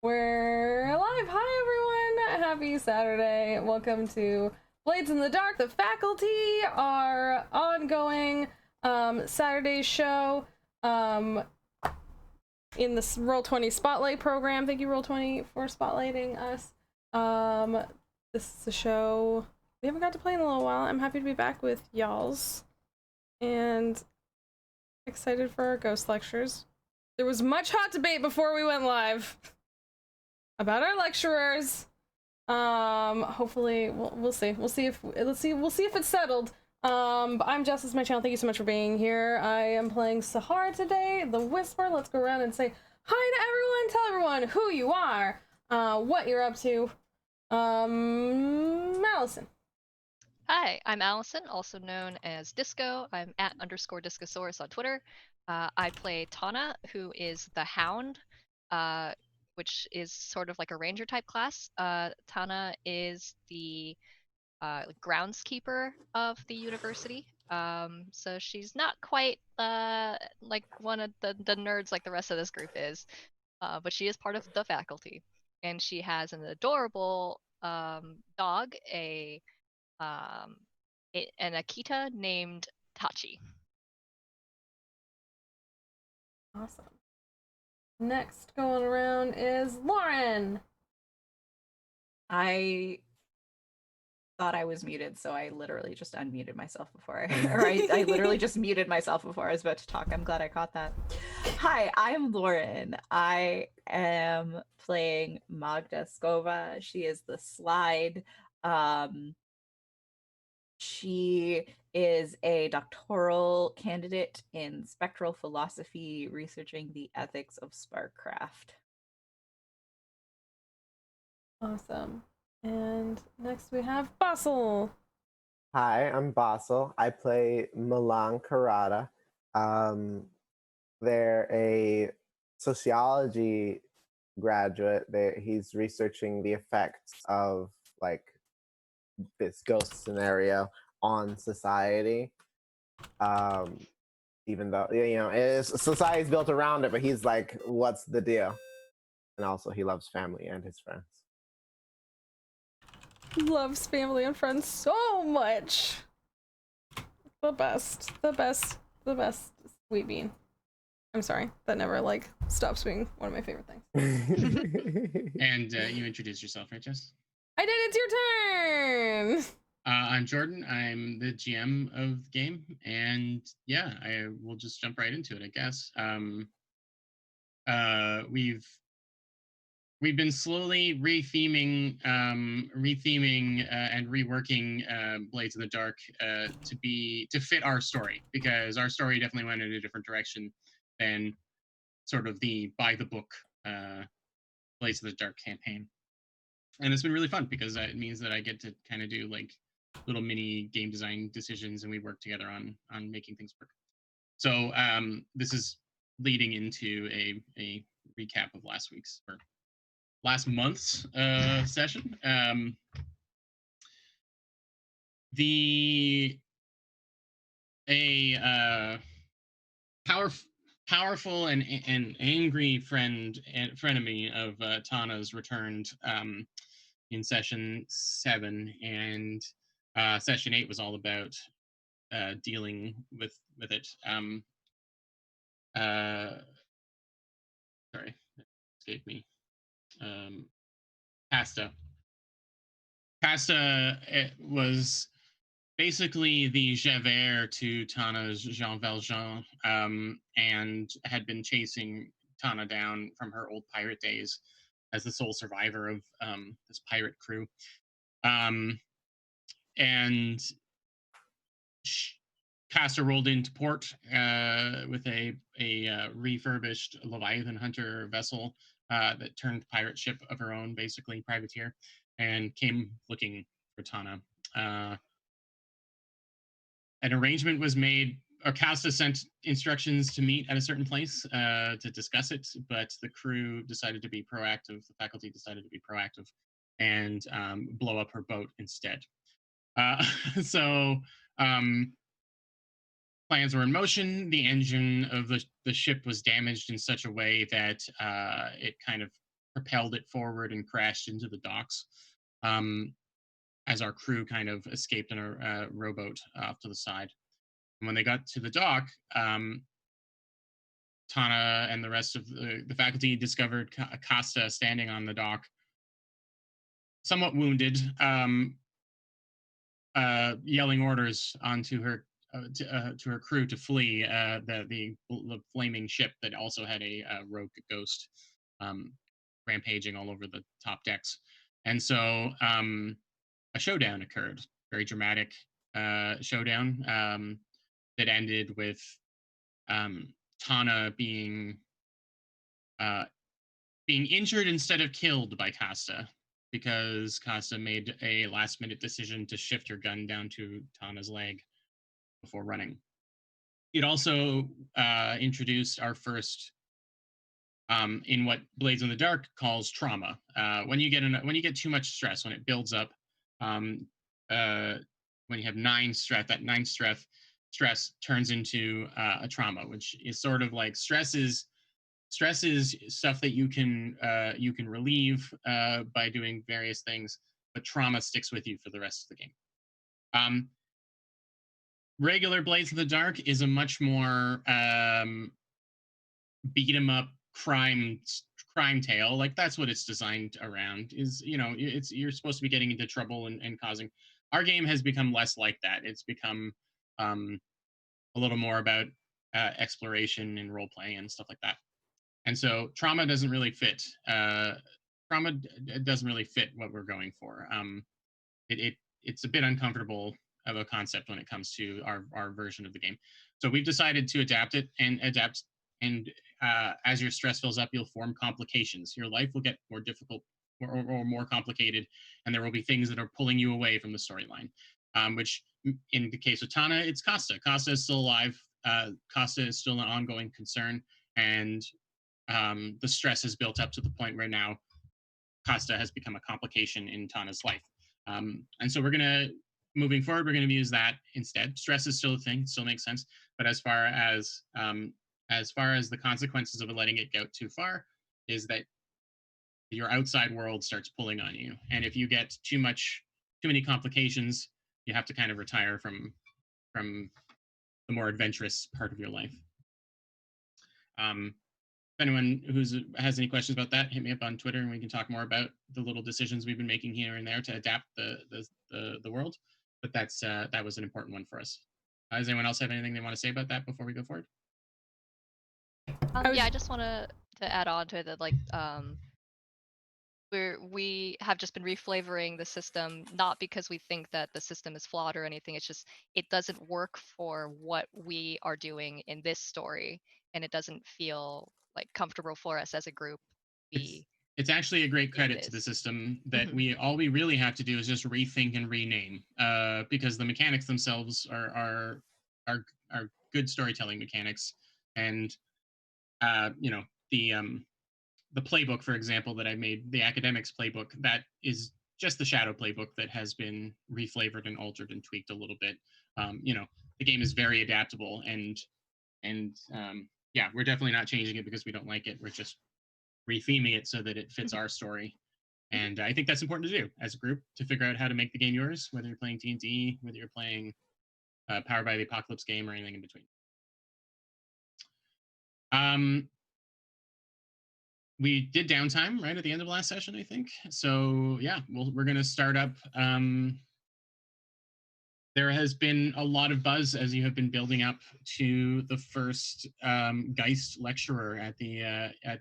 We're live. Hi, everyone. Happy Saturday. Welcome to Blades in the Dark. The faculty are ongoing Saturday show in the Roll20 Spotlight program. Thank you, Roll20, for spotlighting us. This is a show we haven't got to play in a little while. I'm happy to be back with y'alls and excited for our ghost lectures. There was much hot debate before we went live about our lecturers. Hopefully we'll see. We'll see if it's settled. But I'm Jess, is my channel. Thank you so much for being here. I am playing Sahara today, the Whisper. Let's go around and say hi to everyone. Tell everyone who you are, what you're up to. Allison. Hi, I'm Allison, also known as Disco. I'm at _Discosaurus on Twitter. I play Tana, who is the Hound, which is sort of like a ranger type class. Tana is the groundskeeper of the university. So she's not quite like one of the nerds like the rest of this group is, but she is part of the faculty. And she has an adorable dog, an Akita named Tachi. Awesome. Next going around is Lauren. I thought I was muted, so I literally just unmuted myself before I literally just muted myself before I was about to talk. I'm glad I caught that. Hi, I'm Lauren. I am playing Magda Skova. She is the Slide. She is a doctoral candidate in spectral philosophy, researching the ethics of sparkcraft. Awesome. And next we have Basel. Hi, I'm Basel. I play Milan Karada. They're a sociology graduate. He's researching the effects of like this ghost scenario on society. Even though society's built around it, but he's like, what's the deal? And also he loves family and his friends. Loves family and friends so much. The best. Sweet bean. I'm sorry, that never like stops being one of my favorite things. And you introduced yourself, right, Jess? I did. It's your turn. I'm Jordan. I'm the GM of the game, and yeah, I will just jump right into it, I guess. We've been slowly retheming and reworking Blades in the Dark to fit our story, because our story definitely went in a different direction than sort of the by the book Blades in the Dark campaign. And it's been really fun because it means that I get to kind of do like little mini game design decisions, and we work together on making things work. So this is leading into a recap of last month's session. Powerful and angry frenemy of Tana's returned in session 7, and session 8 was all about dealing with it. Sorry, that escaped me. Pasta was basically the Javert to Tana's Jean Valjean, and had been chasing Tana down from her old pirate days as the sole survivor of this pirate crew. And Castor rolled into port with a refurbished Leviathan Hunter vessel that turned pirate ship of her own, basically privateer, and came looking for Tana. An arrangement was made. Castor sent instructions to meet at a certain place to discuss it, but the crew decided to be proactive. The faculty decided to be proactive and blow up her boat instead. So plans were in motion. The engine of the ship was damaged in such a way that it kind of propelled it forward and crashed into the docks. As our crew kind of escaped in a rowboat off to the side. And when they got to the dock, Tana and the rest of the faculty discovered Costa standing on the dock, somewhat wounded, yelling orders onto her to her crew to flee the flaming ship that also had a rogue ghost rampaging all over the top decks. And so a showdown occurred, very dramatic showdown that ended with Tana being injured instead of killed by Costa, because Costa made a last-minute decision to shift her gun down to Tana's leg before running. It also introduced our first, in what Blades in the Dark calls trauma. When you get too much stress, when it builds up, when you have 9 stress, that 9 stress turns into a trauma, which is sort of like stress is stuff that you can relieve by doing various things, but trauma sticks with you for the rest of the game. Regular Blades of the Dark is a much more beat 'em up crime tale. Like, that's what it's designed around. Is, you're supposed to be getting into trouble and causing. Our game has become less like that. It's become a little more about exploration and role playing and stuff like that. And so trauma doesn't really fit. Doesn't really fit what we're going for. It's a bit uncomfortable of a concept when it comes to our version of the game. So we've decided to adapt. And as your stress fills up, you'll form complications. Your life will get more difficult or more complicated, and there will be things that are pulling you away from the storyline. Which, in the case of Tana, it's Costa. Costa is still alive. Costa is still an ongoing concern, and the stress has built up to the point where now Costa has become a complication in Tana's life. And so moving forward, we're going to use that instead. Stress is still a thing, still makes sense. But as far as the consequences of letting it go too far, is that your outside world starts pulling on you. And if you get too many complications, you have to kind of retire from the more adventurous part of your life. If anyone has any questions about that, hit me up on Twitter and we can talk more about the little decisions we've been making here and there to adapt the world. But that was an important one for us. Does anyone else have anything they want to say about that before we go forward? I just want to add on to it that, like, we have just been reflavoring the system, not because we think that the system is flawed or anything. It's just it doesn't work for what we are doing in this story, and it doesn't feel like comfortable for us as a group. It's actually a great credit to the system that all we really have to do is just rethink and rename, because the mechanics themselves are good storytelling mechanics, and the playbook, for example, that I made, the academics playbook, that is just the Shadow playbook that has been reflavored and altered and tweaked a little bit. The game is very adaptable, and we're definitely not changing it because we don't like it. We're just retheming it so that it fits our story. And I think that's important to do as a group, to figure out how to make the game yours, whether you're playing D&D, whether you're playing Powered by the Apocalypse game, or anything in between. We did downtime right at the end of last session, I think. So yeah, we're going to start up. There has been a lot of buzz as you have been building up to the first Geist lecturer at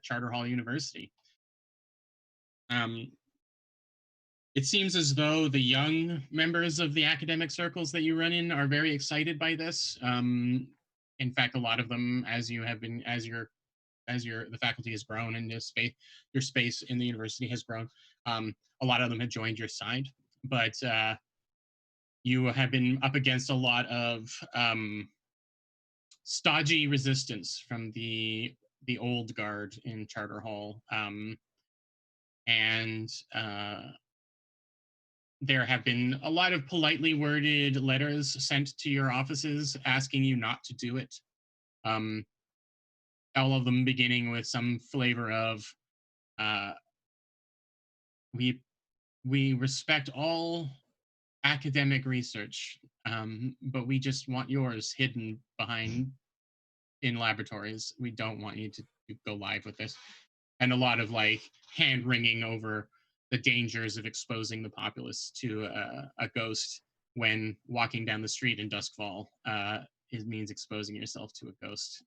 Charter Hall University. It seems as though the young members of the academic circles that you run in are very excited by this. In fact, a lot of them, the faculty has grown and your space in the university has grown, a lot of them have joined your side, but you have been up against a lot of stodgy resistance from the old guard in Charter Hall, and there have been a lot of politely worded letters sent to your offices asking you not to do it. All of them beginning with some flavor of, we respect all academic research, but we just want yours hidden behind in laboratories. We don't want you to go live with this. And a lot of like hand wringing over the dangers of exposing the populace to a ghost when walking down the street in Doskvol. It means exposing yourself to a ghost.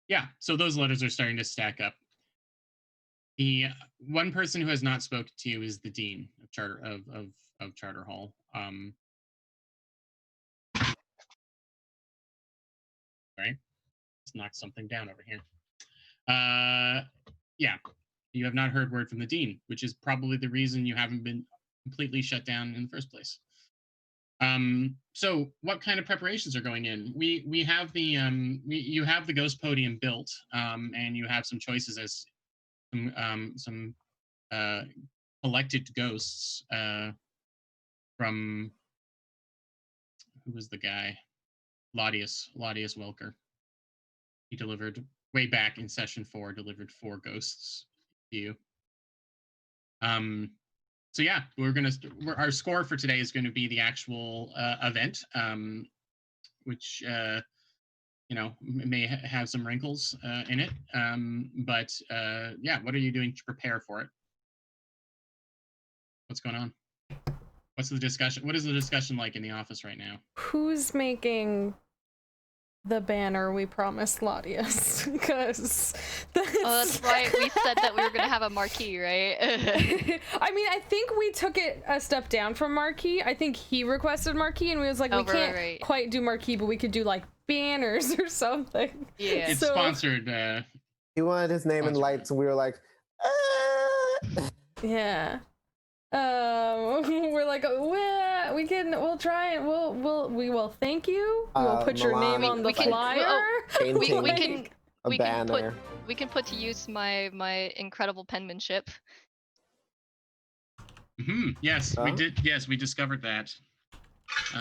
Yeah, so those letters are starting to stack up. The one person who has not spoken to you is the dean of Charter Hall. Sorry, just knocked something down over here. Yeah, you have not heard word from the dean, which is probably the reason you haven't been completely shut down in the first place. So what kind of preparations are going in? We have the you have the ghost podium built, and you have some choices as some collected ghosts from, who was the guy? Laudius Welker. He delivered way back in session 4, delivered 4 ghosts to you. So yeah, our score for today is going to be the actual event, which you know, may have some wrinkles in it. But yeah, what are you doing to prepare for it? What's going on? What's the discussion? What is the discussion like in the office right now? Who's making the banner we promised Laudius? Because that's right. We said that we were gonna have a marquee, right? I mean, I think we took it a step down from marquee. I think he requested marquee, and we was like, we can't quite do marquee, but we could do like banners or something. Yeah, it's sponsored. He wanted his name in lights, and we were like, yeah. We're like, well, we'll try and we will thank you. We will put your name on the flyer. We can put to use my incredible penmanship. Yes, we did. Yes, we discovered that.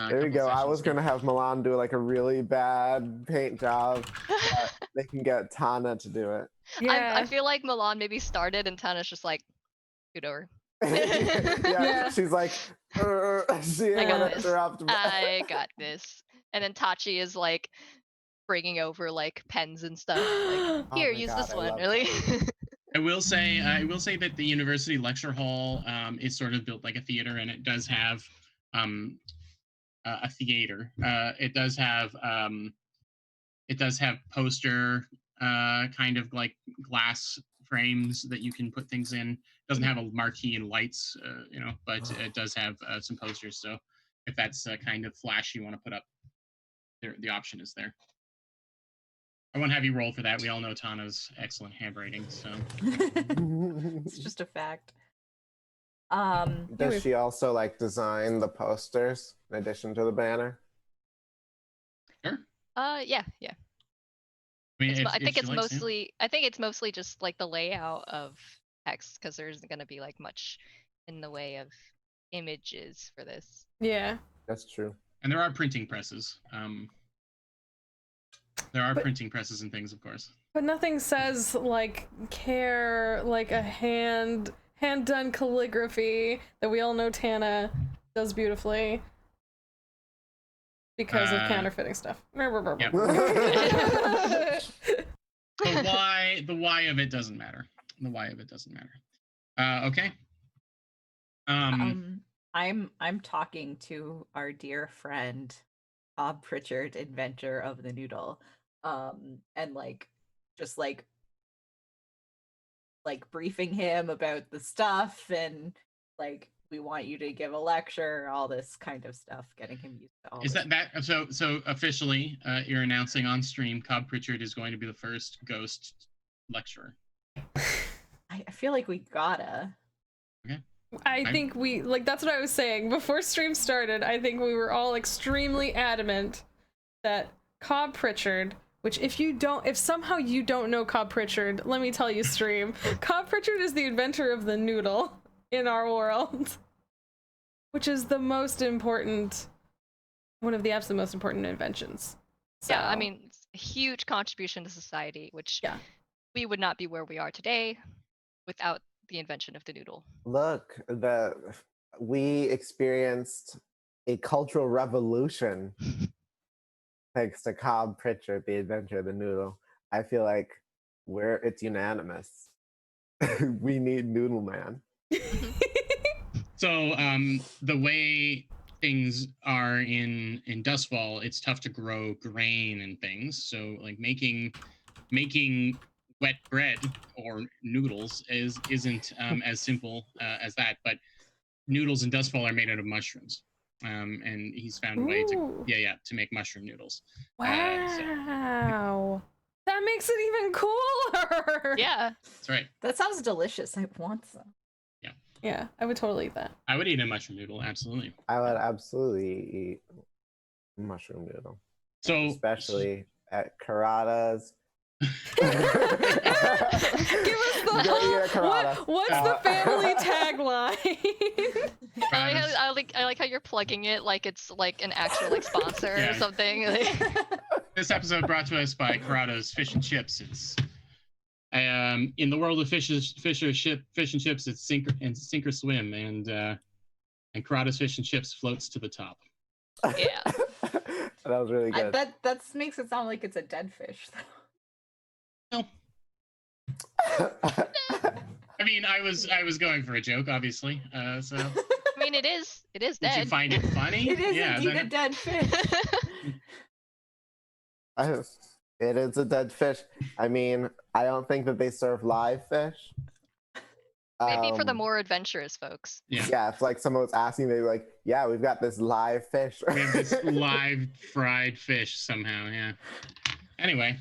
There you go. I was gonna have Milan do like a really bad paint job. They can get Tana to do it. Yeah. I feel like Milan maybe started and Tana's just like, scoot over. Yeah, she's like, I got this. And then Tachi is like bringing over like pens and stuff. Like, here, use this one. Really? I will say that the university lecture hall is sort of built like a theater, and it does have a theater. It does have poster kind of like glass frames that you can put things in. Doesn't have a marquee and lights, you know, but it does have some posters. So if that's kind of flash you want to put up, the option is there. I won't have you roll for that. We all know Tana's excellent handwriting, so it's just a fact. Does she also like design the posters in addition to the banner? Sure. Yeah. I mean, I think it's mostly just like the layout of text, because there isn't going to be like much in the way of images for this. Yeah, that's true. And there are printing presses. Printing presses and things, of course. But nothing says like care, like a hand done calligraphy that we all know Tana does beautifully because of counterfeiting stuff. Yep. The why of it doesn't matter. Okay. I'm talking to our dear friend Bob Pritchard, inventor of the noodle, and like just like briefing him about the stuff, and like, we want you to give a lecture, all this kind of stuff, getting him used to all is this. So officially you're announcing on stream Cobb Pritchard is going to be the first ghost lecturer. I feel like we gotta. Okay. I think we, like, that's what I was saying before stream started. I think we were all extremely adamant that Cobb Pritchard which if somehow you don't know Cobb Pritchard, let me tell you, stream. Cobb Pritchard is the inventor of the noodle in our world, which is the most important, one of the absolute most important inventions. So, Yeah, I mean, it's a huge contribution to society, which we would not be where we are today without the invention of the noodle. Look, we experienced a cultural revolution thanks to Cobb Pritchard, the inventor of the noodle. I feel like it's unanimous. We need Noodle Man. So the way things are in Doskvol, it's tough to grow grain and things. So like making wet bread or noodles isn't as simple as that. But noodles in Doskvol are made out of mushrooms, and he's found a way to make mushroom noodles. Wow. That makes it even cooler. Yeah. That's right. That sounds delicious. I want some. Yeah, I would totally eat that. I would eat a mushroom noodle, absolutely. I would absolutely eat mushroom noodle. So especially at Karada's. Give us what's the family tagline? I like how you're plugging it like it's like an actual like sponsor or something. This episode brought to us by Karada's Fish and Chips. It's in the world of fish and chips, it's sink or swim, and Karada's Fish and Chips floats to the top. Yeah, that was really good. That makes it sound like it's a dead fish, though. No. I mean, I was going for a joke, obviously. So. I mean, it is dead. Did you find it funny? It is indeed a dead fish. It is a dead fish. I mean, I don't think that they serve live fish. Maybe for the more adventurous folks. Yeah, if like someone was asking, they'd be like, "Yeah, we've got this live fish." We have this live fried fish somehow. Yeah. Anyway,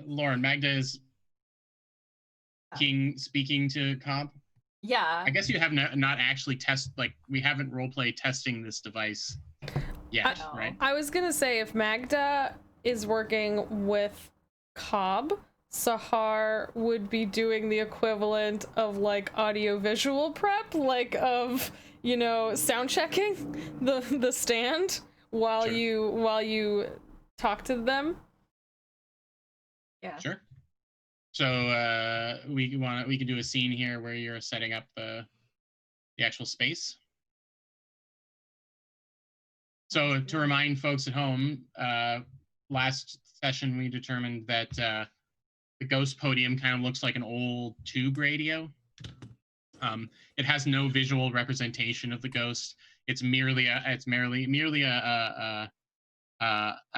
Lauren, Magda is speaking to Cobb. Yeah. I guess you have not actually we haven't roleplay testing this device yet, right? I was gonna say, if Magda is working with Cobb, Sahar would be doing the equivalent of like audio-visual prep, like of, you know, sound checking the stand while you talk to them. Yeah. Sure. So we can do a scene here where you're setting up the actual space. So to remind folks at home, last session we determined that the ghost podium kind of looks like an old tube radio. It has no visual representation of the ghost. It's merely a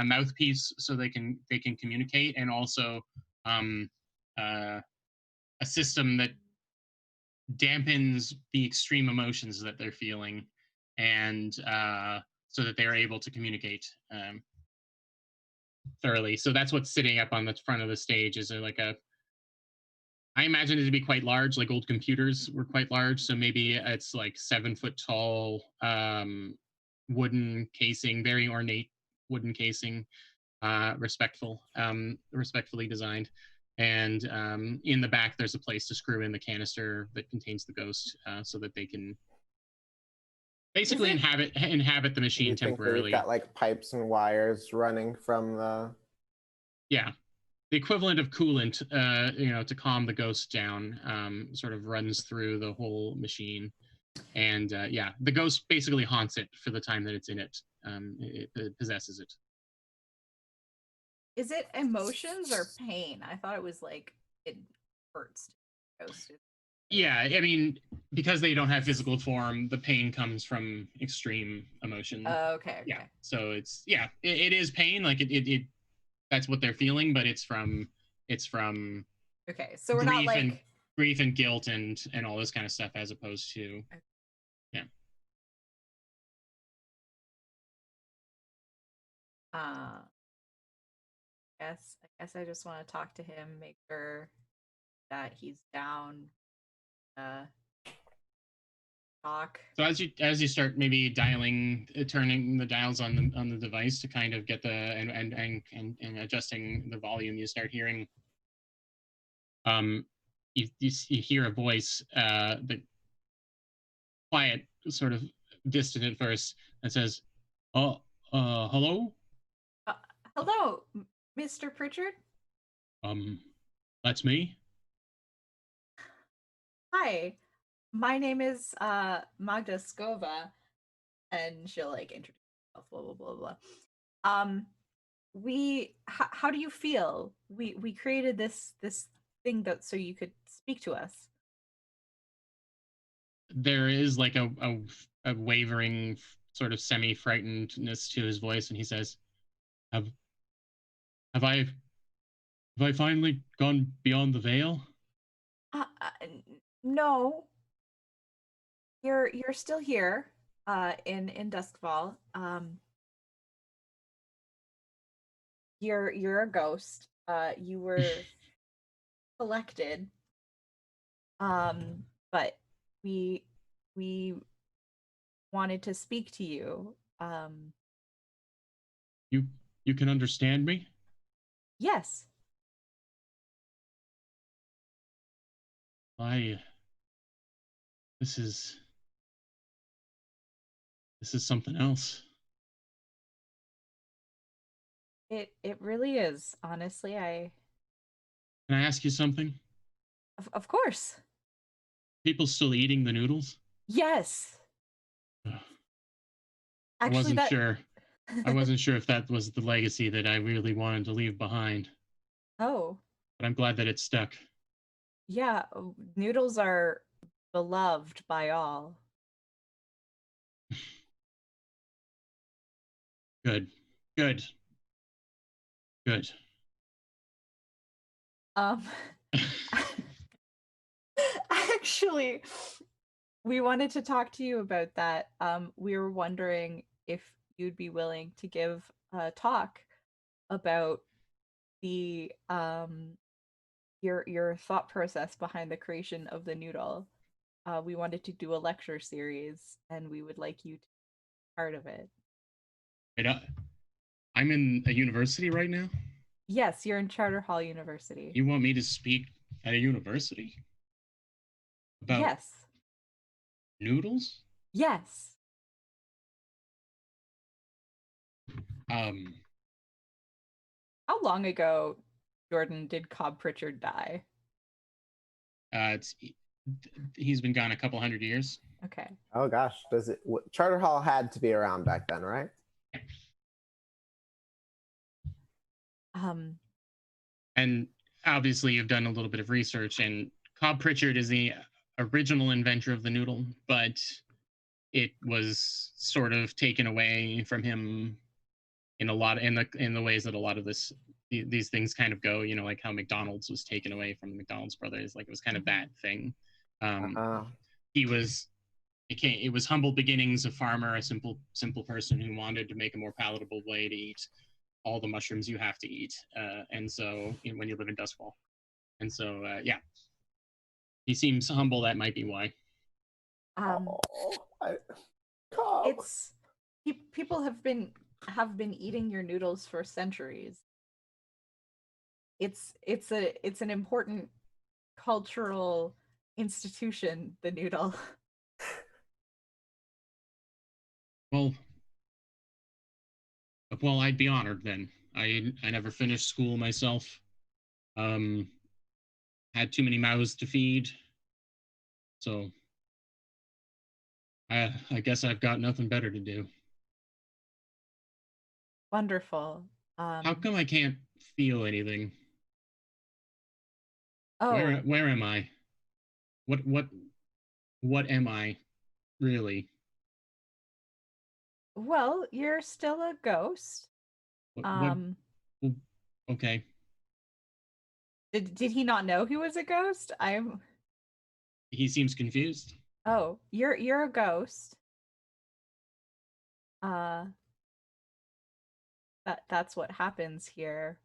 mouthpiece so they can communicate, and also a system that dampens the extreme emotions that they're feeling, and so that they're able to communicate thoroughly. So that's what's sitting up on the front of the stage, is like I imagine it to be quite large, like old computers were quite large. So maybe it's like 7 foot tall wooden casing, very ornate wooden casing, respectfully designed. And in the back, there's a place to screw in the canister that contains the ghost, so that they can basically inhabit the machine temporarily. We've got like pipes and wires running from the. Yeah, the equivalent of coolant, to calm the ghost down, sort of runs through the whole machine, and the ghost basically haunts it for the time that it's in it. It possesses it. Is it emotions or pain? I thought it was like it hurts to be ghosted. Yeah, I mean, because they don't have physical form, the pain comes from extreme emotion. Okay. Yeah, so it is pain. Like it that's what they're feeling, but it's from. Okay, so we're not like grief and guilt and all this kind of stuff, as opposed to. Yeah. I guess I just want to talk to him, make sure that he's down. talk. So as you start maybe dialing, turning the dials on the device to kind of get the and adjusting the volume, you start hearing you hear a voice, the quiet, sort of distant at first, that says, "Oh, hello, Hello, Mr. Pritchard. um, that's me." Hi, my name is Magda Skova, and she'll like introduce herself. Blah blah blah blah. How do you feel? We created this thing that so you could speak to us. There is like a wavering, sort of semi-frightenedness to his voice, and he says, "Have have I have I finally gone beyond the veil?" No, you're still here, in Doskvol. You're a ghost. You were collected. But we wanted to speak to you. You can understand me? Yes. I this is something else. It really is. Honestly, Can I ask you something? of course. People still eating the noodles? Yes. Ugh. I Actually, wasn't that sure. I wasn't sure if that was the legacy that I really wanted to leave behind, Oh, but I'm glad that it stuck. yeah. Noodles are beloved by all. Good. Good. Good. Um, actually, we wanted to talk to you about that. We were wondering if you'd be willing to give a talk about the your thought process behind the creation of the noodle. We wanted to do a lecture series, and we would like you to be part of it. Right, I'm in a university right now. Yes, you're in Charter Hall University. You want me to speak at a university about Yes. noodles? Yes. Um, How long ago, Jordan, did Cobb Pritchard die? it's he's been gone a couple hundred years. Okay. Oh gosh, Charter Hall had to be around back then, right? And obviously you've done a little bit of research, and Cobb Pritchard is the original inventor of the noodle, but it was sort of taken away from him in the ways that a lot of these things kind of go, like how McDonald's was taken away from the McDonald's brothers. Like, it was kind of that thing. It was humble beginnings, a farmer, a simple person who wanted to make a more palatable way to eat all the mushrooms you have to eat, and so when you live in Doskvol. And so yeah, he seems humble. That might be why. It's people have been eating your noodles for centuries. It's an important cultural institution, the noodle. Well, I'd be honored then. I never finished school myself. Had too many mouths to feed. So I guess I've got nothing better to do. Wonderful. How come I can't feel anything? Oh, Where am I? What am I really? well, you're still a ghost. What okay. Did he not know he was a ghost? He seems confused. Oh, you're a ghost. That's what happens here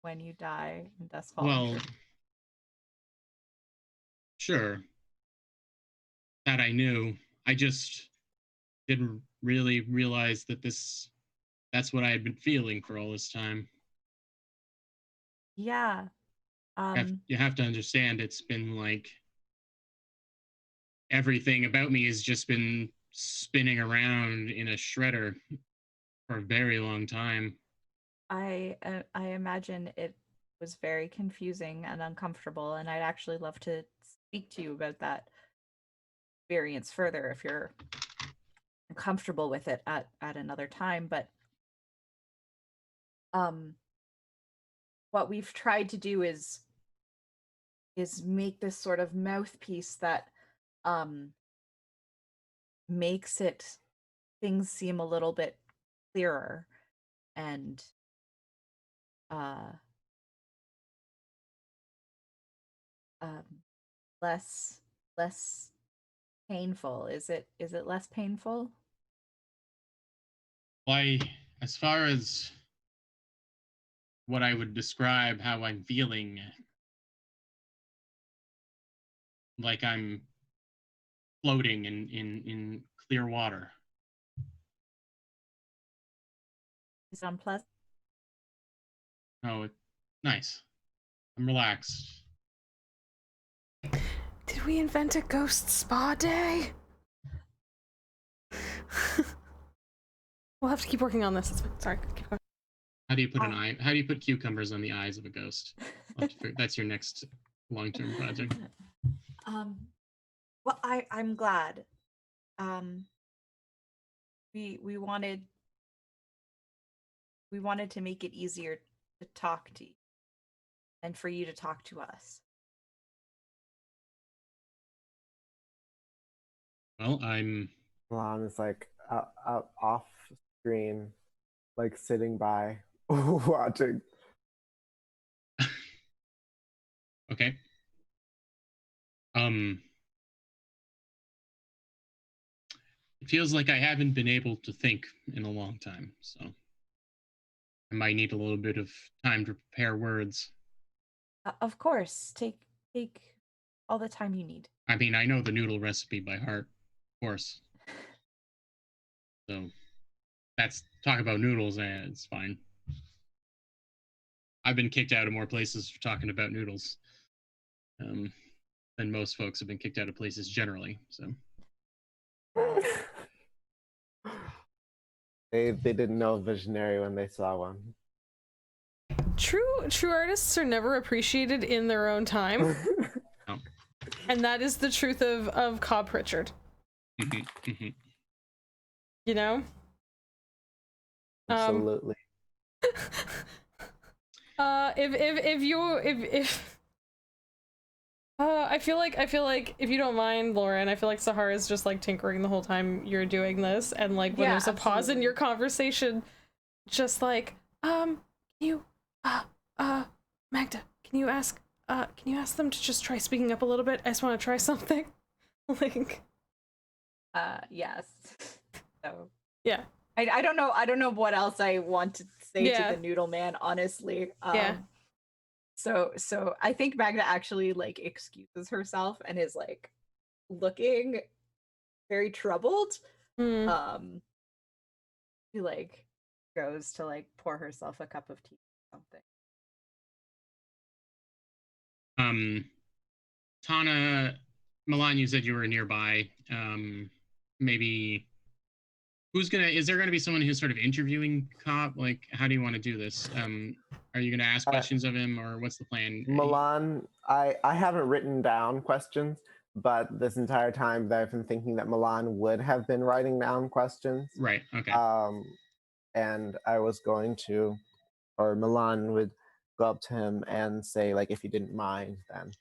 when you die in Doskvol. Well, sure. That I knew. I just didn't really realize that that's what I had been feeling for all this time. Yeah. You have to understand, it's been like everything about me has just been spinning around in a shredder for a very long time. I imagine it was very confusing and uncomfortable, and I'd actually love to speak to you about that experience further if you're comfortable with it at another time. But what we've tried to do is make this sort of mouthpiece that makes things seem a little bit clearer and less painful. Is it less painful? Why, as far as what I would describe how I'm feeling, like I'm floating in clear water. Is it unpleasant? Oh, nice. I'm relaxed. Did we invent a ghost spa day? We'll have to keep working on this. Sorry, keep going. How do you put How do you put cucumbers on the eyes of a ghost? That's your next long-term project. Well, I'm glad. We wanted to make it easier to talk to you and for you to talk to us. Well, I'm. Milan is like out off screen, like sitting by, watching. Okay. It feels like I haven't been able to think in a long time, so I might need a little bit of time to prepare words. Of course, take all the time you need. I mean, I know the noodle recipe by heart, of course. So that's talk about noodles, and it's fine. I've been kicked out of more places for talking about noodles than most folks have been kicked out of places generally. So they didn't know visionary when they saw one. True artists are never appreciated in their own time. Oh. And that is the truth of Cobb Pritchard. You know? Absolutely. I feel like if you don't mind, Lauren, I feel like Sahara's just like tinkering the whole time you're doing this, and like when there's a pause in your conversation, just like, you Magda, can you ask them to just try speaking up a little bit? I just want to try something. Like Yes. So yeah. I don't know what else I want to say to the noodle man, honestly. Yeah. So I think Magda actually like excuses herself and is like looking very troubled. She like goes to like pour herself a cup of tea or something. Tana, Milan, you said you were nearby. Maybe is there gonna be someone who's sort of interviewing Cobb? Like, how do you want to do this? Are you gonna ask questions of him, or what's the plan? Milan, I haven't written down questions, but this entire time that I've been thinking that Milan would have been writing down questions. Right, okay. And I was going to, or Milan would go up to him and say, like, if he didn't mind, then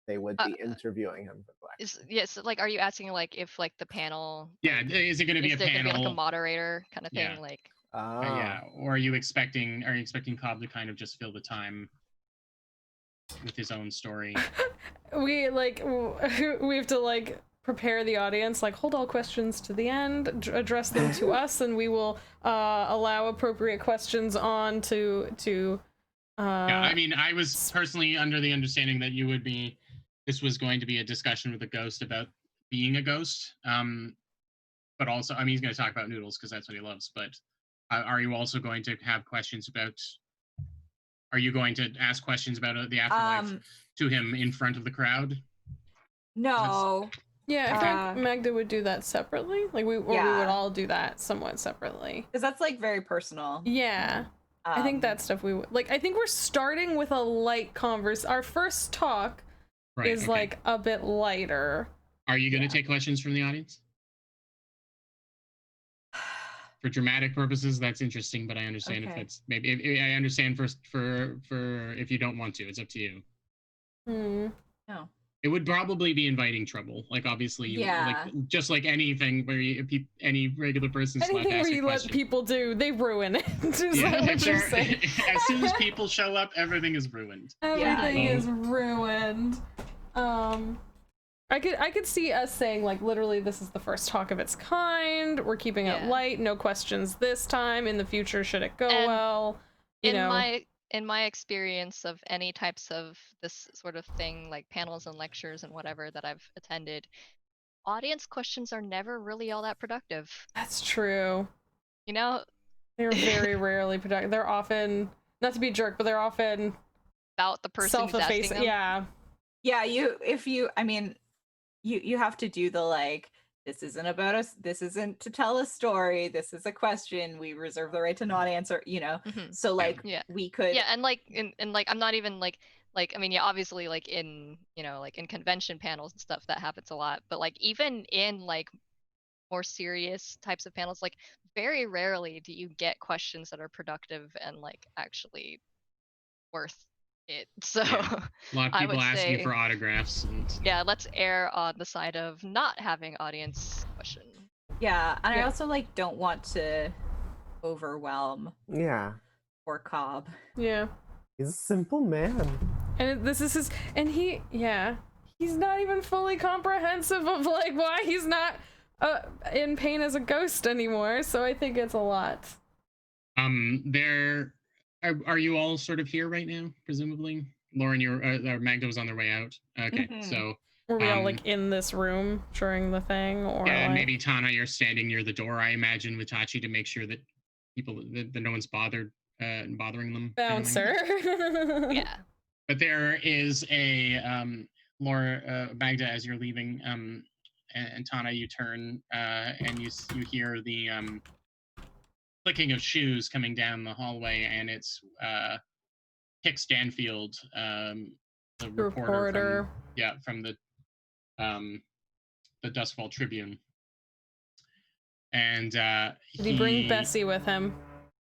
they would be interviewing him for questions. Yes, like, are you asking like if like the panel? Yeah, is it going to be a panel? Gonna be like a moderator kind of thing, yeah. like? Yeah, or are you expecting Cobb to kind of just fill the time with his own story? we have to like prepare the audience, like hold all questions to the end, address them to us, and we will allow appropriate questions on to yeah, I mean, I was personally under the understanding that this was going to be a discussion with a ghost about being a ghost. but also, I mean, he's going to talk about noodles because that's what he loves. But are you also going to have questions about? Are you going to ask questions about the afterlife to him in front of the crowd? No. Yeah, I think Magda would do that separately. Like we would all do that somewhat separately. Because that's like very personal. Yeah. I think that stuff we would like. I think we're starting with a light Our first talk is like a bit lighter. Are you going to take questions from the audience? For dramatic purposes, that's interesting, but I understand if it's maybe I understand for if you don't want to, it's up to you. No. It would probably be inviting trouble. Like obviously, like just like anything where any regular person anything where you let people do, they ruin it. As soon as people show up, everything is ruined. Everything is ruined. I could see us saying like literally this is the first talk of its kind. We're keeping it light, no questions this time. In the future, should it go well? In my experience of any types of this sort of thing, like panels and lectures and whatever that I've attended, audience questions are never really all that productive. That's true. You know? They're very rarely productive. They're often, not to be a jerk, but they're often about the person who's asking them. Yeah, you have to do the like, this isn't about us, this isn't to tell a story, this is a question, we reserve the right to not answer, so like we could and like and like I'm not even like I mean obviously like in like in convention panels and stuff that happens a lot, but like even in like more serious types of panels, like very rarely do you get questions that are productive and like actually worth it. So a lot of people asking for autographs let's err on the side of not having audience question. I also like don't want to overwhelm or Cobb. He's a simple man, and this is his, and he's not even fully comprehensive of like why he's not in pain as a ghost anymore, so I think it's a lot. Are you all sort of here right now, presumably? Lauren, Magda was on their way out. Okay, so... Were we all, like, in this room during the thing, or yeah, maybe, Tana, you're standing near the door, I imagine, with Tachi to make sure that that no one's bothering them. Bouncer. Yeah. But there is a... Magda, as you're leaving, and Tana, you turn, and you hear the... clicking of shoes coming down the hallway, and it's Hicks Stanfield, the reporter from the Doskvol Tribune. And did he bring Bessie with him?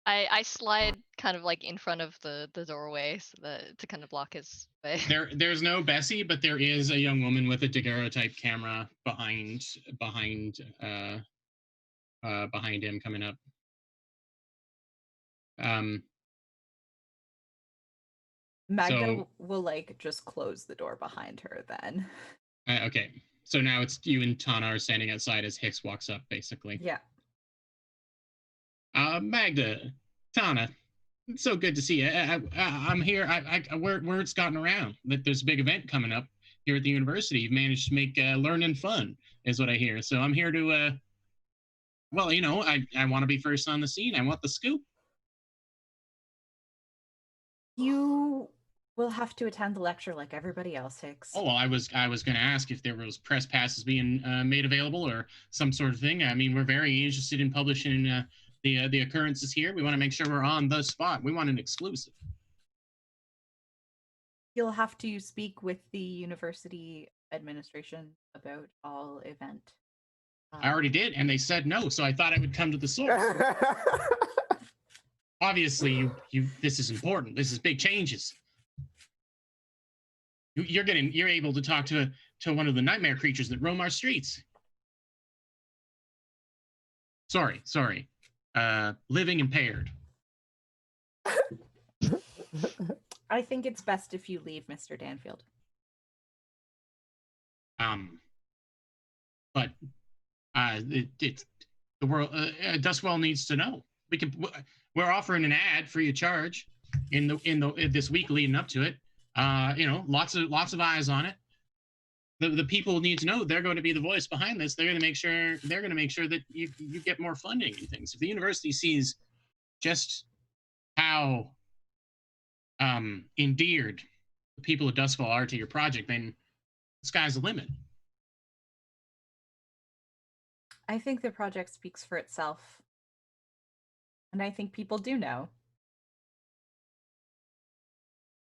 I slide kind of like in front of the doorway to kind of block his way. There's no Bessie, but there is a young woman with a daguerreotype camera behind him coming up. Magda will like just close the door behind her then. Okay, so now it's you and Tana are standing outside as Hicks walks up, basically. Yeah. Magda, Tana, it's so good to see you. I'm here. Word's gotten around that there's a big event coming up here at the university. You've managed to make learning fun, is what I hear. So I'm here to, I want to be first on the scene. I want the scoop. You will have to attend the lecture like everybody else, Hicks. Oh, well, I was going to ask if there was press passes being made available or some sort of thing. I mean, we're very interested in publishing the occurrences here. We want to make sure we're on the spot. We want an exclusive. You'll have to speak with the university administration about all event. I already did, and they said no, so I thought I would come to the source. Obviously, this is important. This is big changes. You're able to talk to one of the nightmare creatures that roam our streets. Sorry. Living impaired. I think it's best if you leave, Mr. Danfield. But it's the world. Doskvol needs to know. We're offering an ad free of charge in this week leading up to it. Lots of eyes on it. the people need to know they're going to be the voice behind this. They're going to make sure that you get more funding and things. If the university sees just how endeared the people of Doskvol are to your project, then the sky's the limit. I think the project speaks for itself. And I think people do know.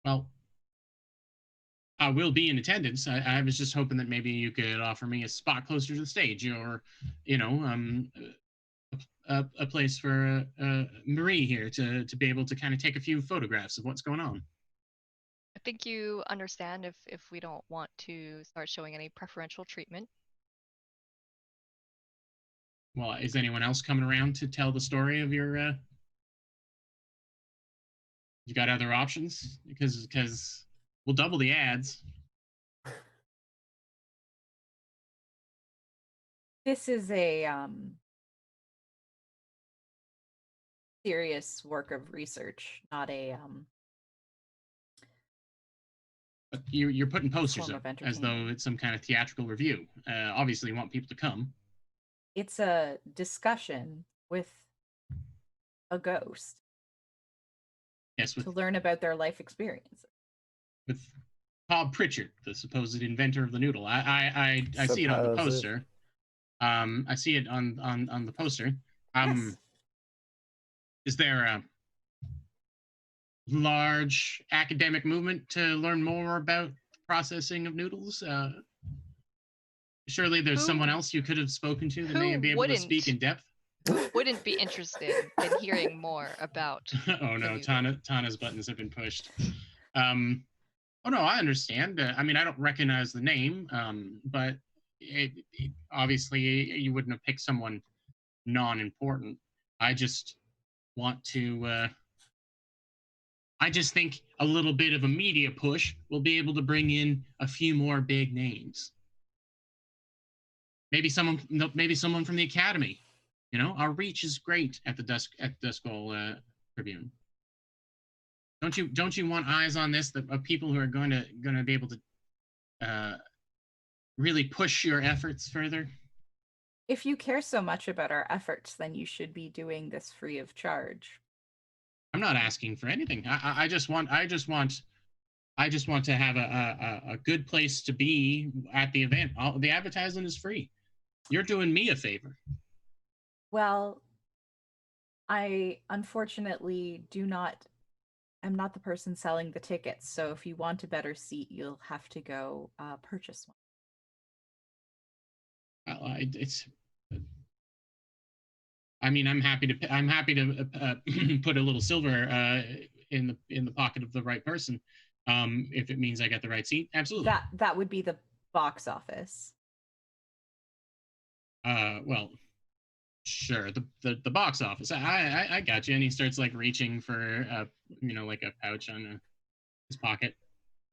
Well, I will be in attendance. I was just hoping that maybe you could offer me a spot closer to the stage, or, a place for Marie here to be able to kind of take a few photographs of what's going on. I think you understand if we don't want to start showing any preferential treatment. Well, is anyone else coming around to tell the story of your? You got other options? Because we'll double the ads. This is a serious work of research, not a But you're putting posters form up of as though entertainment. it's some kind of theatrical review. Obviously, you want people to come. It's a discussion with a ghost Yes, to learn about their life experiences. with Bob Pritchard, the supposed inventor of the noodle. I see it on the poster. I see it on the poster. Yes. Is there a large academic movement to learn more about the processing of noodles? Surely there's someone else you could have spoken to that may be able to speak in depth. Who wouldn't be interested in hearing more about? Oh no, Tana's buttons have been pushed. Oh no, I understand. I mean, I don't recognize the name, but obviously you wouldn't have picked someone non-important. I just want to. I just think a little bit of a media push will be able to bring in a few more big names. Maybe someone from the academy. You know, our reach is great at the Doskvol Tribune. Don't you want eyes on this of people who are going to be able to really push your efforts further? If you care so much about our efforts, then you should be doing this free of charge. I'm not asking for anything. I just want to have a good place to be at the event. The advertising is free. You're doing me a favor. Well, I unfortunately am not the person selling the tickets. So if you want a better seat, you'll have to go purchase one. Well, I'm happy to put a little silver in the pocket of the right person, if it means I get the right seat. Absolutely. That would be the box office. Well, sure. The box office. I got you. And he starts like reaching for like a pouch on his pocket.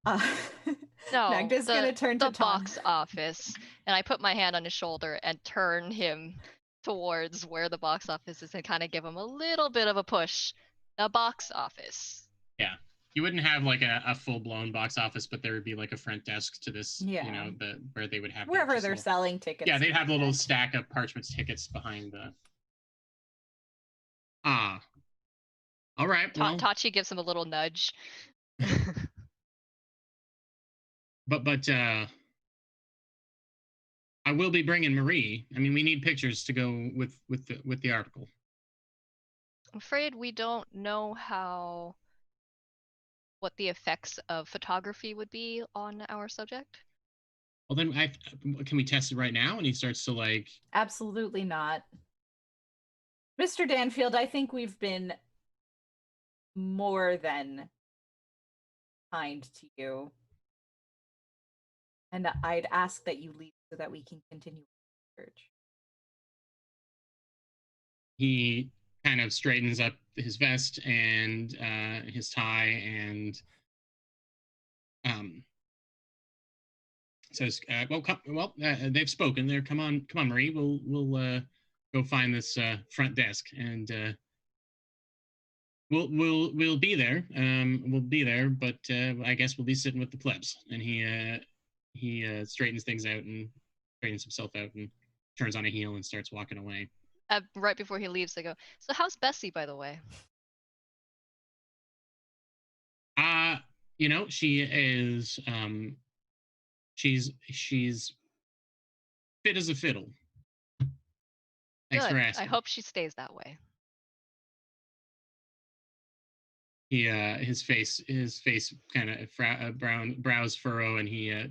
No, Magda's gonna turn to the Tom. box office, and I put my hand on his shoulder and turn him towards where the box office is and kind of give him a little bit of a push. The box office. Yeah. You wouldn't have like a full-blown box office, but there would be like a front desk to this, Yeah. Where they would have Wherever they're selling tickets. Yeah, they'd have a little stack of parchment tickets behind the. All right. Well, Tachi gives him a little nudge. But I will be bringing Marie. I mean, we need pictures to go with the article. I'm afraid we don't know what the effects of photography would be on our subject. Well, then can we test it right now? And he starts to like. Absolutely not. Mr. Danfield, I think we've been more than kind to you. And I'd ask that you leave so that we can continue research. He kind of straightens up his vest and his tie and says, they've spoken. There, come on, Marie. We'll go find this front desk and we'll be there. We'll be there, but I guess we'll be sitting with the plebs. And he straightens things out and straightens himself out and turns on a heel and starts walking away. Right before he leaves, they go, "So how's Bessie, by the way?" She is she's fit as a fiddle. Thanks Good. for asking. I hope she stays that way. He his face kind of brows furrow, and he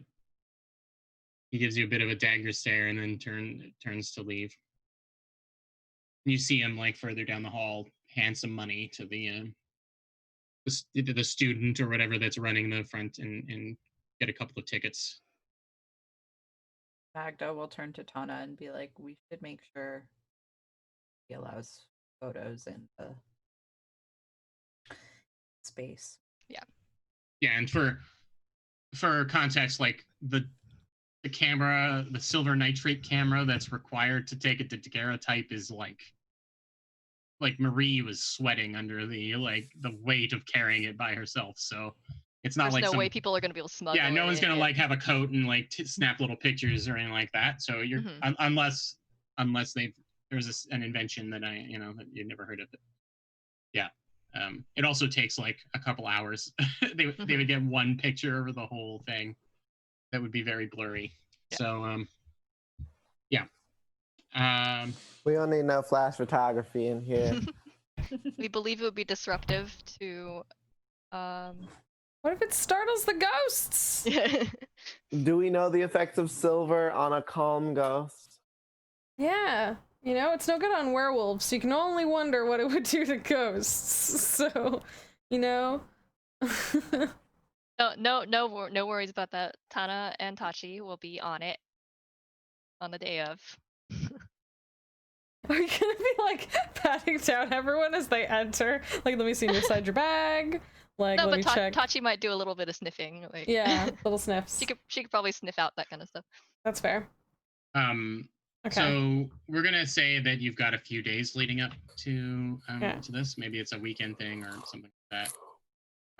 gives you a bit of a dagger stare and then turns to leave. And you see him like further down the hall hand some money to the student or whatever that's running the front and get a couple of tickets. Magda will turn to Tana and be like, we should make sure he allows photos in the space. Yeah, and for context, like the camera, the silver nitrate camera that's required to take a daguerreotype is like Marie was sweating under the weight of carrying it by herself. So it's not there's like no way people are gonna be able to smuggle. Yeah, no one's it. gonna like have a coat and like snap little pictures or anything like that. So you're unless there's an invention that that you've never heard of. Yeah. It also takes like a couple hours. they would get one picture over the whole thing. That would be very blurry. Yeah. So yeah. We don't need no flash photography in here. We believe it would be disruptive to What if it startles the ghosts? Do we know the effects of silver on a calm ghost? Yeah. It's no good on werewolves, so you can only wonder what it would do to ghosts. So, No worries about that. Tana and Tachi will be on it on the day of. Are you gonna be like patting down everyone as they enter? Like, let me see inside your bag. Like, No, let but me check. Tachi might do a little bit of sniffing. Like, Yeah, little sniffs. she could probably sniff out that kind of stuff. That's fair. Okay. So we're gonna say that you've got a few days leading up to to this. Maybe it's a weekend thing or something like that.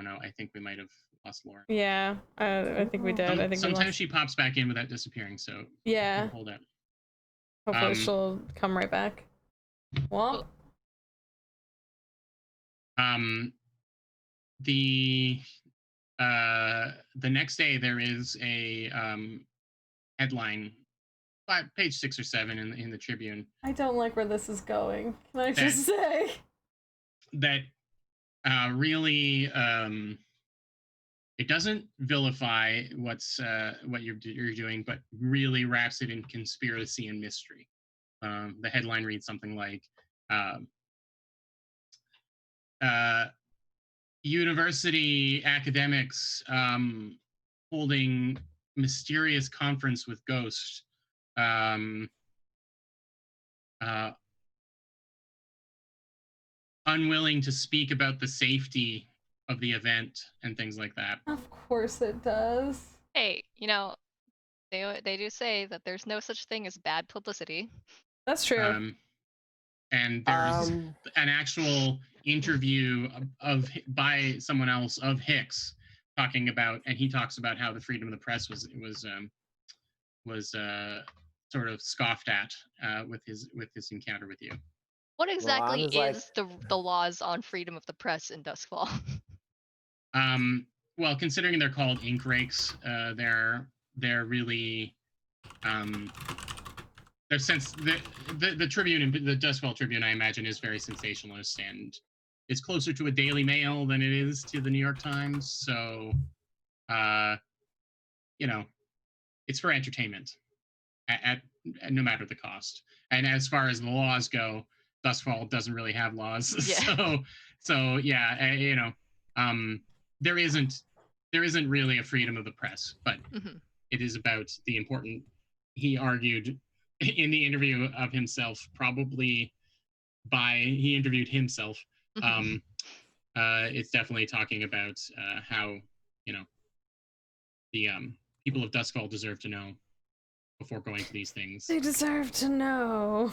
Oh no, I think we might have lost Laura. Yeah, I think we did. I think sometimes she pops back in without disappearing. So yeah, hold out. hopefully she'll come right back. Womp. The next day there is a headline, page 6 or 7 in the Tribune. I don't like where this is going. Can I just say that really it doesn't vilify what you're doing, but really wraps it in conspiracy and mystery. The headline reads something like university academics holding mysterious conference with ghosts. Unwilling to speak about the safety of the event and things like that. Of course it does. Hey, they do say that there's no such thing as bad publicity. That's true. And there's an actual interview by someone else of Hicks talking about, and he talks about how the freedom of the press was sort of scoffed at with his encounter with you. What exactly is the laws on freedom of the press in Doskvol? Well, considering they're called ink rakes, they're really they're the Tribune, the Doskvol Tribune, I imagine, is very sensationalist and it's closer to a Daily Mail than it is to the New York Times. So, it's for entertainment at no matter the cost. And as far as the laws go, Doskvol doesn't really have laws. Yeah. So yeah, there isn't really a freedom of the press, but it is about the important. He argued in the interview of himself, he interviewed himself. It's definitely talking about how the people of Doskvol deserve to know before going to these things. They deserve to know.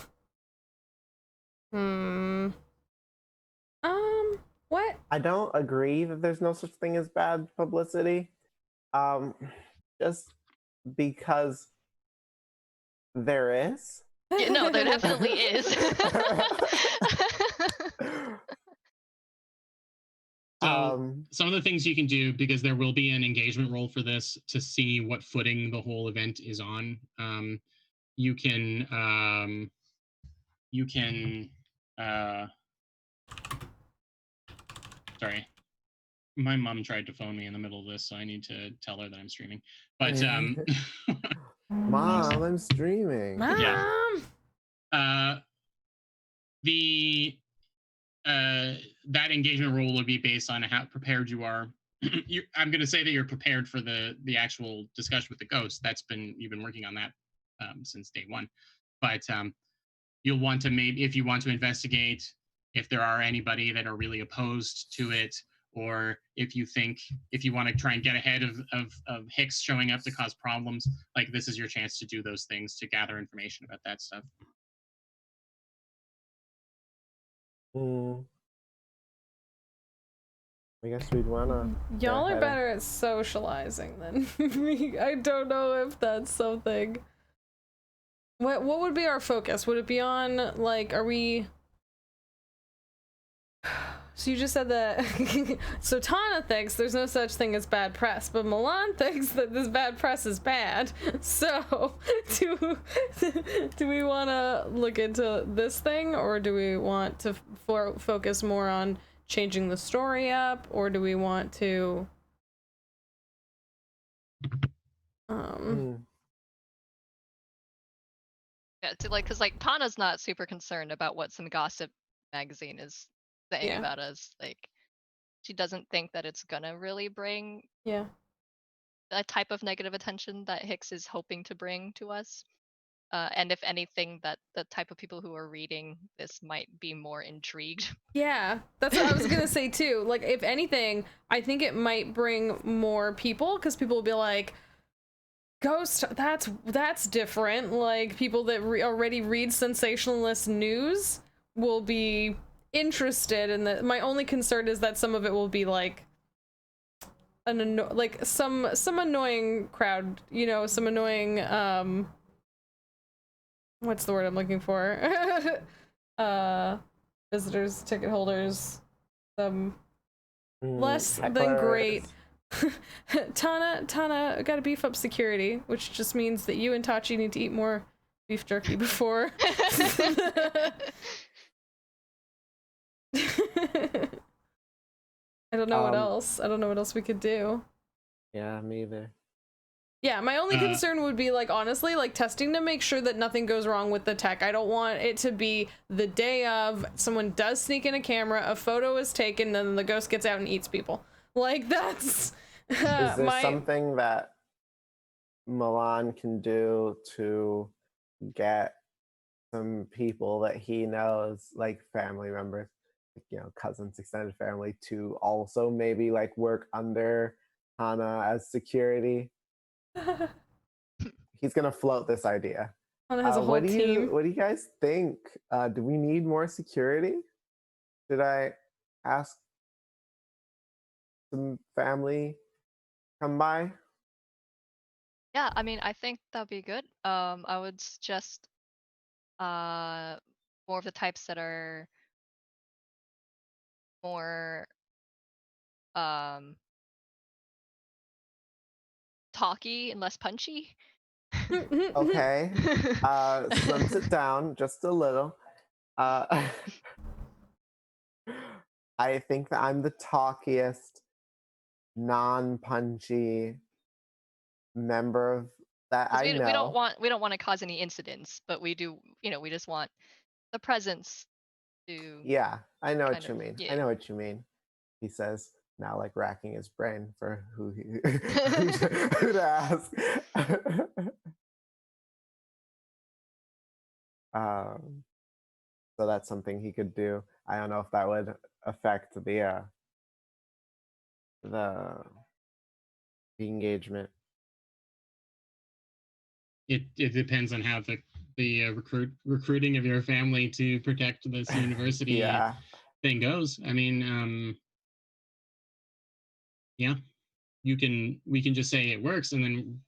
What? I don't agree that there's no such thing as bad publicity. Just because there is. Yeah, no, there definitely is. So some of the things you can do, because there will be an engagement roll for this to see what footing the whole event is on. You can sorry, my mom tried to phone me in the middle of this, so I need to tell her that I'm streaming. But Mom, I'm streaming. Mom! Yeah. That engagement role would be based on how prepared you are. I'm going to say that you're prepared for the actual discussion with the ghost. You've been working on that since day one. But you'll want to, maybe if you want to investigate if there are anybody that are really opposed to it, or if you want to try and get ahead of Hicks showing up to cause problems, like, this is your chance to do those things, to gather information about that stuff. I guess we'd wanna. Y'all are better at socializing than me. I don't know if that's something. What would be our focus? Would it be on, like, are we... So you just said that... So Tana thinks there's no such thing as bad press, but Milan thinks that this bad press is bad. So, do we want to look into this thing, or do we want to focus more on changing the story up, or do we want to... Yeah, because Tana's not super concerned about what some gossip magazine is saying about us. Like, she doesn't think that it's gonna really bring a type of negative attention that Hicks is hoping to bring to us. And if anything, that the type of people who are reading this might be more intrigued. Yeah, that's what I was gonna say too. Like, if anything, I think it might bring more people, because people will be like, Ghost, that's different. Like, people that already read sensationalist news will be interested in that. My only concern is that some of it will be like some annoying crowd, you know, some annoying what's the word I'm looking for? Visitors, ticket holders, less than great. Tana gotta beef up security, which just means that you and Tachi need to eat more beef jerky before. I don't know what else. I don't know what else we could do. Yeah, me either. Yeah, my only concern would be, like, honestly, like, testing to make sure that nothing goes wrong with the tech. I don't want it to be the day of, someone does sneak in a camera, a photo is taken, then the ghost gets out and eats people. Like, that's... Is there something that Milan can do to get some people that he knows, like family members, you know, cousins, extended family, to also maybe, like, work under Hana as security? He's gonna float this idea. Hana has a whole team. What do you guys think? Do we need more security? Should I ask some family come by? Yeah, I mean, I think that'd be good. I would suggest more of the types that are more talky and less punchy. Okay. Slim it down just a little. I think that I'm the talkiest, non-punchy member of that I know. We don't want to cause any incidents, but we do, you know, we just want the presence to... Yeah, I know what you mean. I know what you mean. He says, now, like, racking his brain for who to ask. So that's something he could do. I don't know if that would affect the engagement. It depends on how the recruiting of your family to protect this university thing goes. I mean, yeah, we can just say it works and then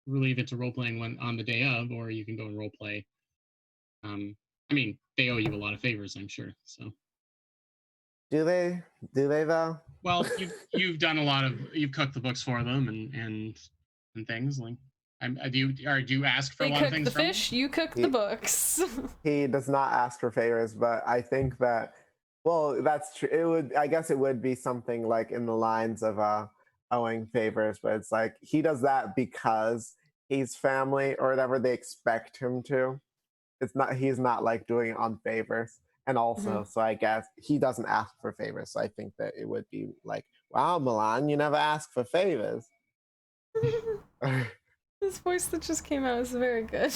leave it to role playing when on the day of, or you can go and role play. I mean, they owe you a lot of favors, I'm sure. So. Do they? Do they though? Well, you've done a lot of, you've cooked the books for them and things like. Do you ask for They a lot of cook things the from fish, you cook the books. He does not ask for favors, but I think that, well, that's true. It would, I guess, it would be something like in the lines of owing favors, but it's like he does that because he's family or whatever. They expect him to. It's not. He's not like doing it on favors. And also, so I guess he doesn't ask for favors. So I think that it would be like, wow, Milan, you never ask for favors. This voice that just came out is very good.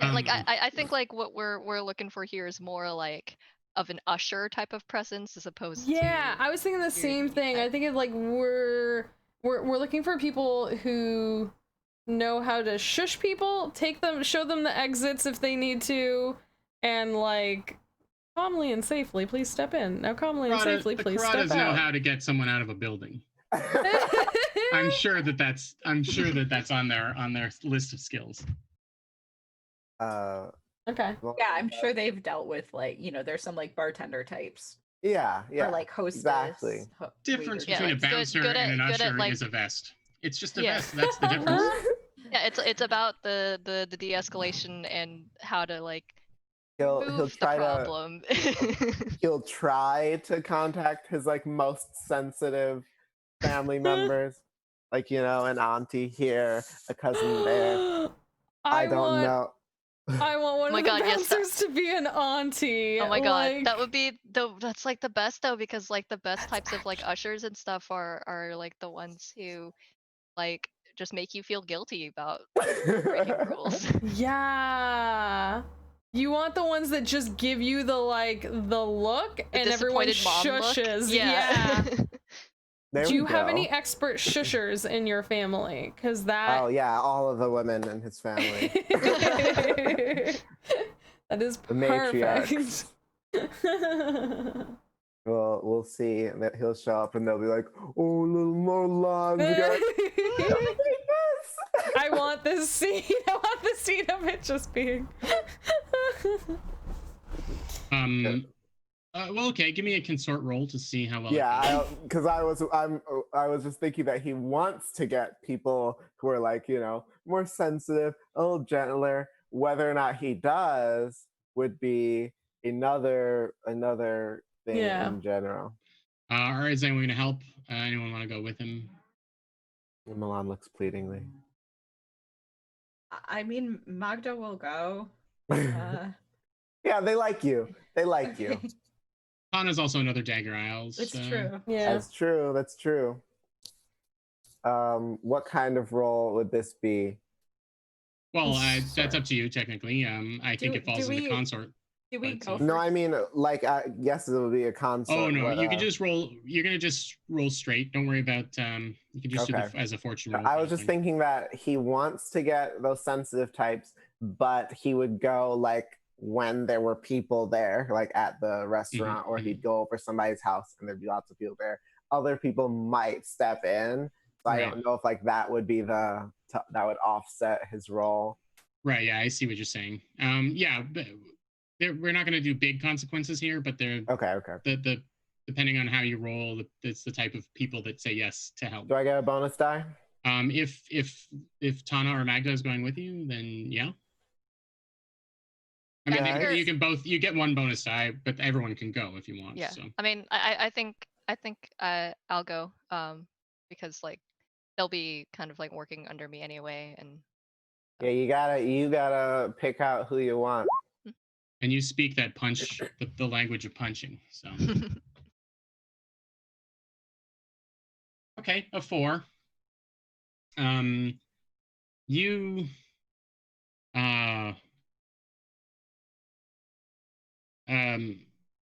Like I think like what we're looking for here is more like of an usher type of presence as opposed to. Yeah, I was thinking the same thing. I think it like we're looking for people who know how to shush people, show them the exits if they need to, and like calmly and safely, please step in. Now calmly and safely, please step out. The Karadas know how to get someone out of a building. I'm sure that's on their list of skills. Okay. Well, yeah, I'm sure they've dealt with like, there's some like bartender types. Yeah. Or like hostess. Exactly. Difference between a bouncer and an usher is a vest. It's just a vest. That's the difference. Yeah, it's about the de-escalation and how to like he'll try the problem. He'll try to contact his like most sensitive family members, like an auntie here, a cousin there. I don't know. I want one of the bouncers to be an auntie. Oh my god, that would be that's like the best though, because like the best types of like ushers and stuff are like the ones who like just make you feel guilty about breaking rules. Yeah. You want the ones that just give you the look and everyone shushes. Yeah. Do you have any expert shushers in your family? Because that. Oh yeah, all of the women in his family. That is the perfect. Well, we'll see that he'll show up and they'll be like, "Oh, little Milan, I want this scene. I want the scene of it just being. Well, okay. Give me a consort roll to see how well. Yeah, because I was just thinking that he wants to get people who are like more sensitive, a little gentler. Whether or not he does would be another thing in general. Is anyone going to help? Anyone want to go with him? Milan looks pleadingly. I mean, Magda will go. Yeah, they like you. They like you. Hana's also another Dagger Isles. It's true. Yeah. That's true. What kind of role would this be? Well, that's up to you, technically. I think it falls in the consort. Do we go No, I mean, like, yes, it would be a consort. Oh, no, you can just roll. You're going to just roll straight. Don't worry about, you can just do it as a fortune roll. I was just thinking that he wants to get those sensitive types, but he would go, like, when there were people there, like at the restaurant, or he'd go over somebody's house and there'd be lots of people there. Other people might step in. So I don't know if, like, that would be that would offset his role. Right, yeah, I see what you're saying. Yeah, but we're not going to do big consequences here, but they're okay. The depending on how you roll, it's the type of people that say yes to help. Do I get a bonus die? If Tana or Magda is going with you, then yeah. I mean, you get one bonus die, but everyone can go if you want. Yeah. So. I mean, I think I'll go because like they'll be kind of like working under me anyway, and. Yeah, you gotta pick out who you want. And you speak that punch, the language of punching. So. Okay, a 4. You.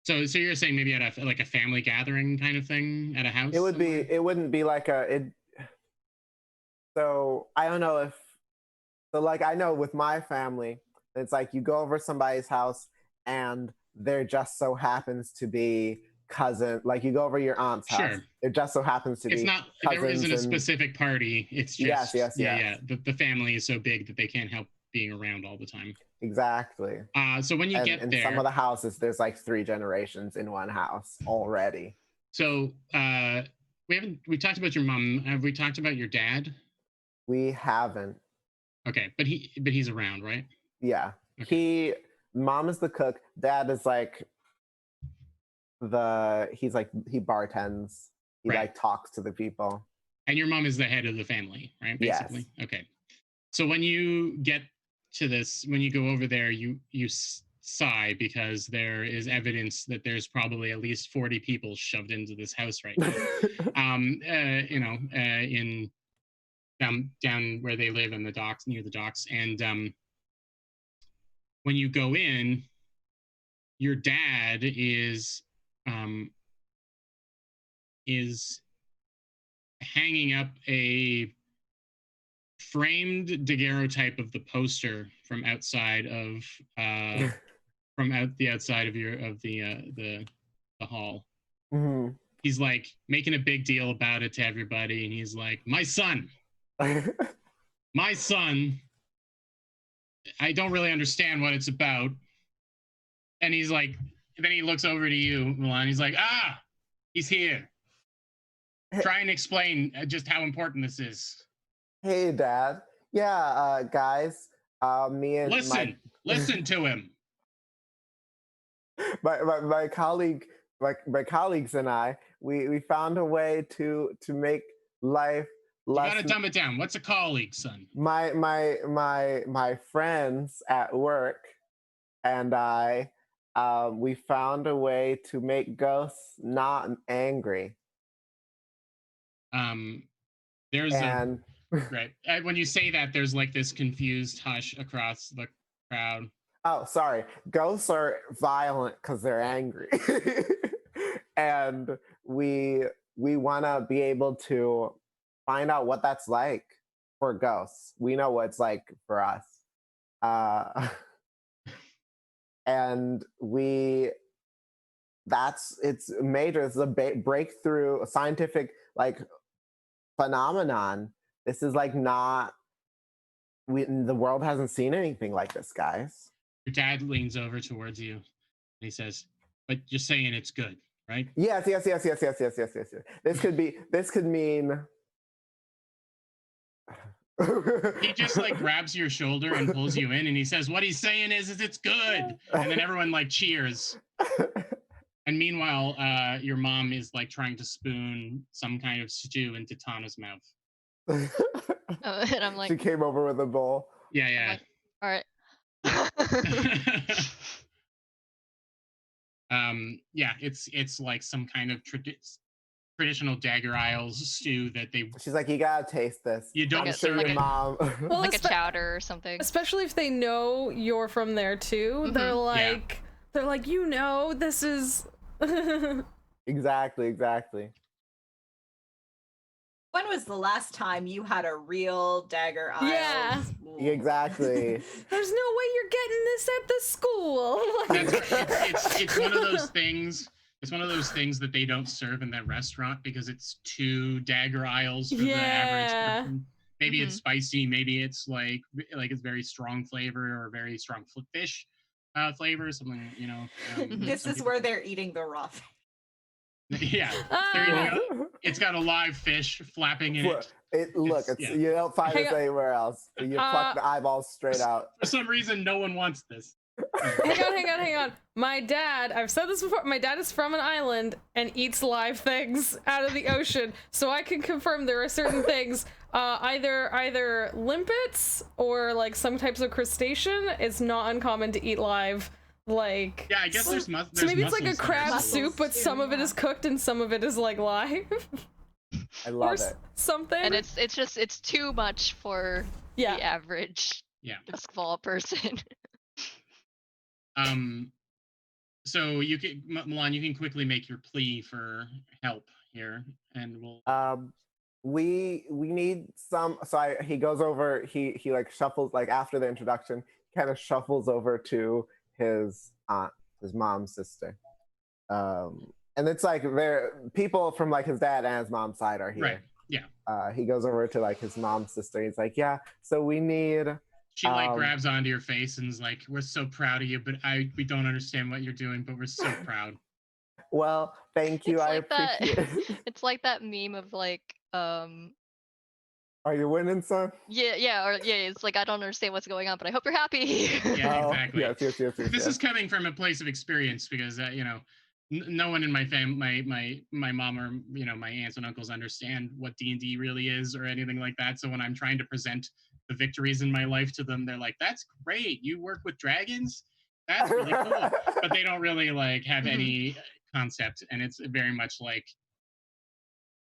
So you're saying maybe at a family gathering kind of thing at a house? It wouldn't be like so I don't know like I know with my family, it's like you go over somebody's house and there just so happens to be cousin, like you go over your aunt's house. Sure. It just so happens to It's be not. There cousins isn't a and- specific party. It's Yes, just yes, yeah, yes. yeah. The family is so big that they can't help being around all the time. Exactly. So when you And get in there, some of the houses, there's like 3 generations in one house already. so we talked about your mom. Have we talked about your dad? We haven't. Okay, but he's around, right? Yeah. Okay. Mom is the cook. Dad is like he bartends. He Right. like talks to the people. And your mom is the head of the family, right? Basically. Yes. Okay. So when you get to this, when you go over there, you sigh because there is evidence that there's probably at least 40 people shoved into this house right now. In down where they live in the docks, near the docks, and when you go in, your dad is hanging up a framed daguerreotype of the poster from outside of the outside of the hall. Mm-hmm. He's like making a big deal about it to everybody, and he's like, my son, I don't really understand what it's about. And he's like, then he looks over to you, Milan. He's like, he's here. Try and explain just how important this is. Hey, Dad. Yeah, guys. Me and listen to him. my colleagues and I, we found a way to make life less. You gotta dumb it down. What's a colleague, son? My friends at work and I, we found a way to make ghosts not angry. Right. When you say that, there's like this confused hush across the crowd. Oh, sorry. Ghosts are violent because they're angry. And we want to be able to find out what that's like for ghosts. We know what it's like for us. And it's major. It's a breakthrough, a scientific like phenomenon. This is like the world hasn't seen anything like this, guys. Your dad leans over towards you and he says, but you're saying it's good, right? Yes. This could mean he just like grabs your shoulder and pulls you in and he says, what he's saying is it's good. And then everyone like cheers. And meanwhile, your mom is like trying to spoon some kind of stew into Tana's mouth. And I'm like, she came over with a bowl. Yeah. Like, all right. Yeah, it's like some kind of traditional Dagger Isles stew that they. She's like, you gotta taste this. You don't serve your mom. Well, like a chowder or something. Especially if they know you're from there too. Mm-hmm. They're like, this is. Exactly. When was the last time you had a real Dagger Isles? Yeah. Exactly. There's no way you're getting this at the school. It's one of those things. It's one of those things that they don't serve in that restaurant because it's too Dagger Isles for the average person. Maybe it's spicy. Maybe it's like it's very strong flavor or very strong fish flavor. Something This is where they're eating the raw fish. Yeah, it's got a live fish flapping in it. You don't find this anywhere else. You pluck the eyeballs straight out. For some reason, no one wants this. Hang on. My dad, I've said this before, my dad is from an island and eats live things out of the ocean, so I can confirm there are certain things, either limpets or like some types of crustacean. It's not uncommon to eat live. Like, yeah, I guess there's so maybe it's like a crab soup, but too, some of it is cooked and some of it is like live. I love it. Something. And it's too much for the average Doskvol person. So Milan, you can quickly make your plea for help here, and we'll. We need some. So he goes over. He like shuffles like after the introduction, kind of shuffles over to his aunt, his mom's sister, And it's like people from like his dad and his mom's side are here. Right. Yeah. He goes over to like his mom's sister. He's like, yeah, so we need. She like grabs onto your face and is like, "We're so proud of you, but we don't understand what you're doing, but we're so proud." Well, thank you. It's I like that. appreciate it. It's like that meme of like, Are you winning, son? yeah, it's like I don't understand what's going on, but I hope you're happy. Yeah, exactly. Yes. This is coming from a place of experience because you know, no one in my family, my mom or you know my aunts and uncles understand what D&D really is or anything like that. So when I'm trying to present the victories in my life to them, they're like, "That's great. You work with dragons. That's really cool." But they don't really like have any concept, and it's very much like,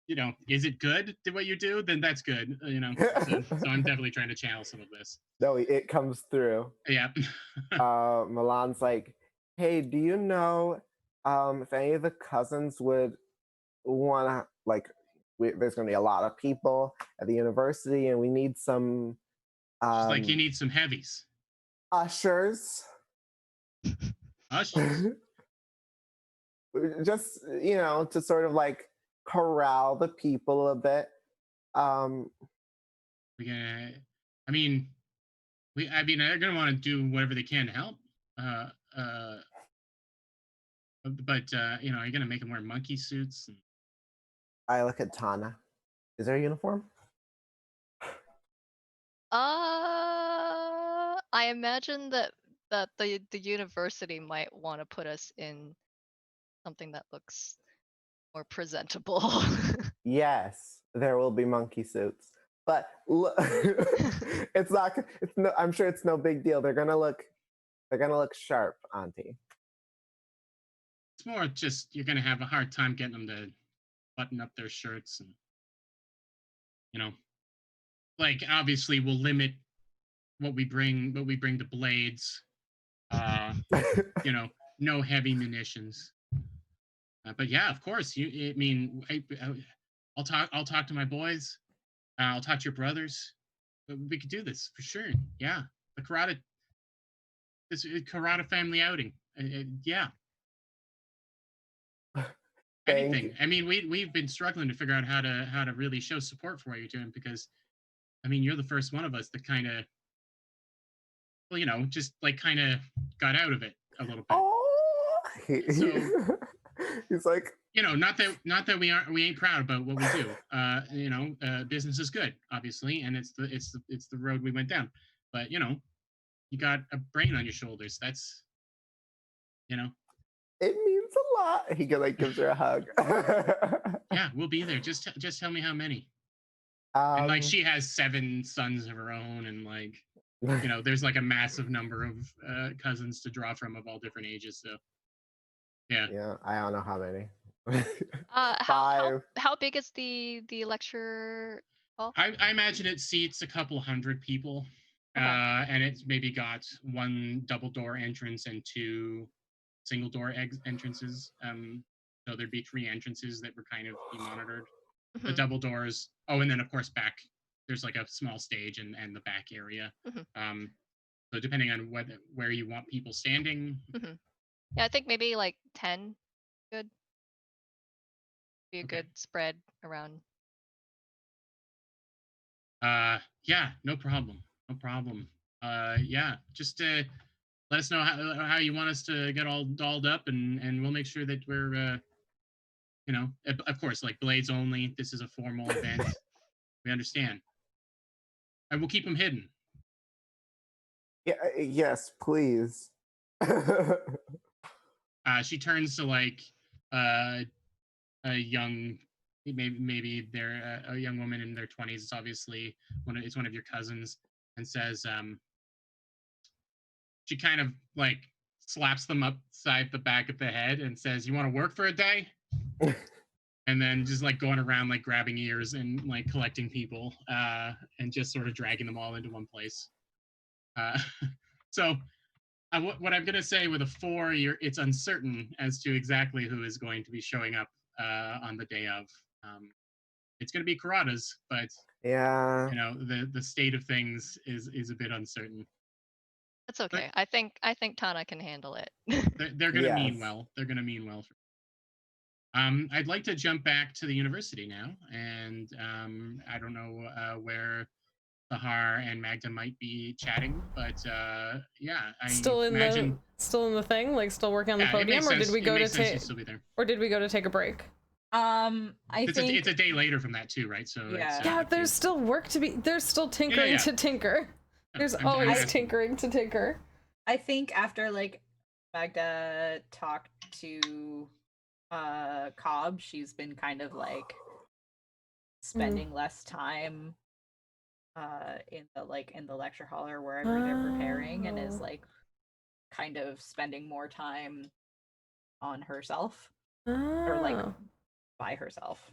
you know, is it good to what you do? Then that's good. You know, so I'm definitely trying to channel some of this. No, it comes through. Yeah. Milan's like, hey, do you know if any of the cousins would want to, like, there's going to be a lot of people at the university and we need some She's like, you need some heavies. Ushers. Ushers? Just, you know, to sort of like corral the people a bit. I mean, they're gonna want to do whatever they can to help. But you know, you're gonna make them wear monkey suits. I look at Tana. Is there a uniform? I imagine that the university might want to put us in something that looks more presentable. Yes, there will be monkey suits, but it's not. It's no. I'm sure it's no big deal. They're gonna look sharp, Auntie. It's more just you're gonna have a hard time getting them to button up their shirts, and you know, like obviously we'll limit what we bring to blades. You know, no heavy munitions. But yeah, of course. I'll talk to my boys. I'll talk to your brothers. We could do this for sure. Yeah, the karate family outing. Yeah. Anything. I mean, we've been struggling to figure out how to really show support for what you're doing because, I mean, you're the first one of us that kind of, well, you know, just like kind of got out of it a little bit. Oh, so he's like, you know, not that we ain't proud about what we do. You know, business is good, obviously, and it's the road we went down. But you know, you got a brain on your shoulders. That's, you know, it means a lot. He like gives her a hug. Yeah, we'll be there. Just tell me how many. And like she has 7 sons of her own, and like, you know, there's like a massive number of cousins to draw from of all different ages. So yeah. Yeah, I don't know how many. How big is the lecture hall? I imagine it seats a couple hundred people. Okay. And it's maybe got 1 double door entrance and 2 single door entrances. So there'd be 3 entrances that were kind of be monitored. Mm-hmm. The double doors. Oh, and then of course back there's like a small stage and the back area. Mm-hmm. So depending on where you want people standing. Mm-hmm. Yeah, I think maybe like 10 good. Be a good spread around. Yeah, no problem. Yeah, just let us know how you want us to get all dolled up, and we'll make sure that we're you know, of course, like blades only. This is a formal event. We understand, and we'll keep them hidden. Yeah. Yes, please. She turns to like a young, maybe they're a young woman in their 20s. It's obviously it's one of your cousins, and says, she kind of like slaps them upside the back of the head and says, "You want to work for a day?" And then just like going around like grabbing ears and like collecting people and just sort of dragging them all into one place. So what I'm going to say with a 4, it's uncertain as to exactly who is going to be showing up on the day of. It's going to be Karatas, but yeah, you know, the state of things is a bit uncertain. That's okay. But I think Tana can handle it. They're going to mean well. They're going to mean well. I'd like to jump back to the university now, and I don't know where Sahar and Magda might be chatting, but yeah, I imagine still in the thing, like still working on the yeah, it makes podium, or sense. did we It go to makes sense take, you'd still be there. or did we go to take a break? I think It's a day later from that too, right? So Yeah. it's, Yeah, up to there's you. still work to be. There's still tinkering yeah. to tinker. There's I'm always asking. tinkering to tinker. I think after like Magda talked to Cobb, she's been kind of like spending less time in the lecture hall or wherever they're preparing, and is Oh. like kind of spending more time on herself or like by herself.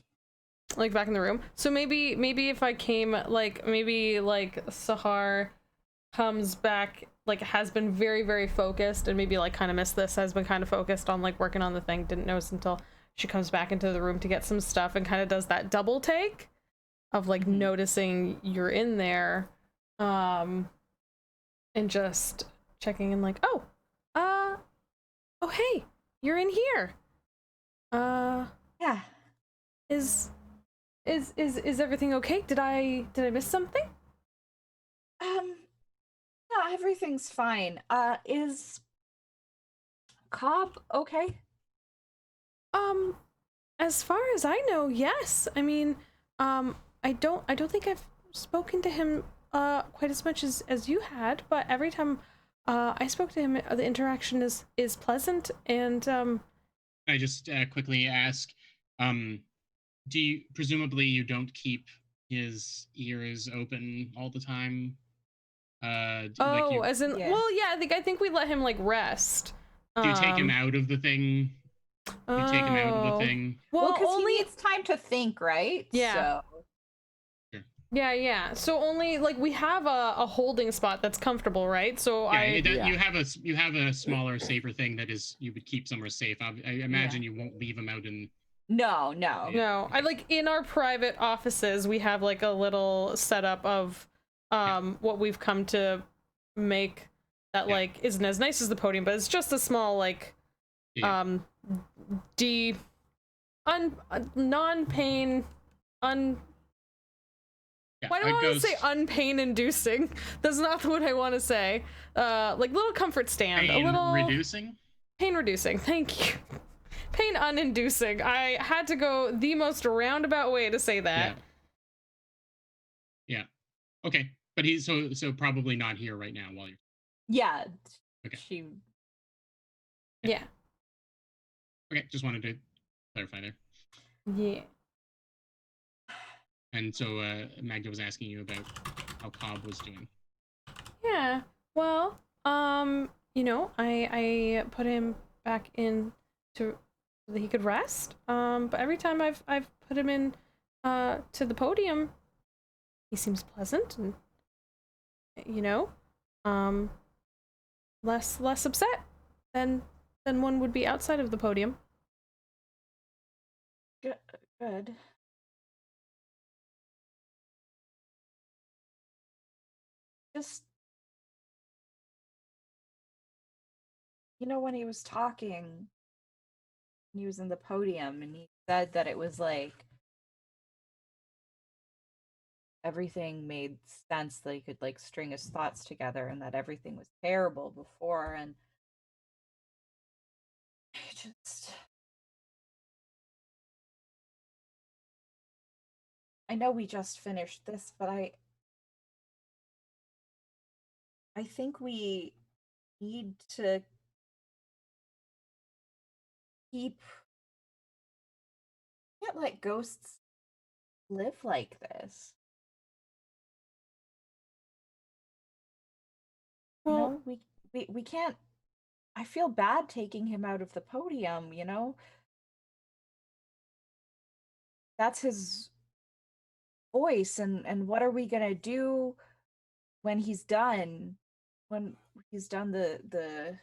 Like back in the room. So maybe if I came, like maybe like Sahar comes back, like has been very, very focused, and maybe like kind of missed this, has been kind of focused on like working on the thing, didn't notice until she comes back into the room to get some stuff, and kind of does that double take of like noticing you're in there, and just checking in, like, oh hey, you're in here. Yeah. Is everything okay? Did I miss something? No, everything's fine. Is Cobb okay? As far as I know, yes. I mean, I don't think I've spoken to him quite as much as you had, but every time I spoke to him, the interaction is pleasant, and I just quickly ask, do you presumably you don't keep his ears open all the time? Like you, as in, Yeah. well, yeah, I think we let him like rest. do you take him out of the thing? Do you take him out of the thing? Well, because only he needs time to think, right? Yeah. So. Yeah. So only like we have a holding spot that's comfortable, right? So Yeah, you have a smaller, safer thing that is you would keep somewhere safe. I imagine you won't leave him out in. No. No, I like in our private offices we have like a little setup of what we've come to make that like isn't as nice as the podium, but it's just a small like non-pain why do I want to say unpain inducing? That's not what I want to say. Like little comfort stand, Pain a little reducing. Pain reducing. Thank you. Pain uninducing. I had to go the most roundabout way to say that. Yeah. Okay, but he's so probably not here right now while you're. Yeah. Okay. Yeah. Okay, just wanted to clarify there. Yeah. And so Magda was asking you about how Cobb was doing. Yeah. Well, you know, I put him back in so that he could rest. But every time I've put him in to the podium, he seems pleasant and you know, less upset than one would be outside of the podium. Good. Just, you know, when he was talking, he was in the podium and he said that it was like everything made sense, that he could like string his thoughts together, and that everything was terrible before, and I know we just finished this, but I think we need to can't let ghosts live like this. Well, you know, we can't. I feel bad taking him out of the podium, you know? That's his voice, and what are we gonna do when he's done? When he's done the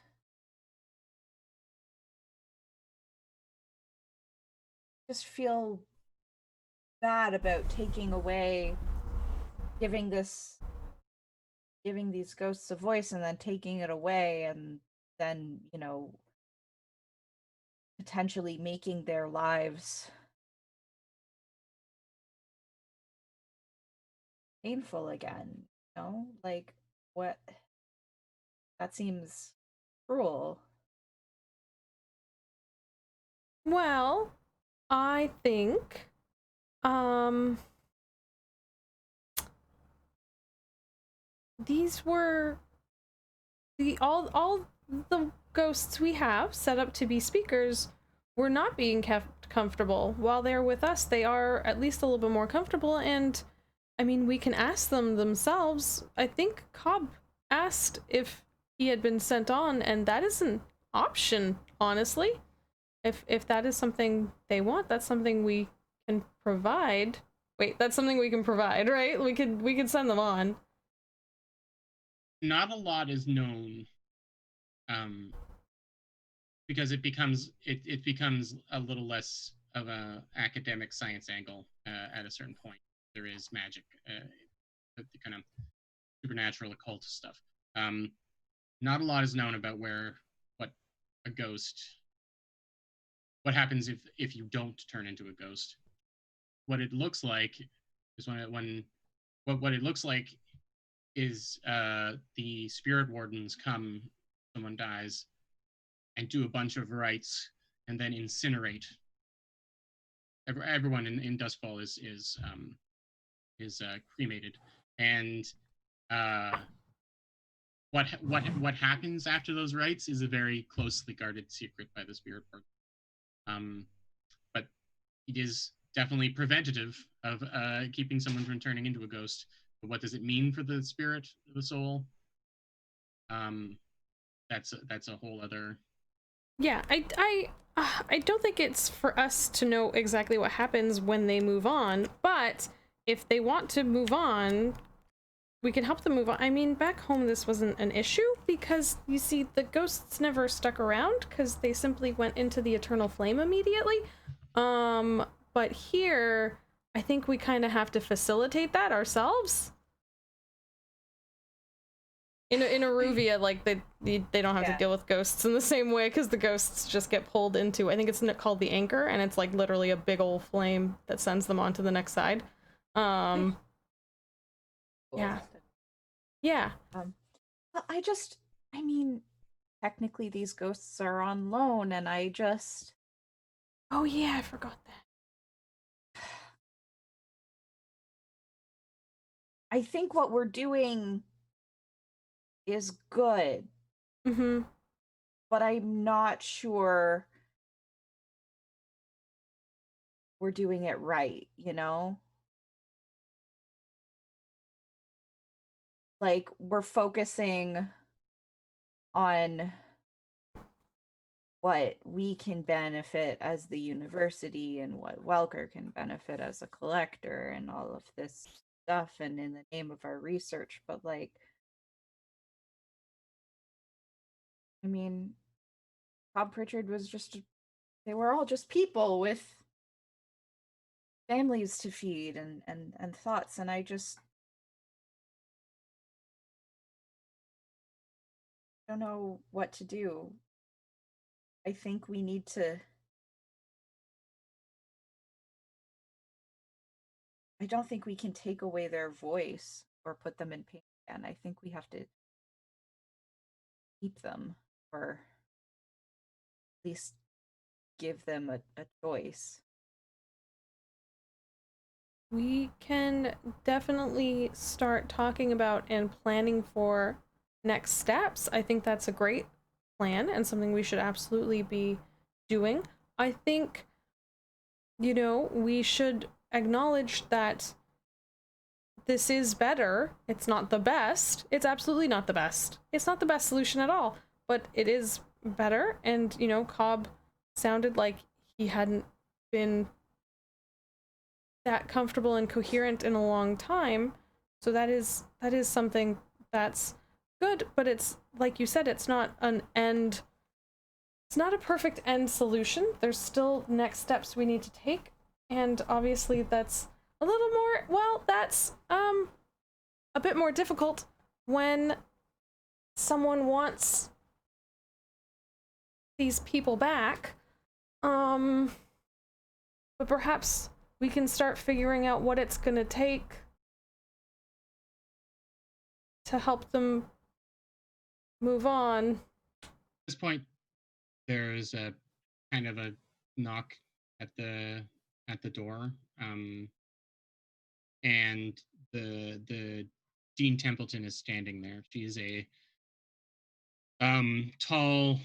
just feel bad about taking away, giving these ghosts a voice and then taking it away, and then, you know, potentially making their lives painful again, you know? Like, what? That seems cruel. Well, I think these were all the ghosts we have set up to be speakers were not being kept comfortable. While they're with us, they are at least a little bit more comfortable, and I mean, we can ask them themselves. I think Cobb asked if he had been sent on, and that is an option, honestly. If that is something they want, that's something we can provide. Wait, that's something we can provide, right? We could send them on. Not a lot is known, because it becomes a little less of a academic science angle at a certain point. There is magic, the kind of supernatural occult stuff. Not a lot is known about what a ghost, what happens if you don't turn into a ghost. What it looks like is what it looks like is the spirit wardens come, someone dies, and do a bunch of rites, and then incinerate. Everyone in Doskvol is cremated, and what happens after those rites is a very closely guarded secret by the spirit wardens. But it is definitely preventative of keeping someone from turning into a ghost. But what does it mean for the spirit, the soul? That's a whole other. Yeah, I don't think it's for us to know exactly what happens when they move on, but if they want to move on, we can help them move on. I mean, back home this wasn't an issue because, you see, the ghosts never stuck around because they simply went into the eternal flame immediately. But here, I think we kind of have to facilitate that ourselves. In Aruvia, like, they don't have to deal with ghosts in the same way because the ghosts just get pulled into, I think it's called the anchor, and it's like literally a big old flame that sends them on to the next side. Yeah. Yeah. Well, I mean, technically these ghosts are on loan, and Oh yeah, I forgot that. I think what we're doing is good. Mm-hmm. But I'm not sure we're doing it right, you know? Like, we're focusing on what we can benefit as the university and what Welker can benefit as a collector and all of this stuff, and in the name of our research. But, like, I mean, Bob Pritchard was they were all just people with families to feed and thoughts, and I don't know what to do. I think we need to. I don't think we can take away their voice or put them in pain again. I think we have to keep them, or at least give them a choice. We can definitely start talking about and planning for next steps. I think that's a great plan and something we should absolutely be doing. I think, we should acknowledge that this is better. It's not the best. It's absolutely not the best. It's not the best solution at all, but it is better. And, Cobb sounded like he hadn't been that comfortable and coherent in a long time. So that is something that's good, but it's, like you said, it's not an end. It's not a perfect end solution. There's still next steps we need to take. And obviously that's a little more, well, that's a bit more difficult when someone wants these people back. But perhaps we can start figuring out what it's gonna take to help them move on. At this point, there's a kind of a knock at the door, and the Dean Templeton is standing there. She is a tall,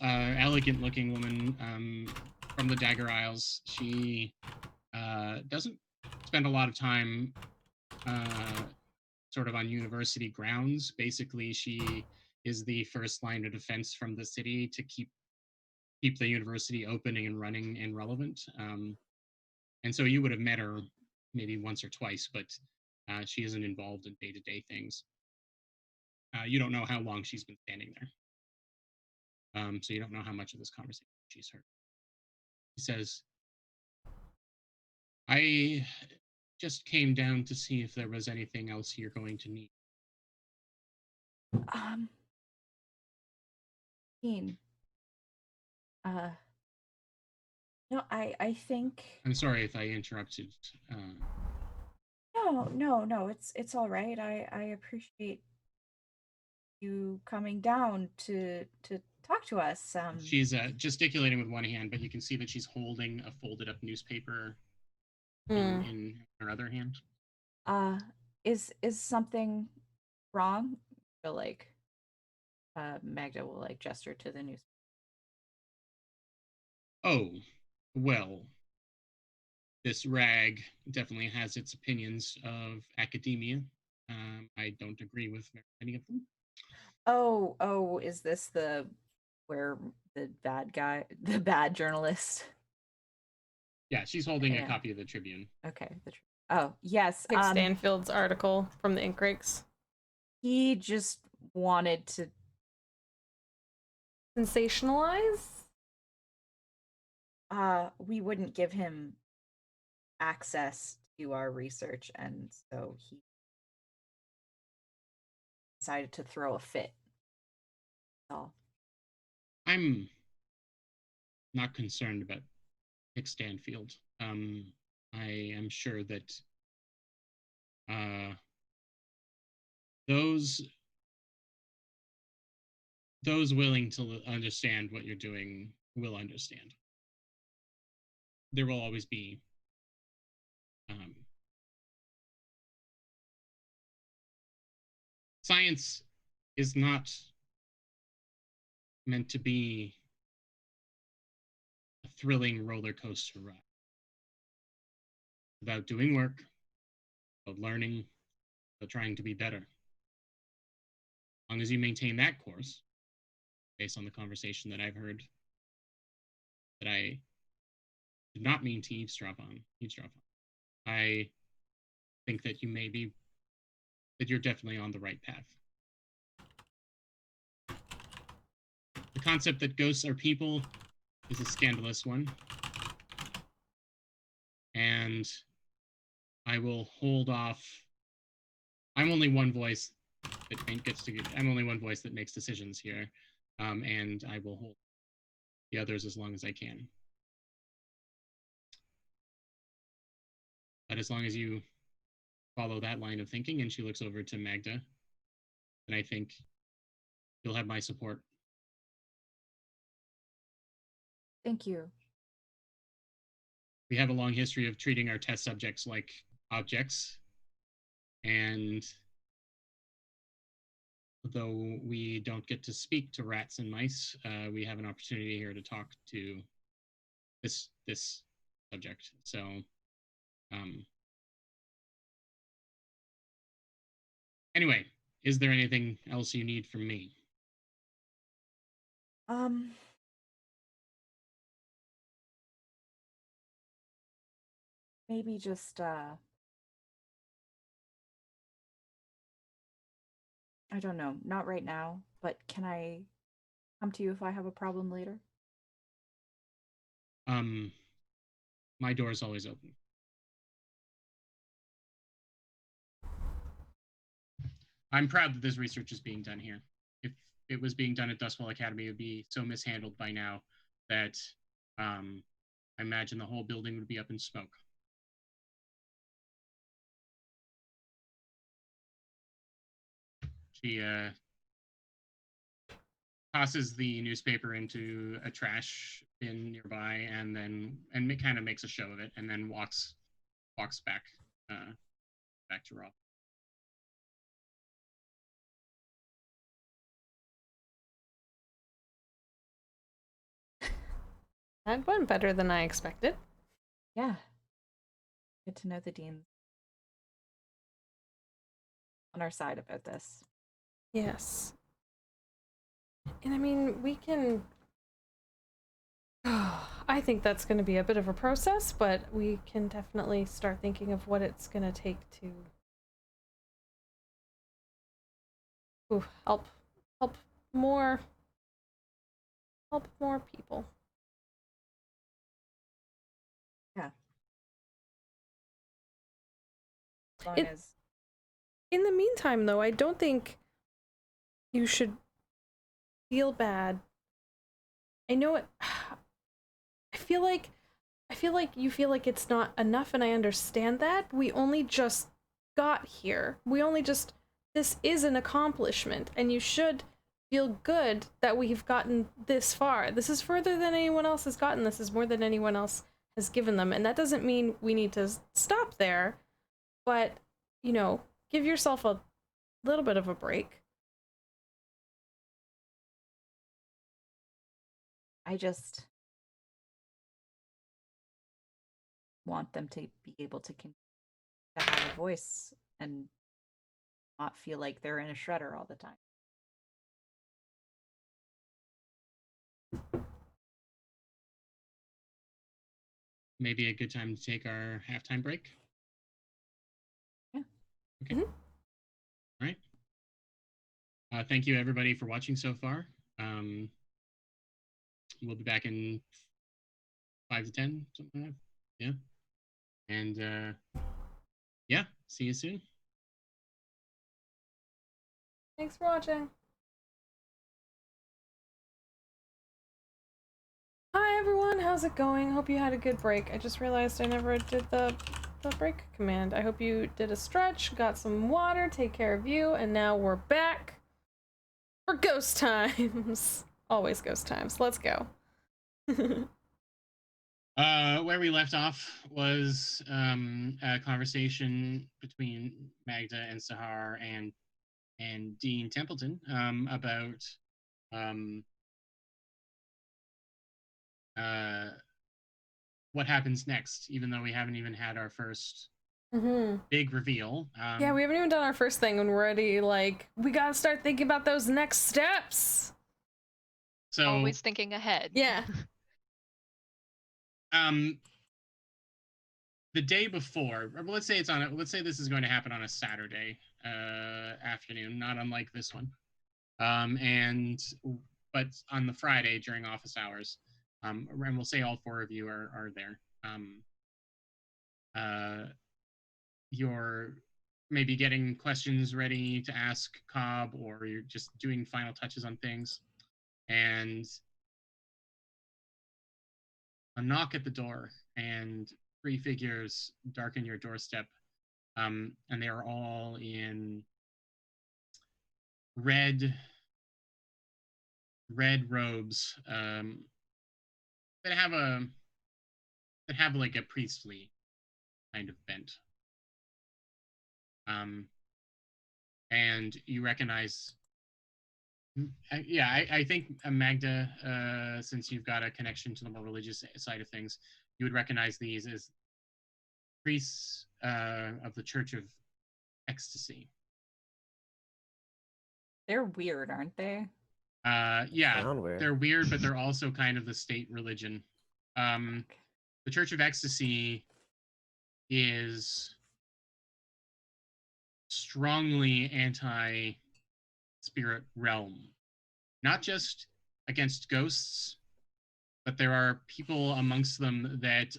elegant-looking woman from the Dagger Isles. She doesn't spend a lot of time sort of on university grounds. Basically, she is the first line of defense from the city to keep the university open and running and relevant. And so you would have met her maybe once or twice, but she isn't involved in day-to-day things. You don't know how long she's been standing there. So you don't know how much of this conversation she's heard. He says, I just came down to see if there was anything else you're going to need. Dean. No, I think. I'm sorry if I interrupted. No, it's all right. I appreciate you coming down to talk to us. She's gesticulating with one hand, but you can see that she's holding a folded up newspaper in her other hand. Is something wrong? Or like, Magda will like gesture to the news. Oh, well, this rag definitely has its opinions of academia. I don't agree with many of them. Oh, is this where the bad journalist? Yeah, she's holding a copy of the Tribune. Okay. Oh, yes. Like Stanfield's article from the Ink Rakes. He just wanted to sensationalize? We wouldn't give him access to our research, and so he decided to throw a fit. Oh. I'm not concerned about Nick Stanfield. I am sure that those willing to understand what you're doing will understand. There will always be science is not meant to be a thrilling roller coaster ride. About doing work, about learning, about trying to be better. As long as you maintain that course, based on the conversation that I've heard, that I did not mean to eavesdrop on. I think that you're definitely on the right path. The concept that ghosts are people is a scandalous one. And I will hold off. I'm only one voice that makes decisions here. And I will hold the others as long as I can. But as long as you follow that line of thinking, and she looks over to Magda, then I think you'll have my support. Thank you. We have a long history of treating our test subjects like objects, and though we don't get to speak to rats and mice, we have an opportunity here to talk to this subject. So, anyway, is there anything else you need from me? Maybe just I don't know, not right now, but can I come to you if I have a problem later? My door is always open. I'm proud that this research is being done here. If it was being done at Doskvol Academy, it would be so mishandled by now that I imagine the whole building would be up in smoke. She tosses the newspaper into a trash bin nearby, and kind of makes a show of it, and then walks back to Rob. That went better than I expected. Yeah. Good to know the dean's on our side about this. Yes. And I mean, we can... I think that's going to be a bit of a process, but we can definitely start thinking of what it's going to take to help more people. Yeah. As long as... In the meantime, though, I don't think you should feel bad. I know it... I feel like you feel like it's not enough, and I understand that. We only just got here. This is an accomplishment, and you should feel good that we've gotten this far. This is further than anyone else has gotten. This is more than anyone else has given them, and that doesn't mean we need to stop there, but, you know, give yourself a little bit of a break. I just want them to be able to have a voice and not feel like they're in a shredder all the time. Maybe a good time to take our halftime break? Yeah. Okay. Mm-hmm. All right. Thank you, everybody, for watching so far. We'll be back in 5 to 10, something like that. Yeah. And yeah, see you soon. Thanks for watching. Hi everyone, how's it going? Hope you had a good break. I just realized I never did the break command. I hope you did a stretch, got some water, take care of you, and now we're back for ghost times. Always ghost times. Let's go. Where we left off was a conversation between Magda and Sahar and Dean Templeton about what happens next, even though we haven't even had our first big reveal. Yeah, we haven't even done our first thing and we're already like, we gotta start thinking about those next steps. So always thinking ahead. Yeah. The day before, or let's say this is going to happen on a Saturday afternoon, not unlike this one. But on the Friday during office hours, and we'll say all 4 of you are there. You're maybe getting questions ready to ask Cobb, or you're just doing final touches on things, and a knock at the door, and 3 figures darken your doorstep, and they are all in red robes that have like a priestly kind of bent. And you recognize, I think Magda, since you've got a connection to the more religious side of things, you would recognize these as priests of the Church of Ecstasy. They're weird, aren't they? Yeah, Weird. they're weird, but they're also kind of the state religion. Okay. The Church of Ecstasy is strongly anti-spirit realm, not just against ghosts, but there are people amongst them that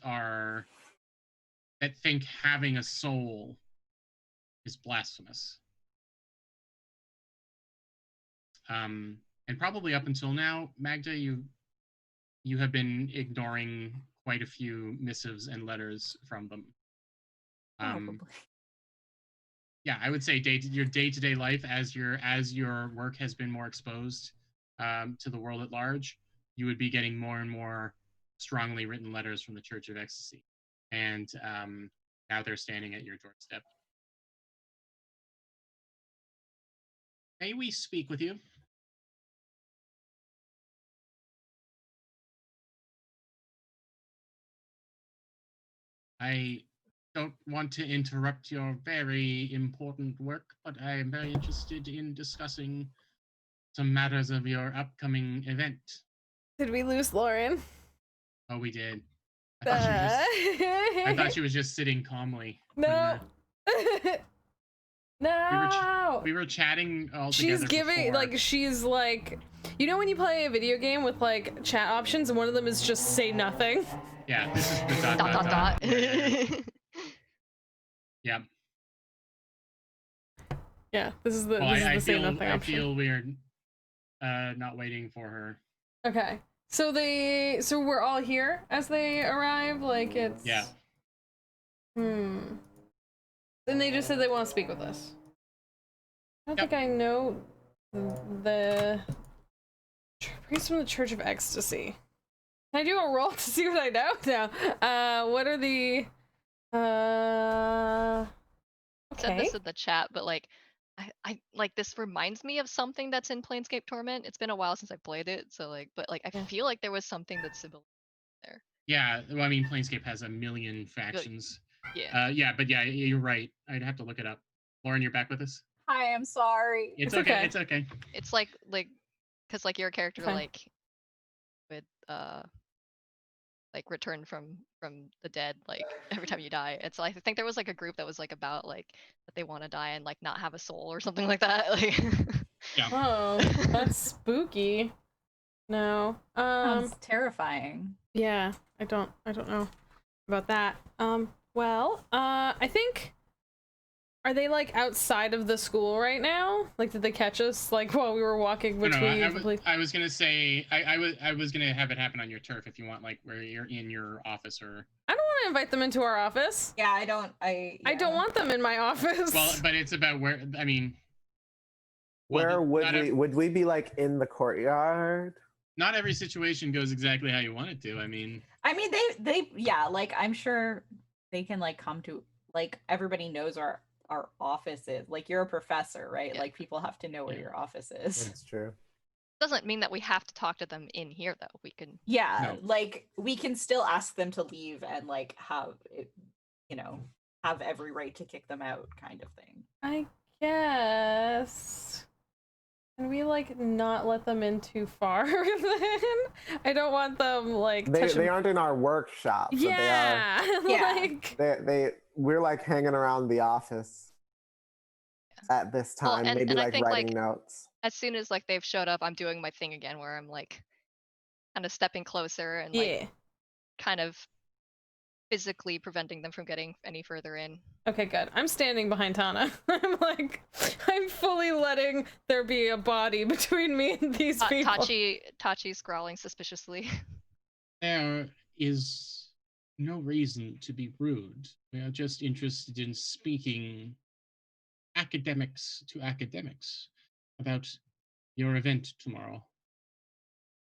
think having a soul is blasphemous. and probably up until now, Magda, you have been ignoring quite a few missives and letters from them. Probably. Yeah, I would say your day-to-day life, as your work has been more exposed to the world at large, you would be getting more and more strongly written letters from the Church of Ecstasy, and now they're standing at your doorstep. May we speak with you? I don't want to interrupt your very important work, but I am very interested in discussing some matters of your upcoming event. Did we lose Lauren? Oh, we did. I thought she No. was just sitting calmly. No. We were chatting all together. She's giving before. like she's like, you know when you play a video game with like chat options and one of them is just say nothing. Yeah, this is the dot. Yeah. Yeah, this is the say nothing option. I feel weird not waiting for her. Okay. So we're all here as they arrive, like it's Yeah. Then they just said they want to speak with us. I don't think I know the priest from the Church of Ecstasy. Can I do a roll to see what I know now? What are the I said this in the chat, but like I like this reminds me of something that's in Planescape Torment. It's been a while since I played it, so like, but like I feel like there was something that's similar there. Yeah, well, I mean, Planescape has a million factions. Yeah. But yeah, you're right. I'd have to look it up. Lauren, you're back with us? Hi, I'm sorry. It's okay. It's okay. It's like, because like your character like would like return from the dead like every time you die. It's like I think there was like a group that was like about like that they want to die and like not have a soul or something like that. Like yeah. Oh, that's spooky. No. Sounds terrifying. Yeah, I don't know about that. Well, I think, are they like outside of the school right now? Like, did they catch us like while we were walking between? I was gonna say I was gonna have it happen on your turf if you want, like where you're in your office or. I don't want to invite them into our office. Yeah, I don't want them in my office. Well, but it's about where. I mean. Where would we be like in the courtyard? Not every situation goes exactly how you want it to. I mean they like I'm sure they can like come to like everybody knows our office is. Like you're a professor, right? Yeah. Like people have to know where your office is. That's true. Doesn't mean that we have to talk to them in here though. We can like we can still ask them to leave and like have it, have every right to kick them out kind of thing. I guess. Can we like not let them in too far then? I don't want them like they aren't in our workshop. So yeah. We're like hanging around the office at this time, and maybe I like think, writing notes. As soon as like they've showed up, I'm doing my thing again where I'm like kind of stepping closer and like kind of physically preventing them from getting any further in. Okay, good. I'm standing behind Tana. I'm fully letting there be a body between me and these people. Tachi's growling suspiciously. There is no reason to be rude. We are just interested in speaking academics to academics about your event tomorrow.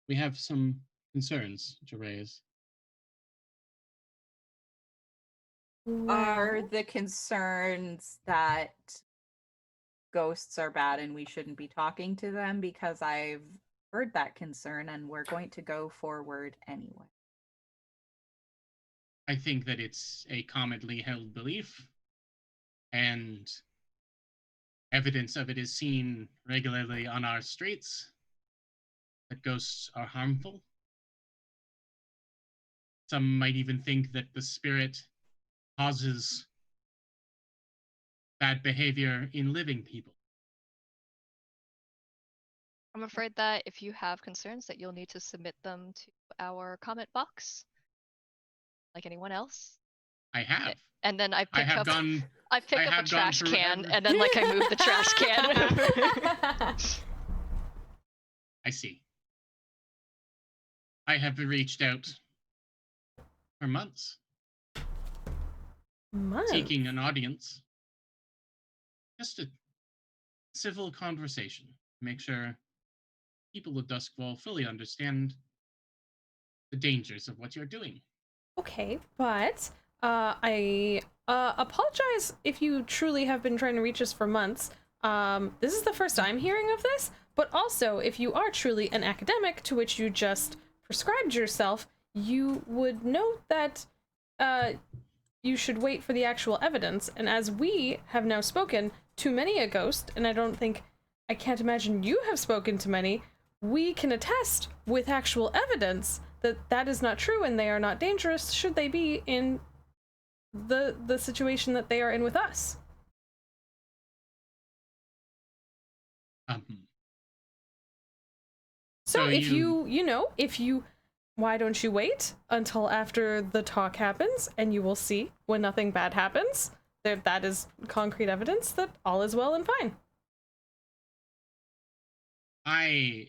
We have some concerns to raise. Are the concerns that ghosts are bad and we shouldn't be talking to them? Because I've heard that concern and we're going to go forward anyway. I think that it's a commonly held belief, and evidence of it is seen regularly on our streets, that ghosts are harmful. Some might even think that the spirit causes bad behavior in living people. I'm afraid that if you have concerns that you'll need to submit them to our comment box, like anyone else. I have. And then I pick up a trash can every... and then like I move the trash can. I see. I have reached out for months, seeking an audience. Just a civil conversation. Make sure people of Doskvol fully understand the dangers of what you're doing. Okay, but I apologize if you truly have been trying to reach us for months. This is the first I'm hearing of this, but also if you are truly an academic to which you just prescribed yourself, you would know that you should wait for the actual evidence. And as we have now spoken to many a ghost, and I can't imagine you have spoken to many, we can attest with actual evidence that that is not true and they are not dangerous should they be in the situation that they are in with us. So if you why don't you wait until after the talk happens and you will see when nothing bad happens that is concrete evidence that all is well and fine. I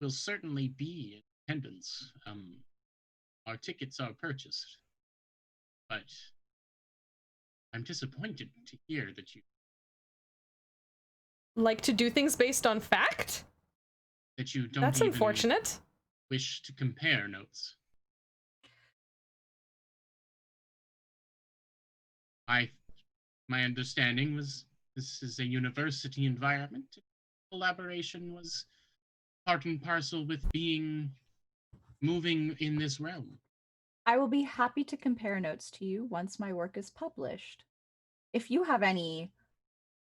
will certainly be in attendance. Our tickets are purchased, but I'm disappointed to hear that you like to do things based on fact. That you don't. That's even unfortunate. Wish to compare notes. My understanding was this is a university environment. Collaboration was part and parcel with moving in this realm. I will be happy to compare notes to you once my work is published. If you have any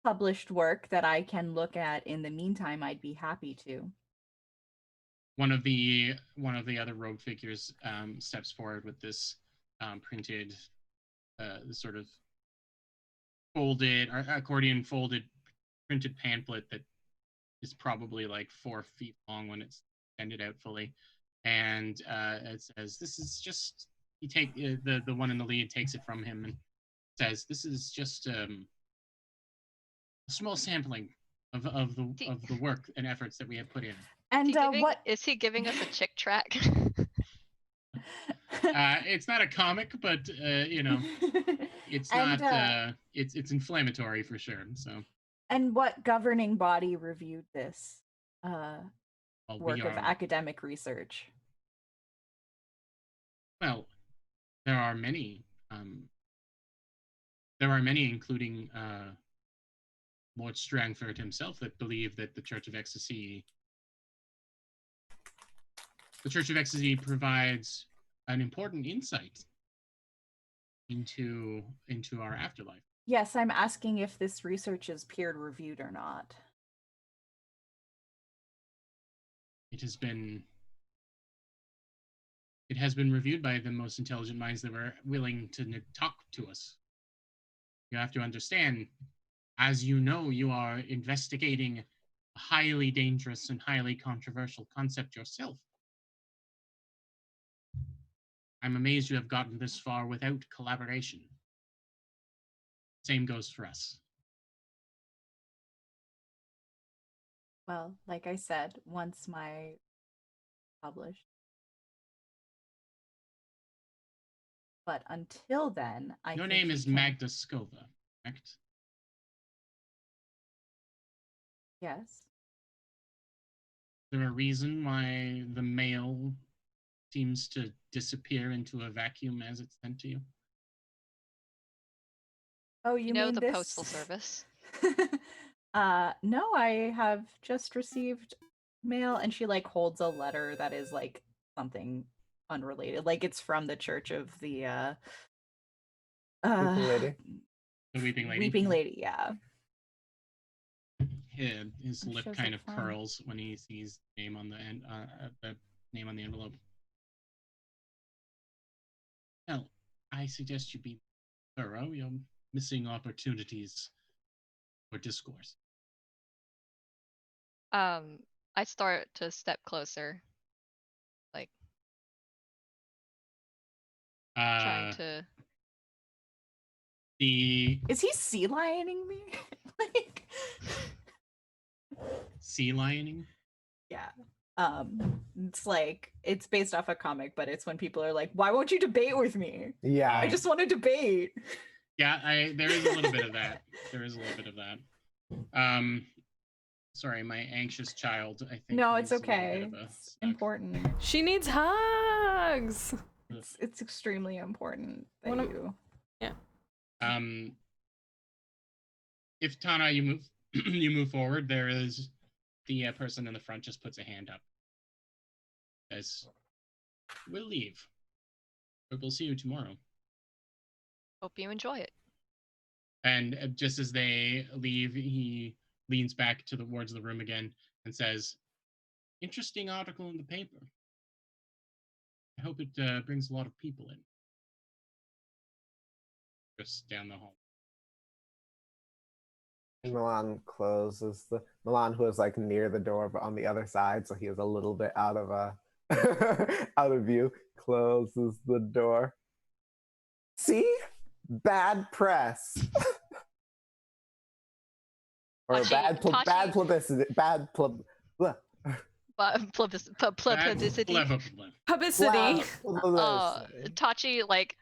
published work that I can look at in the meantime, I'd be happy to. One of the other rogue figures steps forward with this printed, sort of folded, or accordion folded printed pamphlet that is probably like 4 feet long when it's extended out fully, and it says, "This is just." The one in the lead takes it from him and says, "This is just a small sampling of the work and efforts that we have put in." And what is he giving us a chick track? It's not a comic, but it's not. It's inflammatory for sure. So. And what governing body reviewed this work of academic research? Well, there are many. There are many, including Lord Strangford himself, that believe that the Church of Ecstasy provides an important insight into our afterlife. Yes, I'm asking if this research is peer-reviewed or not. It has been reviewed by the most intelligent minds that were willing to talk to us. You have to understand, as you know, you are investigating a highly dangerous and highly controversial concept yourself. I'm amazed you have gotten this far without collaboration. Same goes for us. Well, like I said, once my published. But until then, Your name is Magda Skova, correct? Yes. Is there a reason why the mail seems to disappear into a vacuum as it's sent to you? Oh, you mean the this? Postal Service? No, I have just received mail, and she like holds a letter that is like something unrelated, like it's from the Church of the Weeping Lady. The Weeping Lady. Weeping Lady, yeah. Yeah, his lip kind of curls when he sees the name on the end, the name on the envelope. Well, I suggest you be thorough. You're missing opportunities for discourse. I start to step closer, like trying to. Is he sea lioning me? Like sea lioning? Yeah. It's like it's based off a comic, but it's when people are like, "Why won't you debate with me? Yeah. I just want to debate." Yeah, there is a little bit of that. There is a little bit of that. Sorry, my anxious child, I think. No, it's needs a little bit okay. of a It's hug. important. She needs hugs. It's extremely important that One of- you. If Tana, you move you move forward, there is the person in the front just puts a hand up. Says, "We'll leave. But we'll see you tomorrow." Hope you enjoy it. And just as they leave, he leans back towards the room again and says, "Interesting article in the paper. I hope it brings a lot of people in." Just down the hall. Milan closes the Milan, who is like near the door but on the other side, so he is a little bit out of out of view. Closes the door. See, bad press. Or Tachi- bad Tachi- publicity. Publicity. Publicity. Tachi like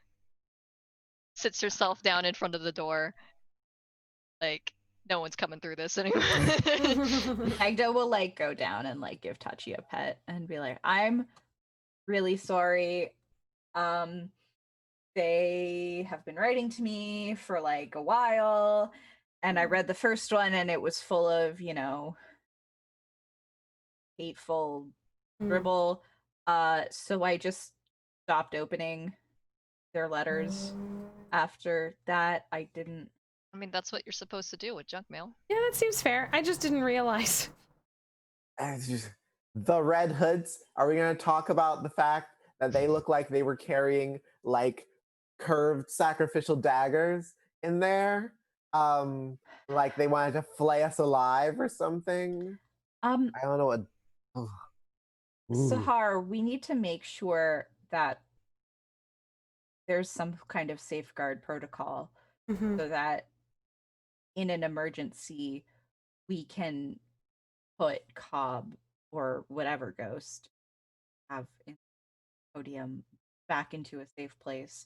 sits herself down in front of the door. Like no one's coming through this anymore. Magda will like go down and like give Tachi a pet and be like, "I'm really sorry. They have been writing to me for like a while, and I read the first one and it was full of, hateful dribble. So I just stopped opening their letters. After that, I didn't." I mean, that's what you're supposed to do with junk mail. Yeah, that seems fair. I just didn't realize. The Red Hoods. Are we going to talk about the fact that they look like they were carrying like curved sacrificial daggers in there? Like they wanted to flay us alive or something? I don't know what. Oh. Sahar, we need to make sure that there's some kind of safeguard protocol so that in an emergency we can put Cobb or whatever ghost have in the podium back into a safe place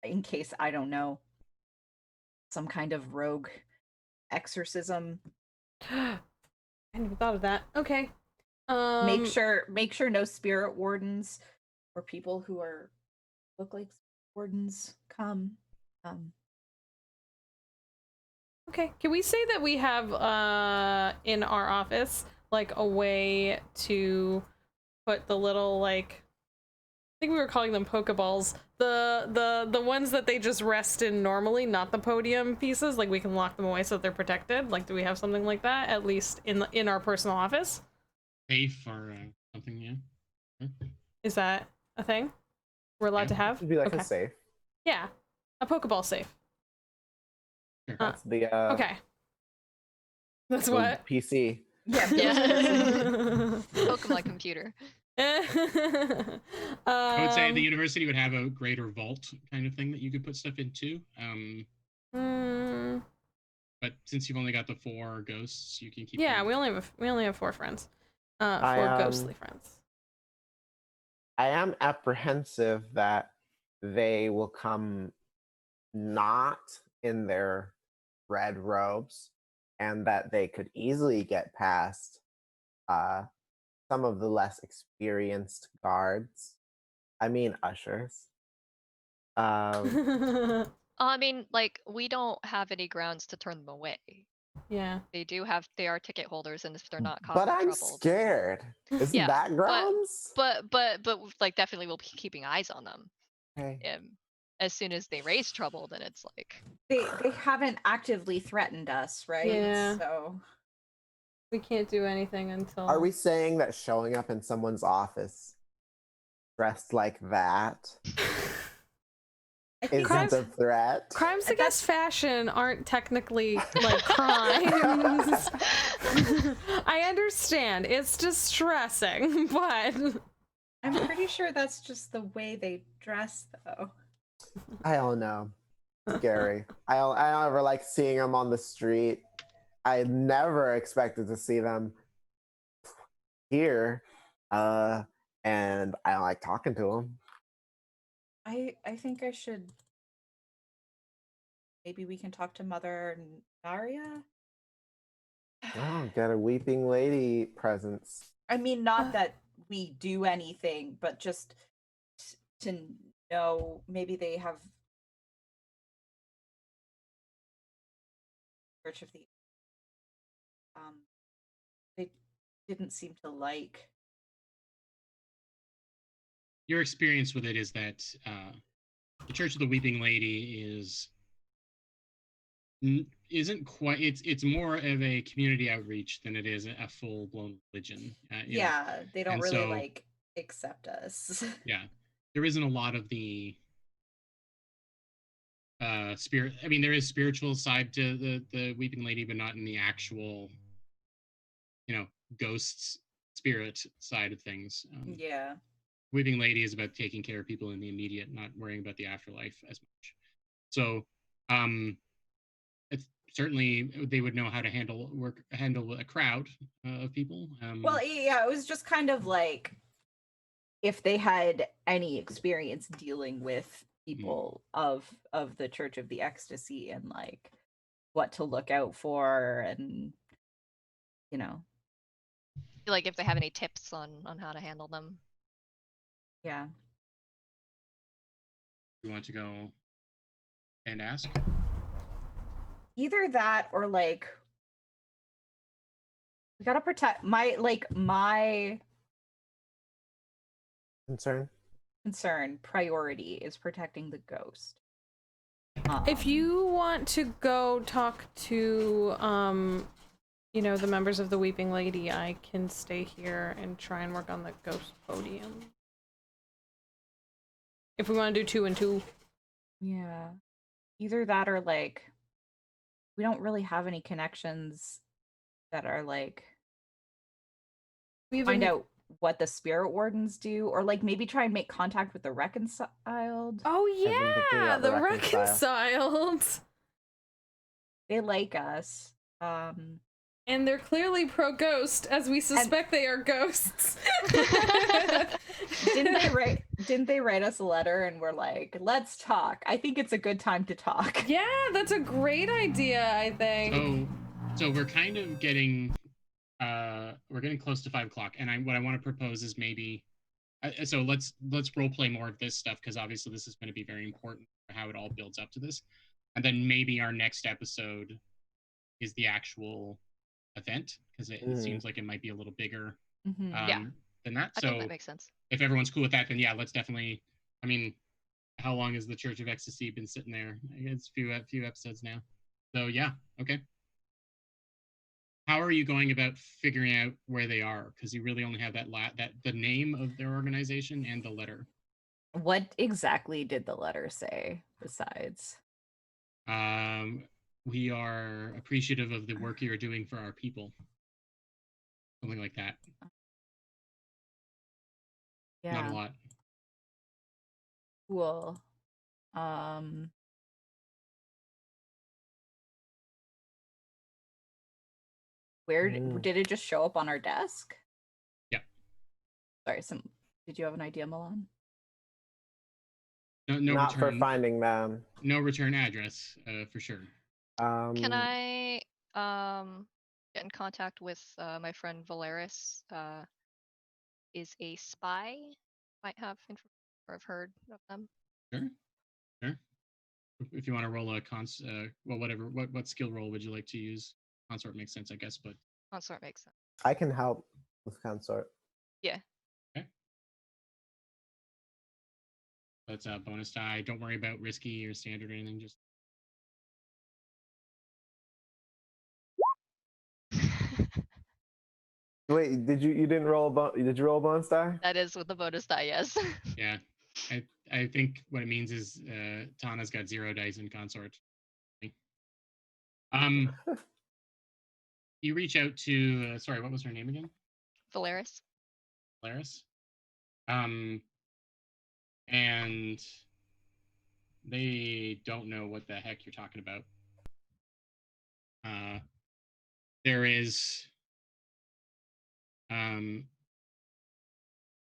in case, I don't know, some kind of rogue exorcism. I never thought of that. Okay. Make sure no spirit wardens or people who look like wardens come. Okay. Can we say that we have in our office like a way to put the little like, I think we were calling them Pokeballs. The ones that they just rest in normally, not the podium pieces. Like we can lock them away so that they're protected. Like, do we have something like that at least in our personal office? Safe or something, yeah. Is that a thing we're allowed to have? It'd be like Okay. a safe. Yeah, a Pokeball safe. Sure. That's the Okay. That's what? PC. Yeah. Pokemon computer. I would say the university would have a greater vault kind of thing that you could put stuff into. But since you've only got the 4 ghosts, you can keep. Yeah, them. we only have 4 friends. 4 ghostly friends. I am apprehensive that they will come not in their red robes, and that they could easily get past some of the less experienced guards. I mean, ushers. I mean, like, we don't have any grounds to turn them away. Yeah. They are ticket holders, and if they're not but I'm trouble, scared. Isn't Yeah, that grounds? but like definitely we'll be keeping eyes on them. Okay. As soon as they raise trouble, then it's like They haven't actively threatened us, right? Yeah. So We can't do anything until. Are we saying that showing up in someone's office dressed like that isn't a threat? Crimes against fashion aren't technically like crimes. I understand. It's distressing, but I'm pretty sure that's just the way they dress, though. I don't know. Scary. I don't ever like seeing them on the street. I never expected to see them here, and I like talking to him. I think I should. Maybe we can talk to Mother Naria. Oh, got a weeping lady presence. I mean, not that we do anything, but just to know. Maybe they have Church of the. They didn't seem to like. Your experience with it is that the Church of the Weeping Lady isn't quite. It's more of a community outreach than it is a full blown religion. Yeah, they don't and really so, like accept us. Yeah, there isn't a lot of the spirit. I mean, there is spiritual side to the Weeping Lady, but not in the actual, ghosts spirit side of things. Yeah. Weeping Lady is about taking care of people in the immediate, not worrying about the afterlife as much. So, it's, certainly they would know how to handle a crowd of people. Well, yeah, it was just kind of like if they had any experience dealing with people of the Church of the Ecstasy and like what to look out for, and Like if they have any tips on how to handle them. Yeah. You want to go and ask? Either that or like we gotta protect my concern priority is protecting the ghost. If you want to go talk to the members of the Weeping Lady, I can stay here and try and work on the ghost podium. If we want to do 2 and 2. Yeah. Either that or like we don't really have any connections that are like find out what the spirit wardens do, or like maybe try and make contact with the Reconciled. Oh yeah, the Reconciled. They like us. And they're clearly pro-ghost, as we suspect they are ghosts. Didn't they write us a letter and we're like, let's talk. I think it's a good time to talk. Yeah, that's a great idea, I think. So we're kind of getting close to 5 o'clock, and what I want to propose is maybe so let's role play more of this stuff, because obviously this is going to be very important for how it all builds up to this, and then maybe our next episode is the actual event, because it seems like it might be a little bigger than that. I think that makes sense. If everyone's cool with that, then yeah, let's definitely. I mean, how long has the Church of Ecstasy been sitting there? It's a few episodes now. So yeah, okay. How are you going about figuring out where they are? Because you really only have that the name of their organization and the letter. What exactly did the letter say besides? We are appreciative of the work you're doing for our people. Something like that. Yeah. Not a lot. Cool. Where did it just show up on our desk? Yeah. Sorry, did you have an idea, Milan? No Not return, for finding them. No return address, for sure. Can I get in contact with my friend Valeris? Is a spy. Might have information or have heard of them. Sure. If you want to roll a whatever. What skill roll would you like to use? Consort makes sense, I guess, but Consort makes sense. I can help with consort. Yeah. Okay. That's a bonus die. Don't worry about risky or standard or anything. Just Wait, did you didn't roll did you roll a bonus die? That is with the bonus die, yes. Yeah. I think what it means is Tana's got 0 dice in consort. You reach out to sorry, what was her name again? Valeris. And they don't know what the heck you're talking about. There is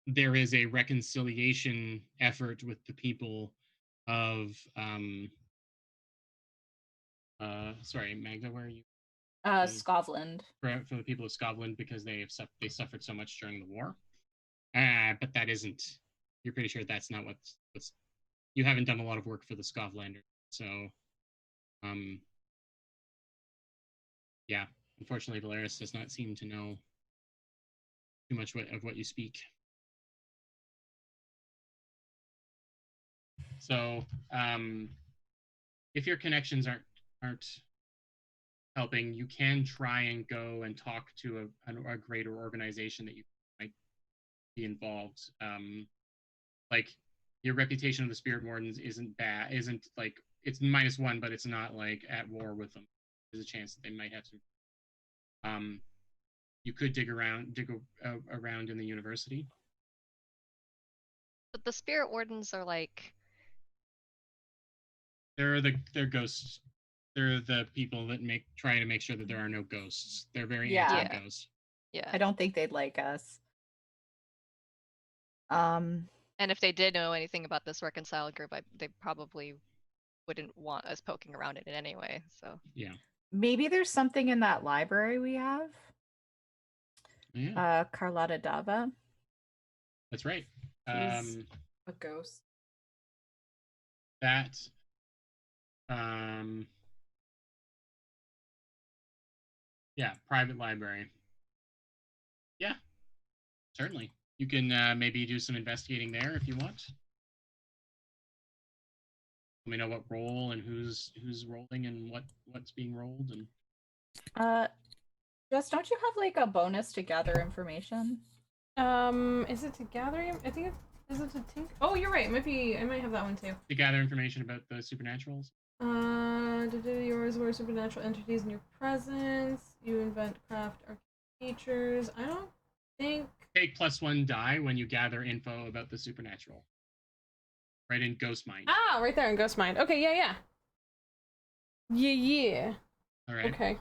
there is a reconciliation effort with the people of sorry, Magda, where are you? Scotland. For the people of Scotland, because they suffered so much during the war. But that isn't. You're pretty sure that's not what's. You haven't done a lot of work for the Scotlanders, so yeah. Unfortunately, Valeris does not seem to know too much of what you speak. So, if your connections aren't helping, you can try and go and talk to a greater organization that you might be involved. Like, your reputation of the Spirit Wardens isn't like, it's -1, but it's not like at war with them. There's a chance that they might have some. You could dig around in the university. But the Spirit Wardens are like. They're ghosts. They're the people that try to make sure that there are no ghosts. They're very anti-ghost. Yeah. I don't think they'd like us. And if they did know anything about this Reconciled group, they probably wouldn't want us poking around in it anyway. So yeah. Maybe there's something in that library we have. Yeah. Carlotta Dava. That's right. She's a ghost. That. Yeah, private library. Yeah, certainly. You can maybe do some investigating there if you want. Let me know what roll and who's rolling and what's being rolled and. Jess, don't you have like a bonus to gather information? Is it to gather? I think is it to think? Oh, you're right. I might have that one too. To gather information about the supernaturals. Yours were supernatural entities in your presence. You invent, craft, arcane features. I don't think. Take +1 die when you gather info about the supernatural. Right in Ghost Mind. Ah, right there in Ghost Mind. Okay, yeah. Yeah. All right. Okay.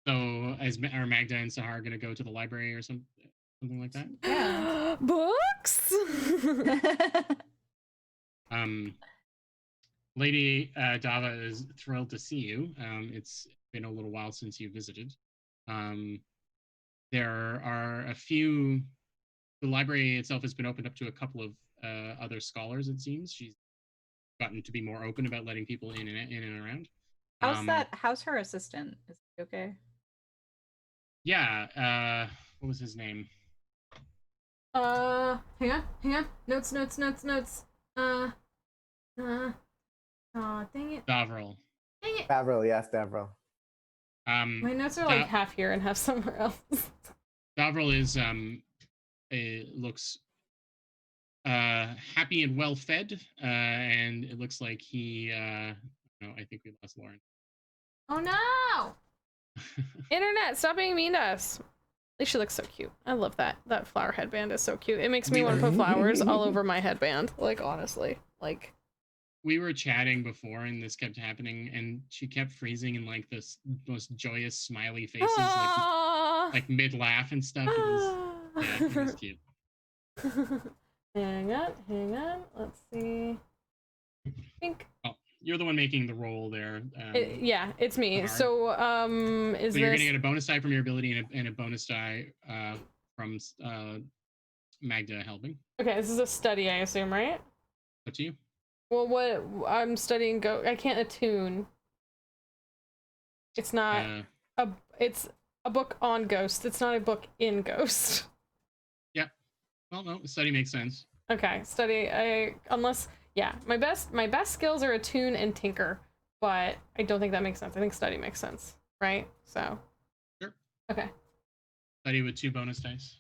So, are Magda and Sahar going to go to the library or something like that? Yeah. Books. Lady Dava is thrilled to see you. It's been a little while since you visited. There are a few. The library itself has been opened up to a couple of other scholars. It seems she's gotten to be more open about letting people in and around. How's her assistant? Is he okay? Yeah. What was his name? Hang on. Notes. Oh, dang it. Davril. Dang it. Davril, yes, Davril. My notes are like half here and half somewhere else. Davril is looks happy and well fed, and it looks like he no, I think we lost Lauren. Oh no! Internet, stop being mean to us. At least she looks so cute. I love that. That flower headband is so cute. It makes me want to put flowers all over my headband. Like, honestly. Like, we were chatting before and this kept happening and she kept freezing in like this most joyous smiley faces, like mid laugh and stuff. It was cute. Hang on. Let's see. Pink. Oh, you're the one making the roll there. Yeah, it's me. Sahar. So, is so you're this... gonna get a bonus die from your ability and a bonus die from Magda helping. Okay, this is a study, I assume, right? Up to you. Well, what I'm studying I can't attune. It's not it's a book on Ghost. It's not a book in Ghost. Yeah. Well, no, study makes sense. Okay, study. My best skills are attune and tinker, but I don't think that makes sense. I think study makes sense, right? So. Sure. Okay. Study with 2 bonus dice.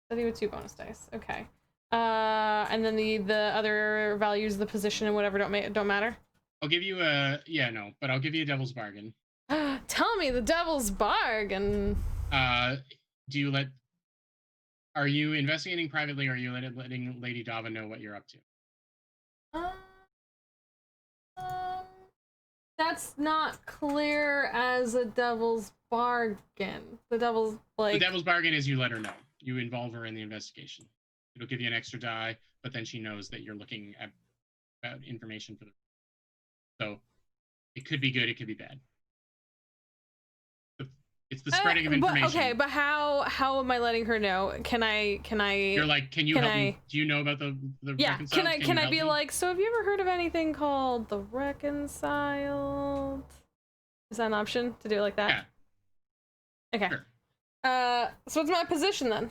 Study with 2 bonus dice. Okay. And then the other values, the position and whatever don't matter. I'll give you but I'll give you a devil's bargain. Tell me the devil's bargain. Are you investigating privately or are you letting Lady Dava know what you're up to? That's not clear as a devil's bargain. The devil's bargain is you let her know. You involve her in the investigation. it'll give you an extra die, but then she knows that you're looking at about information for the. So it could be good, it could be bad. It's the spreading of information. But, okay, but how am I letting her know? Can I? You're like, can you help me? Do you know about the yeah? Reconciled? Can I be like, so have you ever heard of anything called the Reconciled? Is that an option to do it like that? Yeah. Okay. Sure. So what's my position then?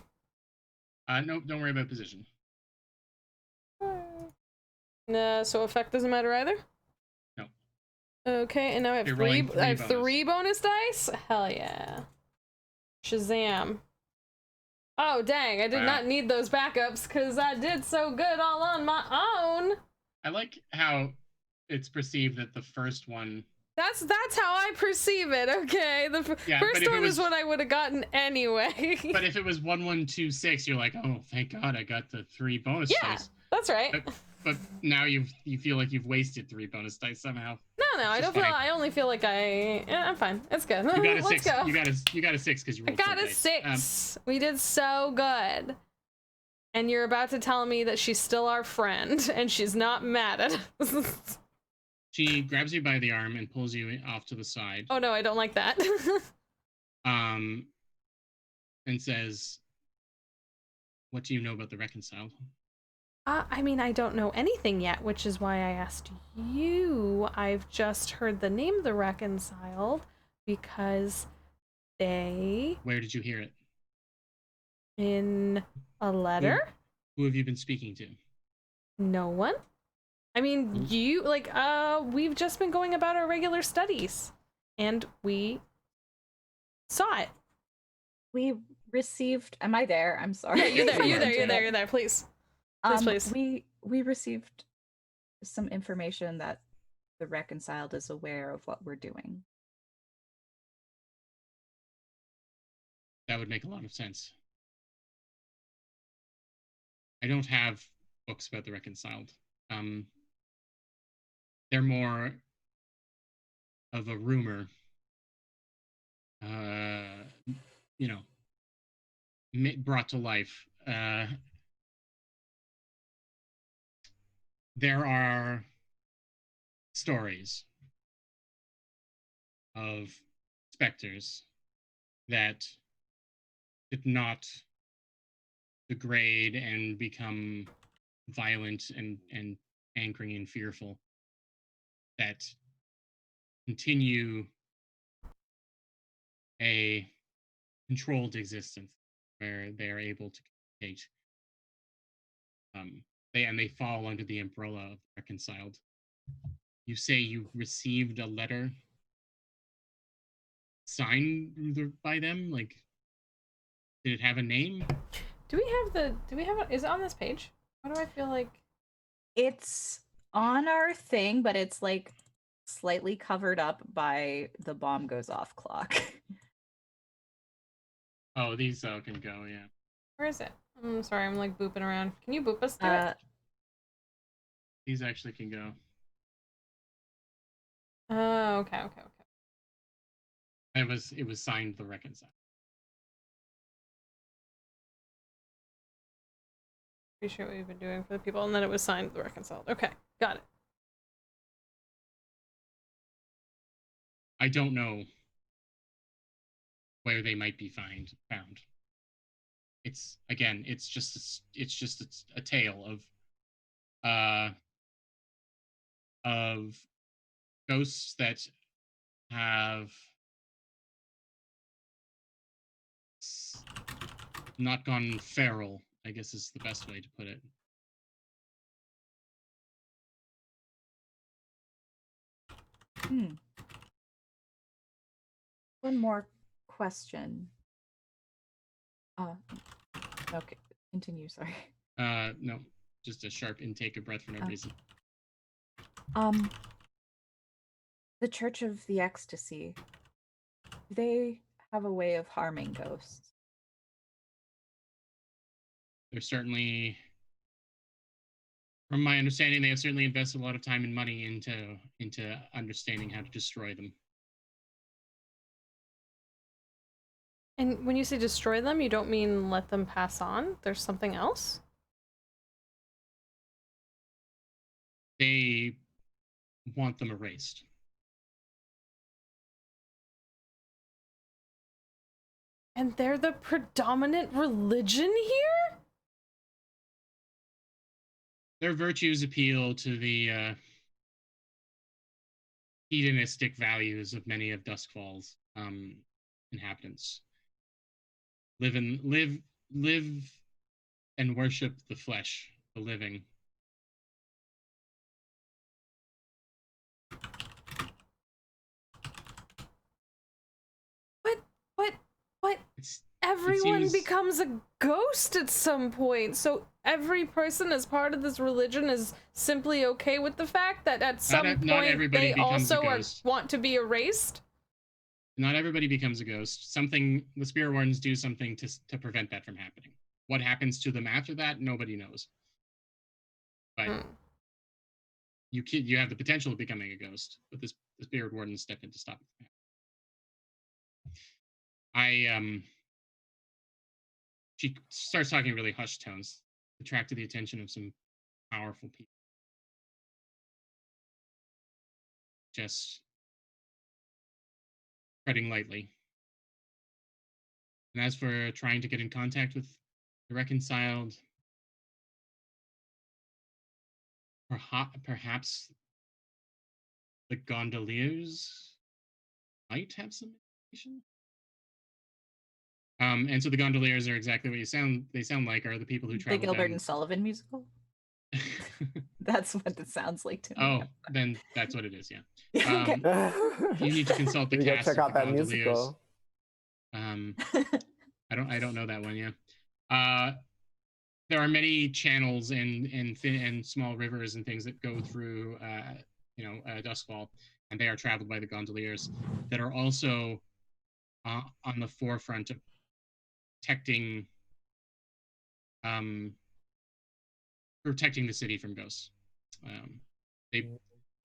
No, don't worry about position. No, so effect doesn't matter either? No. Okay, and now I have three bonus dice? Hell yeah. Shazam. Oh, dang, I did not need those backups because I did so good all on my own. I like how it's perceived that the first one... That's how I perceive it, okay? The first one is what I would have gotten anyway. But if it was 1126, you're like, oh, thank God I got the 3 bonus dice. That's right. But now you feel like you've wasted 3 bonus dice somehow. No, I don't feel. I only feel like I'm fine. It's good. You got a Let's 6. go. You got a 6 because you rolled I got 4 a dice. 6. We did so good. And you're about to tell me that she's still our friend and she's not mad at us. She grabs you by the arm and pulls you off to the side. Oh no, I don't like that. And says, "What do you know about the Reconciled?" I mean, I don't know anything yet, which is why I asked you. I've just heard the name The Reconciled because they... Where did you hear it? In a letter? Who have you been speaking to? No one. I mean, you, like, we've just been going about our regular studies, and we saw it. We received... Am I there? I'm sorry. Yeah, you're there, please. Please. We received some information that the Reconciled is aware of what we're doing. That would make a lot of sense. I don't have books about the Reconciled. They're more of a rumor. Brought to life. There are stories of specters that did not degrade and become violent and angry and fearful, that continue a controlled existence where they are able to communicate. They fall under the umbrella of Reconciled. You say you received a letter signed by them? Like, did it have a name? Is it on this page? Why do I feel like... It's on our thing, but it's like slightly covered up by the bomb goes off clock. Oh, these can go, yeah. Where is it? I'm sorry, I'm like booping around. Can you boop us through it? These actually can go. Oh, okay. It was signed the Reconciled. Appreciate what you've been doing for the people, and then it was signed the Reconciled. Okay, got it. I don't know where they might be found. It's just a tale of ghosts that have not gone feral, I guess is the best way to put it. One more question. Okay, continue, sorry. No, just a sharp intake of breath for no reason. The Church of the Ecstasy, do they have a way of harming ghosts? They're certainly, from my understanding, they have certainly invested a lot of time and money into understanding how to destroy them. And when you say destroy them, you don't mean let them pass on? There's something else? They want them erased. And they're the predominant religion here? Their virtues appeal to the hedonistic values of many of Doskvol's inhabitants. Live and worship the flesh, the living. But everyone becomes a ghost at some point, so every person as part of this religion is simply okay with the fact that at some point they also want to be erased? Not everybody becomes a ghost. The spirit wardens do something to prevent that from happening. What happens to them after that, nobody knows. But you have the potential of becoming a ghost, but the spirit wardens step in to stop it. She starts talking really hushed tones, attracted the attention of some powerful people. Just treading lightly. And as for trying to get in contact with the Reconciled, perhaps the gondoliers might have some information. And so the gondoliers are exactly what they sound like, are the people who travel the Gilbert down... and Sullivan musical. That's what it sounds like to me. Oh, then that's what it is. Yeah. Okay. You need to consult the cast. Check out that gondoliers. musical. I don't know that one. Yeah. There are many channels and small rivers and things that go through Doskvol, and they are traveled by the gondoliers that are also on the forefront of protecting the city from ghosts. A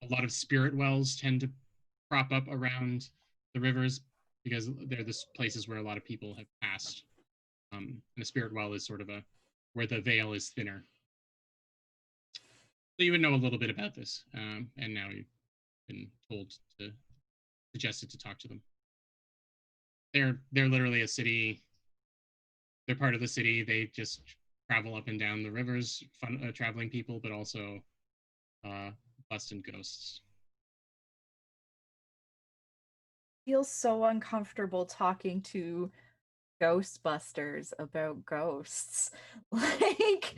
lot of spirit wells tend to crop up around the rivers because they're the places where a lot of people have passed. And a spirit well is sort of where the veil is thinner. So you would know a little bit about this, and now you've been suggested to talk to them. They're literally a city. They're part of the city. They just travel up and down the rivers, traveling people, but also busting ghosts. Feels so uncomfortable talking to Ghostbusters about ghosts. Like,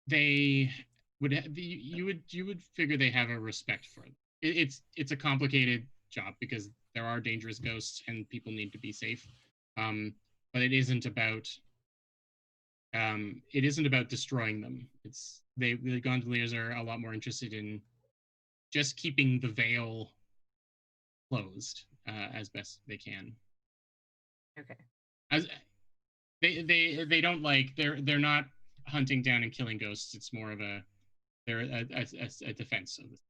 They would you would figure they have a respect for it. It's a complicated job because there are dangerous ghosts and people need to be safe. But it isn't about destroying them. The gondoliers are a lot more interested in just keeping the veil closed as best they can. Okay. As they don't they're not hunting down and killing ghosts. It's more of a defense of this.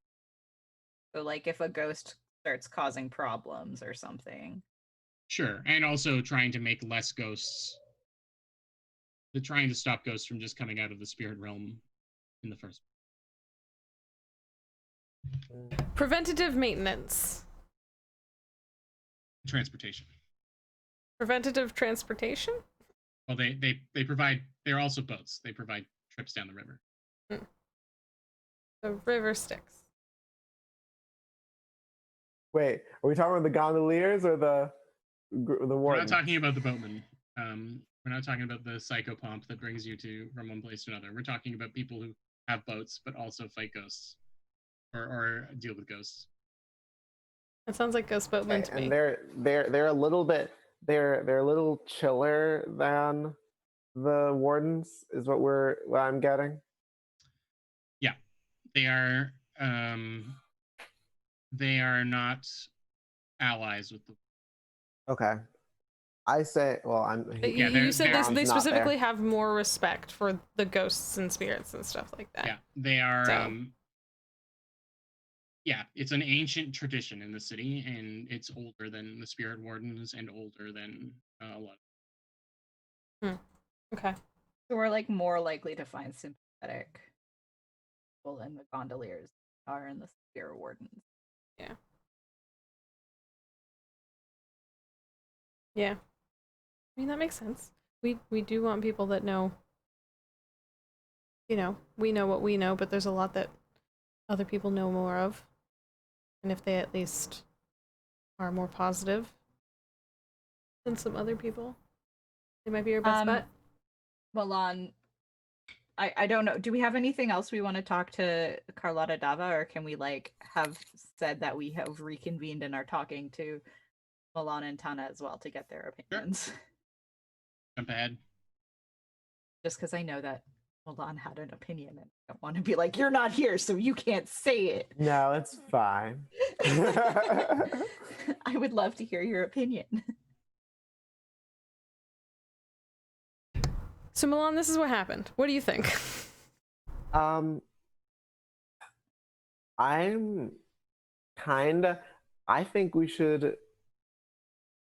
So like if a ghost starts causing problems or something. Sure, and also trying to make less ghosts. They're trying to stop ghosts from just coming out of the spirit realm in the first place. Preventative maintenance. Transportation. Preventative transportation? Well, they provide. They're also boats. They provide trips down the river. The river Styx. Wait, are we talking about the gondoliers or the wardens? We're not talking about the boatmen. We're not talking about the psychopomp that brings you from one place to another. We're talking about people who have boats but also fight ghosts or deal with ghosts. That sounds like ghost boatmen to me. And they're a little bit they're a little chiller than the wardens is what I'm getting. Yeah, they are not allies with the. Okay, I say. Well, you said they specifically have more respect for the ghosts and spirits and stuff like that. Yeah, they are. Yeah, it's an ancient tradition in the city, and it's older than the spirit wardens and older than a lot. Okay. So we're like more likely to find sympathetic people in the gondoliers are in the spirit wardens. Yeah. Yeah. I mean, that makes sense. We do want people that know, you know, we know what we know, but there's a lot that other people know more of. And if they at least are more positive than some other people, they might be our best bet. Milan, I don't know. Do we have anything else we want to talk to Carlotta Dava, or can we like have said that we have reconvened and are talking to Milan and Tana as well to get their opinions? Sure. Jump ahead. Just because I know that Milan had an opinion and I don't want to be like, you're not here, so you can't say it. No, it's fine. I would love to hear your opinion. So Milan, this is what happened. What do you think? I'm kinda. I think we should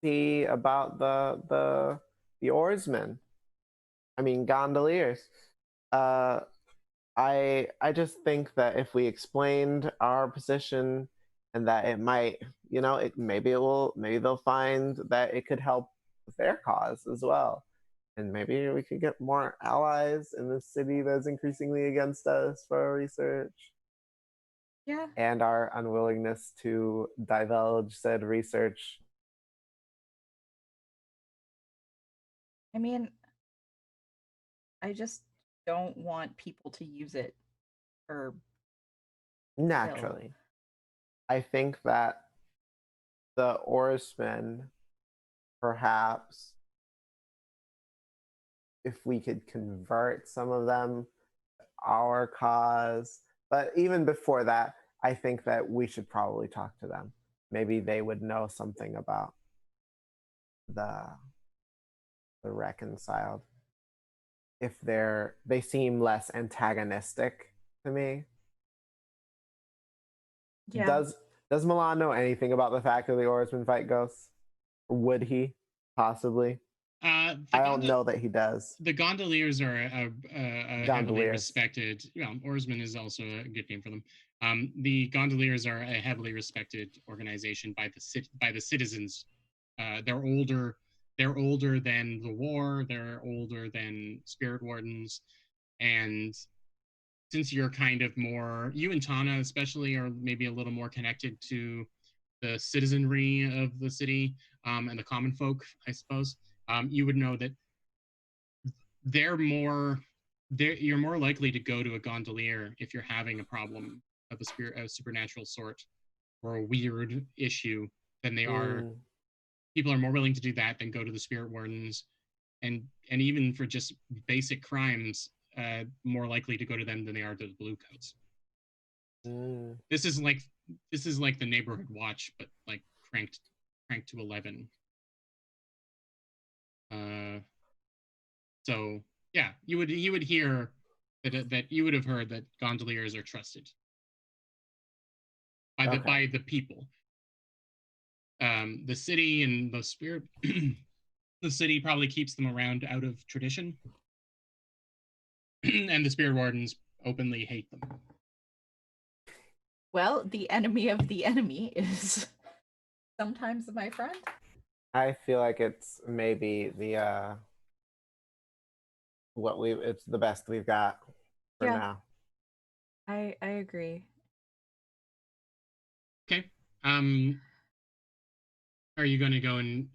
see about the oarsmen. I mean, gondoliers. I just think that if we explained our position and that it might, you know, maybe they'll find that it could help their cause as well. And maybe we could get more allies in this city that's increasingly against us for our research. Yeah. And our unwillingness to divulge said research. I mean, I just don't want people to use it for Naturally. ill. I think that the oarsmen, perhaps, if we could convert some of them to our cause. But even before that, I think that we should probably talk to them. Maybe they would know something about the reconciled. If they seem less antagonistic to me. Yeah. Does Milan know anything about the fact that the oarsmen fight ghosts? Or would he possibly? I don't know that he does. The gondoliers are a heavily respected. Well, oarsmen is also a good name for them. The gondoliers are a heavily respected organization by the citizens. They're older. They're older than the war. They're older than spirit wardens, and since you're kind of more, you and Tana especially are maybe a little more connected to the citizenry of the city and the common folk, I suppose. You would know that you're more likely to go to a gondolier if you're having a problem of a supernatural sort or a weird issue than they are. People are more willing to do that than go to the spirit wardens, and even for just basic crimes, more likely to go to them than they are to the blue coats. This is like the neighborhood watch, but like cranked to 11. So yeah, you would hear that you would have heard that gondoliers are trusted by the people. The city and the spirit, the city probably keeps them around out of tradition, and the spirit wardens openly hate them. Well, the enemy of the enemy is sometimes my friend. I feel like it's maybe the it's the best we've got for now. I agree. Okay. Are you going to go and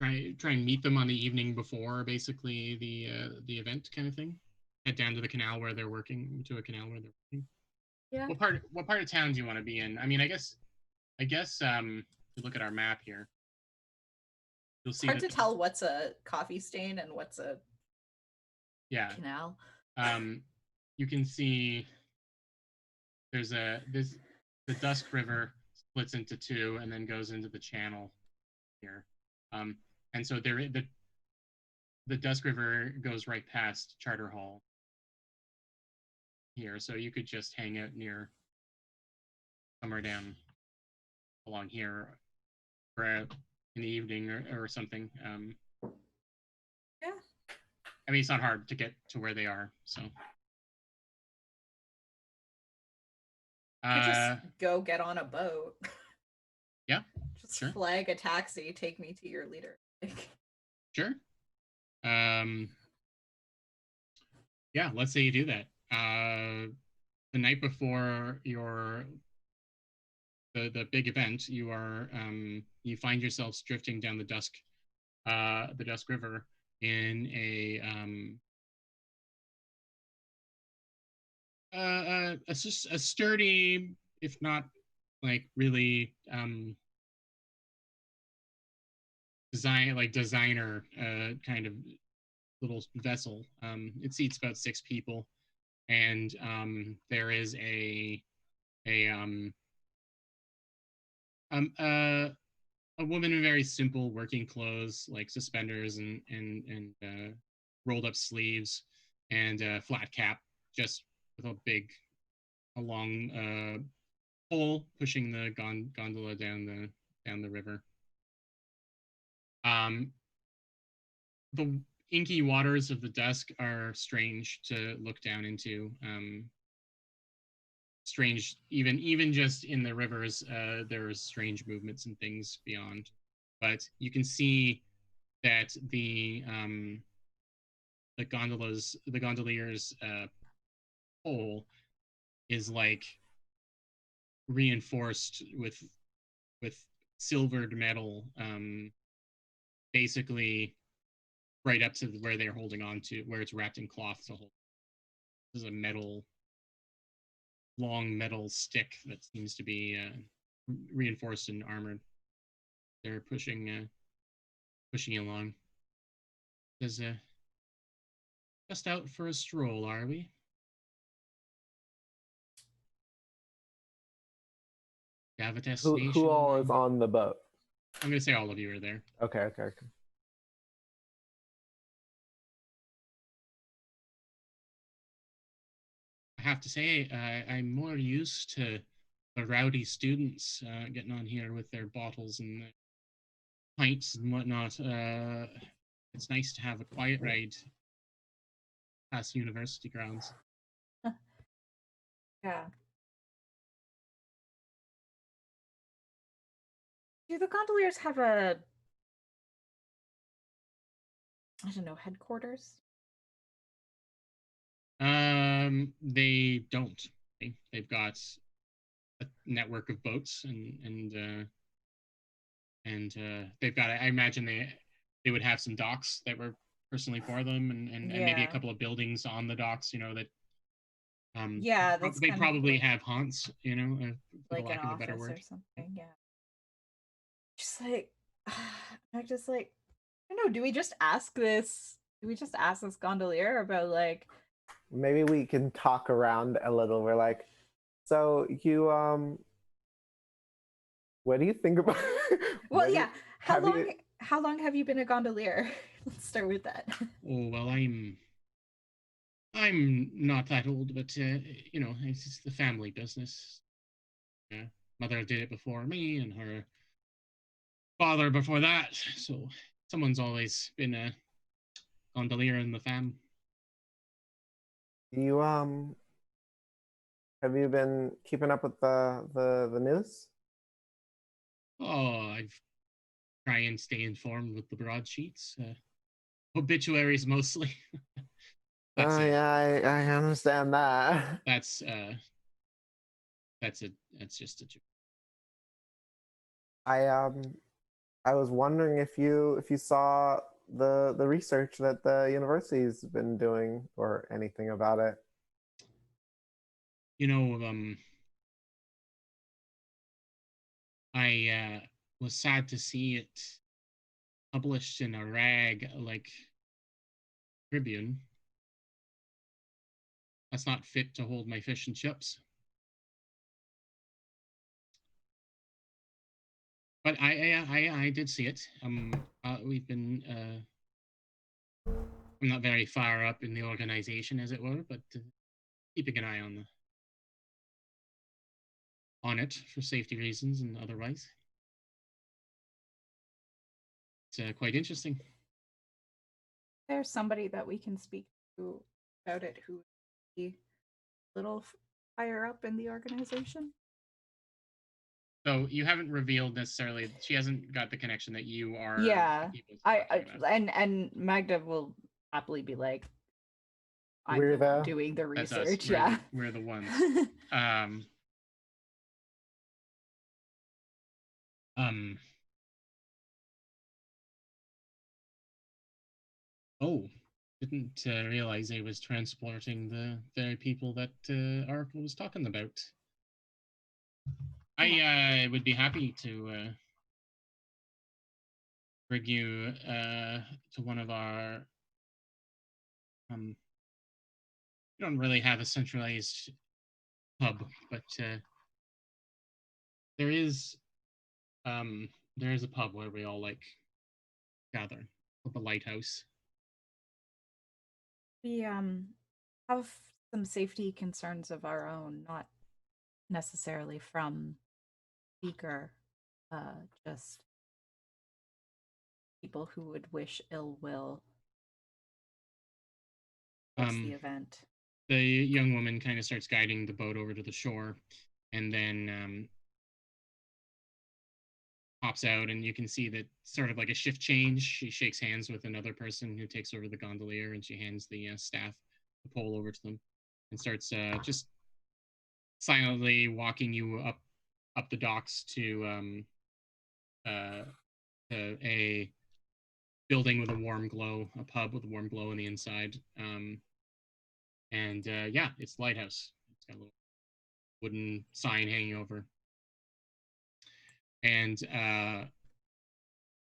try and meet them on the evening before, basically the event kind of thing? Head down to the canal where they're working, to a canal where they're working. Yeah. What part of town do you want to be in? I mean, I guess if you look at our map here, you'll see. Hard to tell what's a coffee stain and what's a canal. You can see there's the Dusk River splits into two and then goes into the channel here. And so the Dusk River goes right past Charter Hall here, so you could just hang out near somewhere down along here for in the evening or something. Yeah. I mean, it's not hard to get to where they are, so. could just go get on a boat. Yeah, Just sure. flag a taxi, take me to your leader. Sure. Yeah, let's say you do that. The night before the big event, you are you find yourselves drifting down the Dusk River in a sturdy, if not like really designer kind of little vessel. It seats about 6 people, and there is a woman in very simple working clothes, like suspenders and rolled up sleeves and a flat cap, just with a long pole pushing the gondola down the river. The inky waters of the Dusk are strange to look down into. Strange, even just in the rivers, there's strange movements and things beyond. But you can see that the gondoliers' pole is like reinforced with silvered metal, basically right up to where they're holding on to, where it's wrapped in cloth to hold. This is a long metal stick that seems to be reinforced and armored. They're pushing you along. Says, just out for a stroll, are we? You have a destination? Who all is on the boat? I'm gonna say all of you are there. Okay. I have to say, I'm more used to the rowdy students getting on here with their bottles and pints and whatnot. It's nice to have a quiet ride past university grounds. Yeah. Do the gondoliers have I don't know, headquarters? They don't. They've got a network of boats and they've got. I imagine they would have some docks that were personally for them, and maybe a couple of buildings on the docks. That. Yeah, that's they kind probably of have haunts. For like the lack an of a better office word. or something. Yeah. Just like I'm just like, I don't know. Do we just ask this? Do we just ask this gondolier about like? Maybe we can talk around a little. We're like, so you what do you think about? Well, yeah. How long have you been a gondolier? Let's start with that. Oh well, I'm not that old, but it's just the family business. Mother did it before me, and her father before that. So someone's always been a gondolier in the fam. You have you been keeping up with the news? Oh, I've try and stay informed with the broadsheets, obituaries mostly. Oh yeah, I understand that. That's just a joke. I was wondering if you saw the research that the university's been doing or anything about it. I was sad to see it published in a rag like Tribune. That's not fit to hold my fish and chips. But I did see it. We've been I'm not very far up in the organization, as it were, but keeping an eye on it for safety reasons and otherwise. It's quite interesting. There's somebody that we can speak to about it who would be a little higher up in the organization. So you haven't revealed necessarily. She hasn't got the connection that you are. Yeah, the people talking about. and Magda will happily be like, I'm We're the one the- doing the That's us. research. We're Yeah, we're the ones. Um. Oh, didn't realize I was transporting the very people that Oracle was talking about. I would be happy to bring you to one of our. We don't really have a centralized hub, but there is a pub where we all like gather, called the Lighthouse. we have some safety concerns of our own, not necessarily from Beaker, just people who would wish ill will towards the event. The young woman kind of starts guiding the boat over to the shore, and then pops out, and you can see that sort of like a shift change. She shakes hands with another person who takes over the gondolier, and she hands the staff, the pole over to them, and starts just silently walking you up the docks to a building with a warm glow, a pub with a warm glow on the inside. And yeah, it's the Lighthouse. It's got a little wooden sign hanging over. And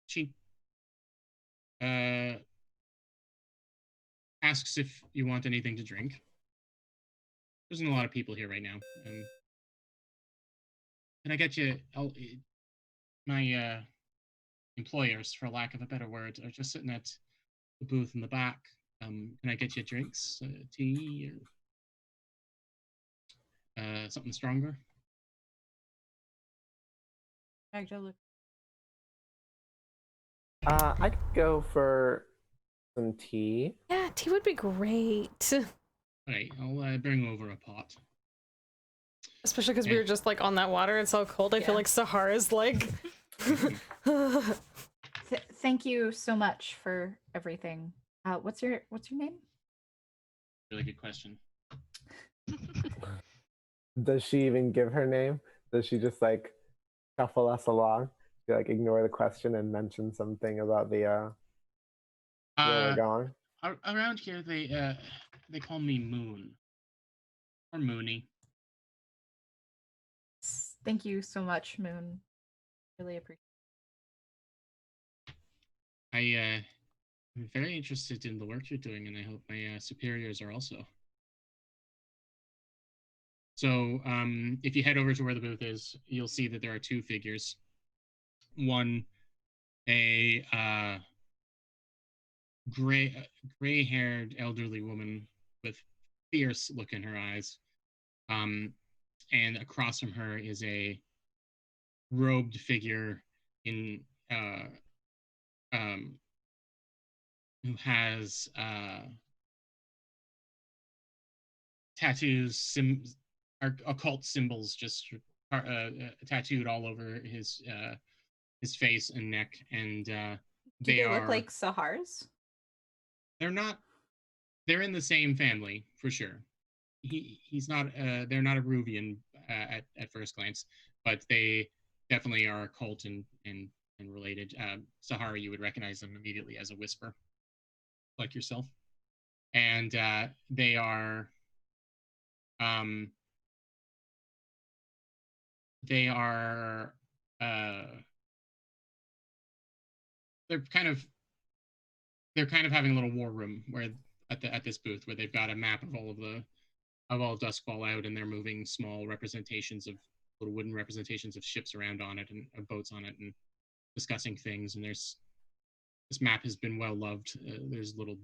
she asks if you want anything to drink. There isn't a lot of people here right now. Can I get you? My employers, for lack of a better word, are just sitting at the booth in the back. Can I get you drinks, tea, or something stronger? Magda, look. I could go for some tea. Yeah, tea would be great. Right, I'll bring over a pot. Especially because we were just like on that water. It's so cold. I feel like Sahara's like. Thank you so much for everything. What's your name? Really good question. Does she even give her name? Does she just like shuffle us along? She like ignore the question and mention something about the where we're going? Around here, they call me Moon or Mooney. Thank you so much, Moon. Really appreciate I'm very interested in the work you're doing, and I hope my superiors are also. So if you head over to where the booth is, you'll see that there are two figures. One, a gray-haired elderly woman with fierce look in her eyes, and across from her is a robed figure in who has tattoos, occult symbols just tattooed all over his face and neck, and Do they look like Sahars? They're not. They're in the same family for sure. He's not. They're not a Ruvian at first glance, but they definitely are occult and related. Sahara, you would recognize them immediately as a whisper, like yourself, and they are. They are. They're kind of having a little war room where at this booth where they've got a map of all Doskvol out, and they're moving small representations of little wooden representations of ships around on it and boats on it, and discussing things. And this map has been well loved. There's little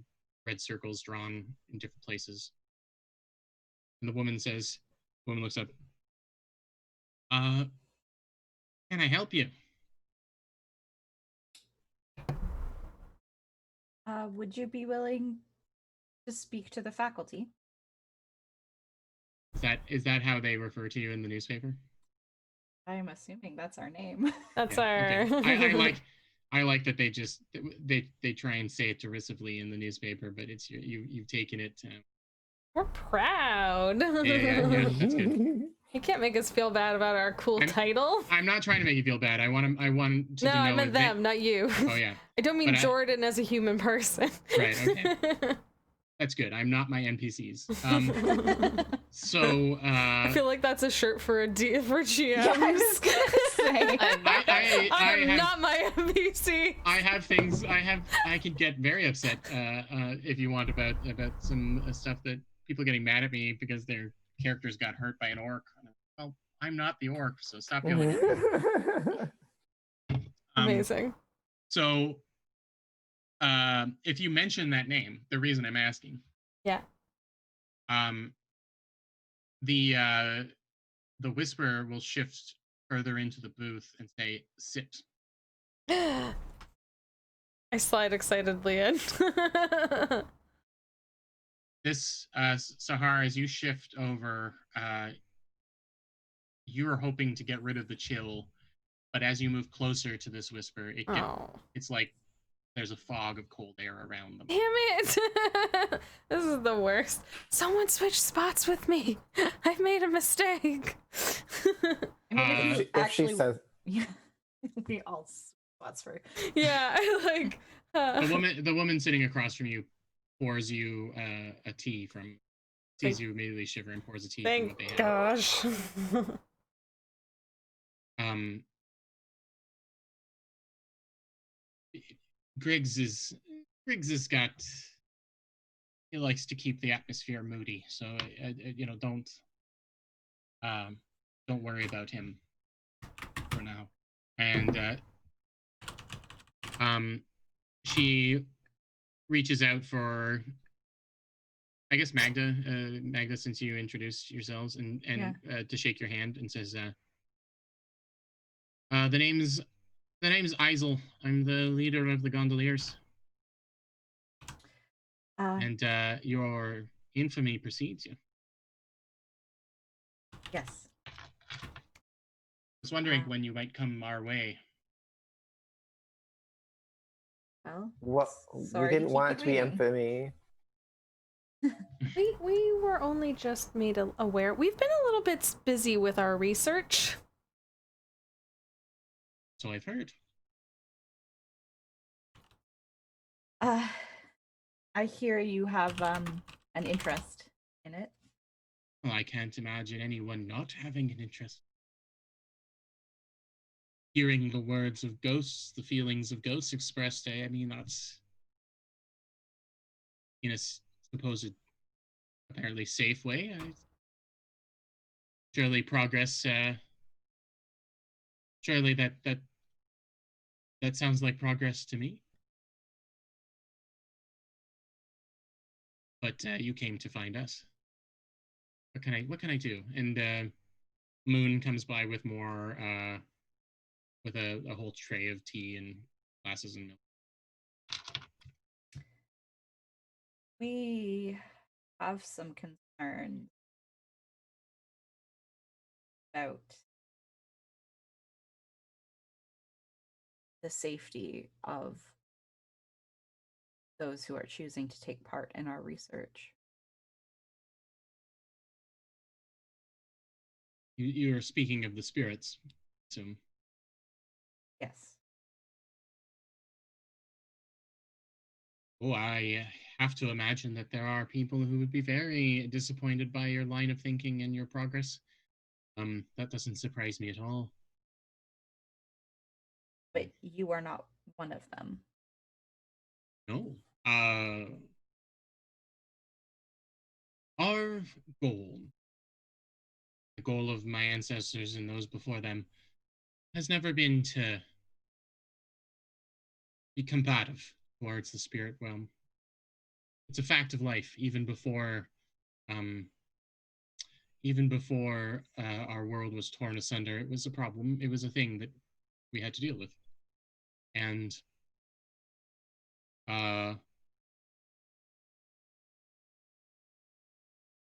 red circles drawn in different places. And the woman looks up. Can I help you? Would you be willing to speak to the faculty? Is that how they refer to you in the newspaper? I'm assuming that's our name. That's Yeah, our. okay. I like that they just they try and say it derisively in the newspaper, but it's you've taken it. We're proud. Yeah, that's good. You can't make us feel bad about our cool title. I'm not trying to make you feel bad. I want to No, know I meant them, not you. Oh yeah. I don't mean Jordan as a human person. Right. Okay. That's good. I'm not my NPCs. So I feel like that's a shirt for for GMs. Yeah, I was gonna say. I am not my NPC. I have things. I could get very upset if you want about some stuff that people getting mad at me because their characters got hurt by an orc. Well, I'm not the orc, so stop yelling at me. Amazing. So, if you mention that name, the reason I'm asking. Yeah. The whisper will shift further into the booth and say, "Sit." I slide excitedly in. This Sahar, as you shift over, you are hoping to get rid of the chill, but as you move closer to this whisper, it's like there's a fog of cold air around them. Damn it! This is the worst. Someone switched spots with me. I've made a mistake. I mean, if she says, yeah, we all spots for. Yeah, I like. The woman sitting across from you pours you a tea from. Sees you immediately shiver and pours a tea. Thank from what they gosh. Griggs has got. He likes to keep the atmosphere moody, so don't worry about him for now. And she reaches out for, I guess, Magda, since you introduced yourselves, and to shake your hand, and says, the name's Isel. I'm the leader of the gondoliers. And your infamy precedes you. Yes. I was wondering when you might come our way. Well, we didn't want it to be infamy. We were only just made aware. We've been a little bit busy with our research. So I've heard. I hear you have an interest in it. Well, I can't imagine anyone not having an interest. Hearing the words of ghosts, the feelings of ghosts expressed, I mean, that's in a supposed apparently safe way. Surely progress. Surely that sounds like progress to me. But you came to find us. What can I do? And Moon comes by with more with a whole tray of tea and glasses and milk. We have some concerns about the safety of those who are choosing to take part in our research. You're speaking of the spirits, so. Yes. Oh, I have to imagine that there are people who would be very disappointed by your line of thinking and your progress. That doesn't surprise me at all. But you are not one of them. No. Our goal, the goal of my ancestors and those before them, has never been to be combative towards the spirit realm. It's a fact of life, even before our world was torn asunder. It was a problem. It was a thing that we had to deal with. And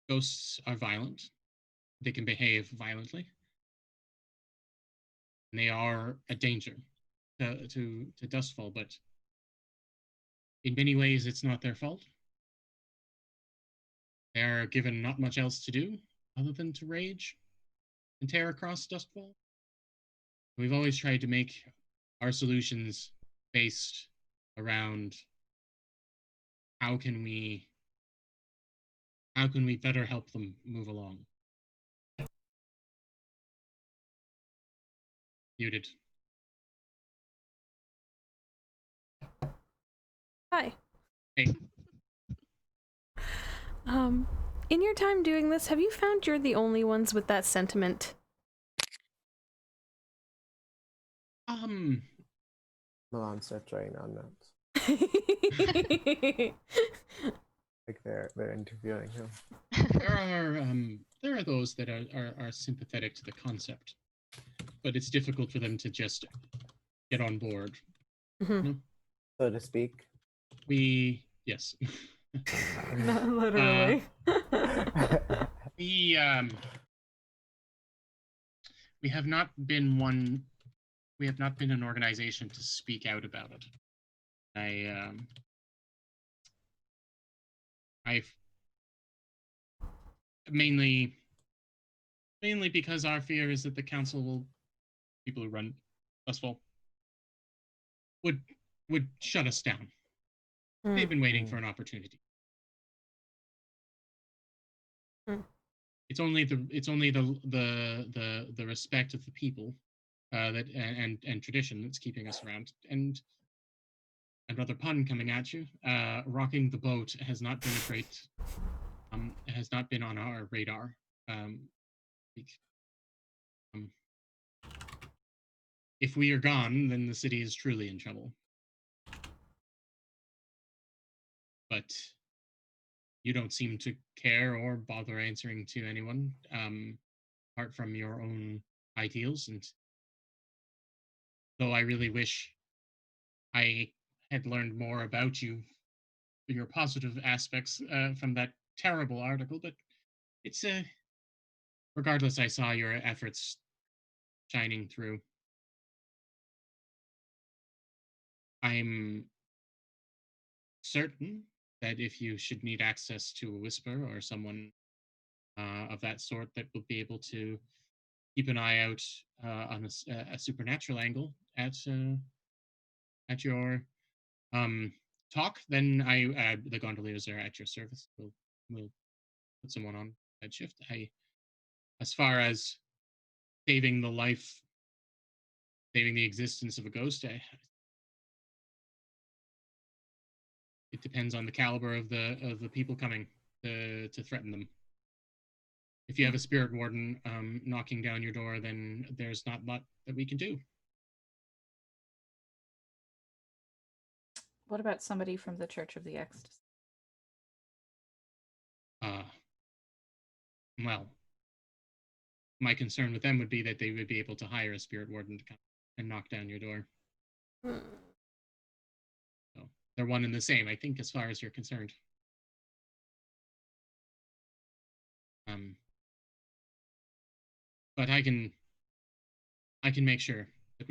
ghosts are violent. they can behave violently. And they are a danger to Doskvol, but in many ways it's not their fault. They are given not much else to do other than to rage and tear across Doskvol. We've always tried to make our solutions based around how can we better help them move along. Muted. Hi. Hey. In your time doing this, have you found you're the only ones with that sentiment? Milan starts writing on notes. Like they're interviewing him. There are those that are sympathetic to the concept, but it's difficult for them to just get on board. Mm-hmm. You know? So to speak. Yes. Not literally. We have not been an organization to speak out about it. I've mainly because our fear is that the council people who run Doskvol would shut us down. They've been waiting for an opportunity. It's only the respect of the people that and tradition that's keeping us around. And another pun coming at you. Rocking the boat has not been a great. Has not been on our radar. If we are gone, then the city is truly in trouble. But you don't seem to care or bother answering to anyone, apart from your own ideals. And though I really wish I had learned more about you, your positive aspects from that terrible article, but it's regardless, I saw your efforts shining through. I'm certain that if you should need access to a whisper or someone of that sort, that will be able to keep an eye out on a supernatural angle at your talk, then the gondoliers are at your service. We'll put someone on that shift. As far as saving the existence of a ghost, it depends on the caliber of the people coming to threaten them. If you have a spirit warden knocking down your door, then there's not much that we can do. What about somebody from the Church of the Ecstasy? Well, my concern with them would be that they would be able to hire a spirit warden to come and knock down your door. So they're one and the same, I think, as far as you're concerned. But I can make sure that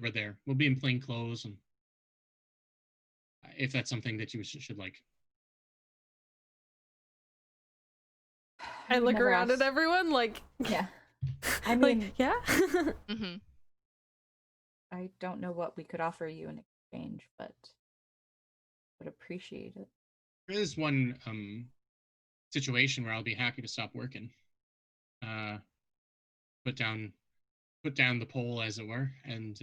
we're there. We'll be in plain clothes, and if that's something that you should like. I look around at everyone like, yeah. I mean, like, yeah. Mm-hmm. I don't know what we could offer you in exchange, but would appreciate it. There is one situation where I'll be happy to stop working. Put down the pole, as it were, and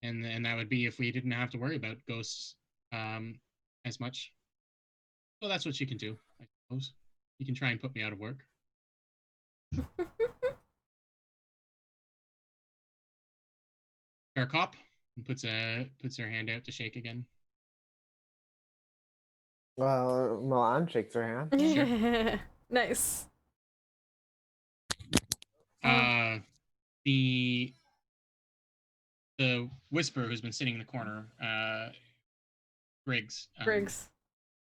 that would be if we didn't have to worry about ghosts as much. So that's what you can do, I suppose. You can try and put me out of work. Our cop puts her hand out to shake again. Well, Milan shakes her hand. Sure. Nice. The whisperer who's been sitting in the corner, Briggs. Briggs.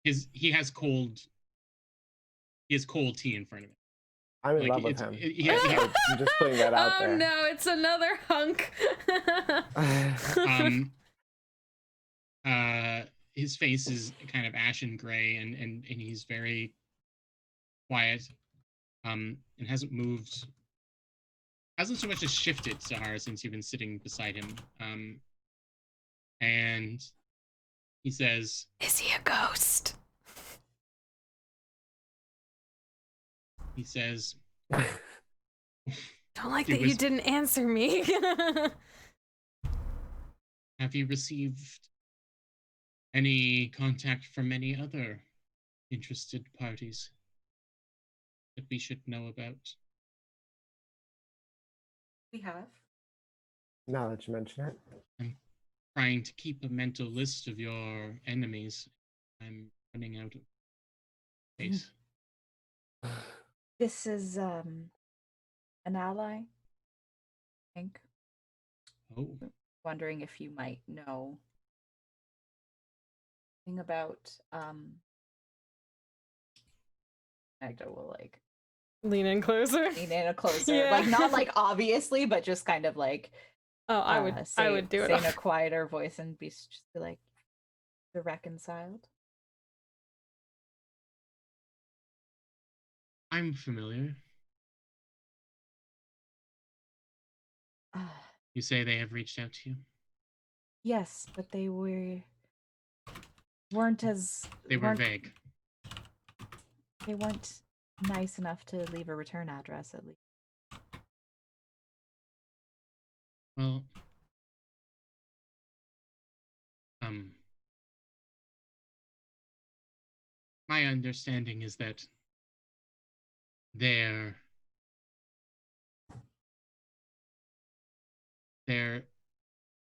He has cold tea in front of him. I'm in Like, love with it's- him. he- I'm just putting that out Oh there. no, it's another hunk. His face is kind of ashen gray, and he's very quiet, and hasn't moved, hasn't so much as shifted, Sahara, since you've been sitting beside him. And he says, Is he a ghost? he says, Don't like He that you was- didn't answer me. have you received any contact from any other interested parties that we should know about? We have. Now that you mention it. I'm trying to keep a mental list of your enemies. I'm running out of space. This is an ally, I think. Oh, Wondering if you might know anything about Magda will like Lean in closer. lean in a closer. Yeah. Like not like obviously, but just kind of like Oh, I would do say it. in a quieter voice and just be like the reconciled. I'm familiar. You say they have reached out to you? Yes, but they weren't as They were vague. They weren't nice enough to leave a return address at least. Well, my understanding is that their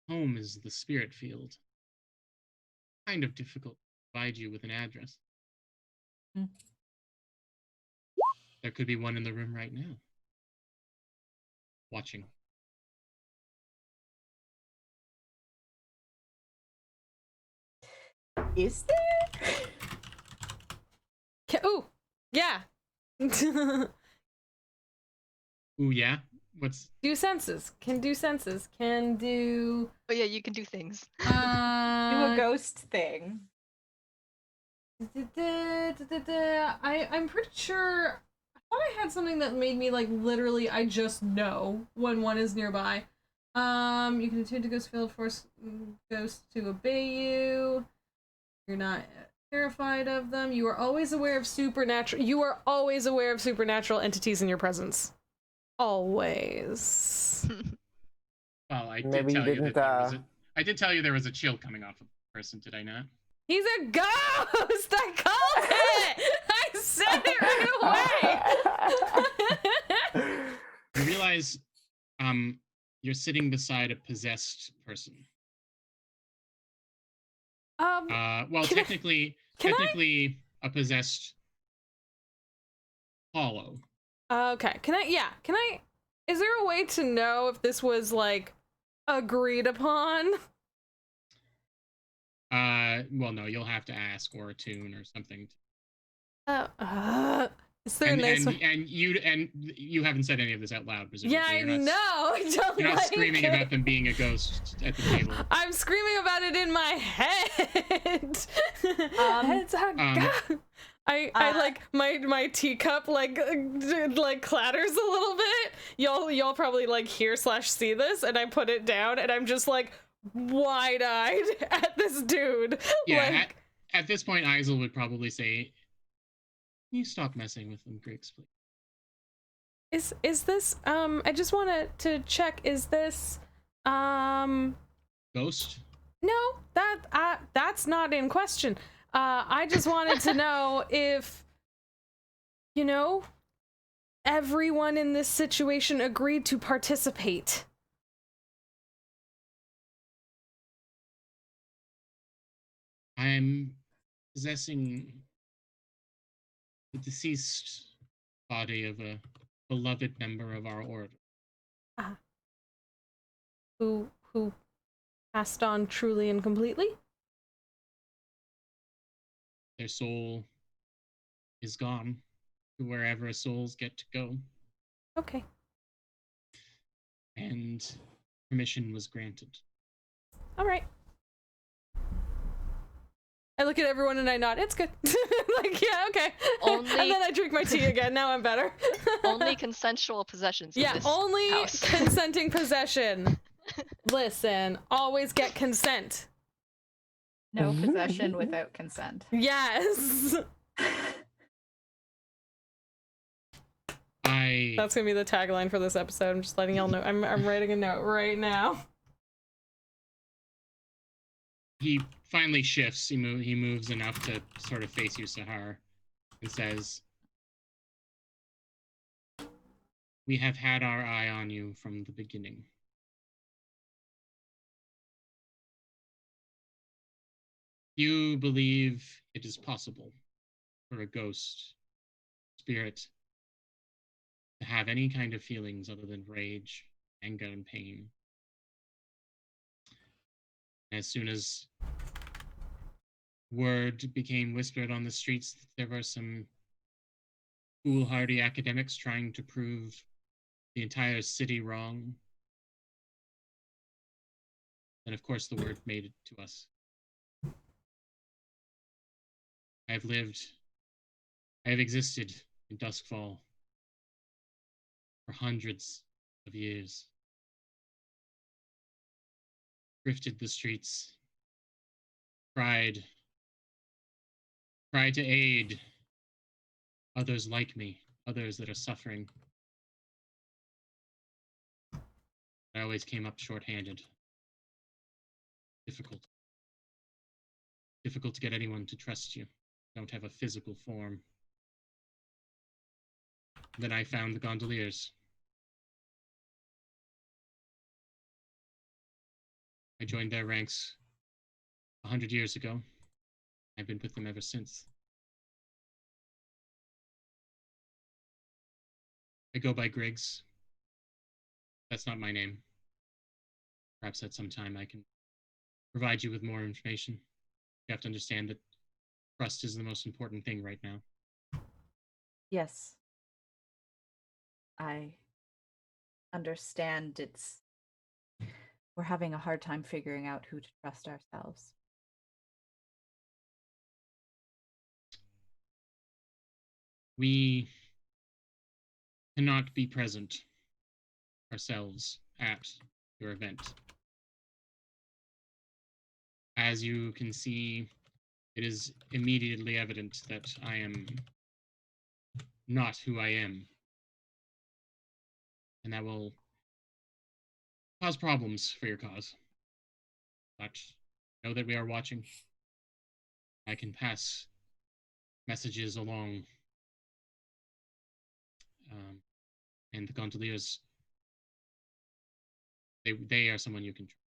home is the spirit field. Kind of difficult to provide you with an address. Hmm. There could be one in the room right now. Watching. Is there? Ooh, yeah. Ooh, yeah? What's... do senses. Can do senses. Can do. Oh yeah, you can do things. Do a ghost thing. I'm pretty sure. I thought I had something that made me like literally. I just know when one is nearby. You can attune to ghost field, force ghosts to obey you. You're not terrified of them. You are always aware of supernatural. You are always aware of supernatural entities in your presence. Always. Well, I did Maybe you tell you that didn't, there was a... I did tell you there was a chill coming off of the person, did I not? He's a ghost! I called it! I said it right away! You realize you're sitting beside a possessed person. Well, technically a possessed hollow. Okay, can I, is there a way to know if this was, like, agreed upon? Well, no, you'll have to ask or attune or something. Is there a nice way? And you haven't said any of this out loud, presumably. Yeah, I know. I don't You're not like screaming it. about them being a ghost at the table. I'm screaming about it in my head. Heads are ghost. I like my teacup like clatters a little bit. Y'all probably like hear / see this, and I put it down, and I'm just like wide-eyed at this dude. Yeah, like, at this point, Isel would probably say, "Can you stop messing with them, Griggs, please?" Is this I just wanted to check, is this Ghost? no, that's not in question. I just wanted to know if, you know, everyone in this situation agreed to participate. I'm possessing the deceased body of a beloved member of our order. Who passed on truly and completely? Their soul is gone. to wherever souls get to go. Okay. And permission was granted. All right. I look at everyone and I nod. It's good. Like, yeah, okay. Only- And then I drink my tea again. Now I'm better. Only consensual possessions in Yeah, this only house. consenting possession. Listen, always get consent. No possession without consent. Yes. That's gonna be the tagline for this episode. I'm just letting y'all know. I'm writing a note right now. He finally shifts. He moves enough to sort of face you, Sahar, and says, "We have had our eye on you from the beginning. You believe it is possible for a ghost, spirit, to have any kind of feelings other than rage, anger, and pain. As soon as word became whispered on the streets that there were some foolhardy academics trying to prove the entire city wrong, then of course the word made it to us. I have existed in Doskvol for hundreds of years. Drifted the streets, tried to aid others like me, others that are suffering. I always came up short-handed. Difficult to get anyone to trust you. Don't have a physical form. Then I found the gondoliers. I joined their ranks 100 years ago. I've been with them ever since. I go by Griggs. That's not my name. Perhaps at some time I can provide you with more information. You have to understand that trust is the most important thing right now. Yes. I understand we're having a hard time figuring out who to trust ourselves. We cannot be present ourselves at your event. As you can see, it is immediately evident that I am not who I am. And that will cause problems for your cause. But know that we are watching. I can pass messages along. And the gondoliers, they are someone you can trust.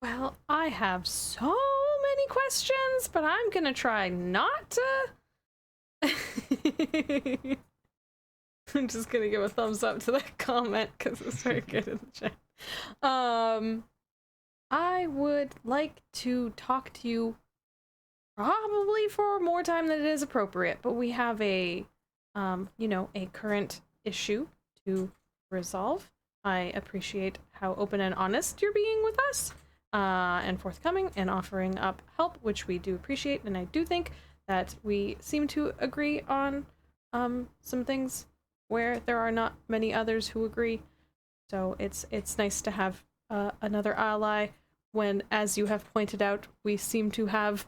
Well, I have so many questions, but I'm gonna try not to. I'm just gonna give a thumbs up to that comment because it's very good in the chat. I would like to talk to you probably for more time than it is appropriate, but we have a a current issue to resolve. I appreciate how open and honest you're being with us, and forthcoming and offering up help, which we do appreciate, and I do think that we seem to agree on some things where there are not many others who agree. So it's nice to have another ally when, as you have pointed out, we seem to have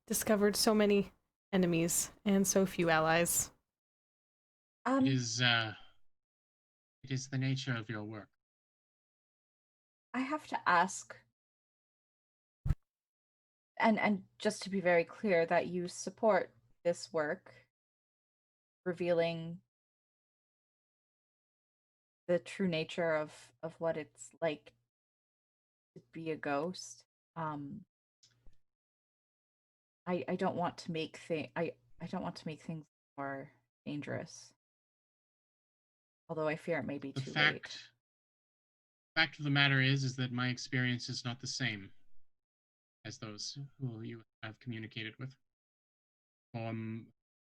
discovered so many enemies and so few allies. It is the nature of your work. I have to ask, and just to be very clear, that you support this work, revealing the true nature of what it's like to be a ghost. I don't want to make I don't want to make things more dangerous. Although I fear it may be too late. Fact of the matter is that my experience is not the same as those who you have communicated with.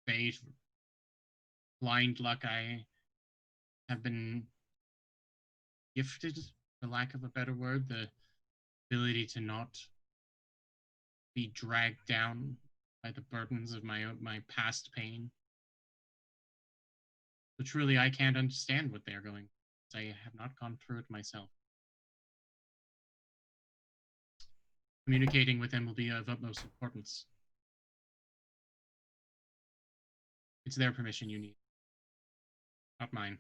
Fate, blind luck, I have been gifted, for lack of a better word, the ability to not be dragged down by the burdens of my past pain. But truly, I can't understand what they're going. I have not gone through it myself. Communicating with them will be of utmost importance. It's their permission you need, not mine.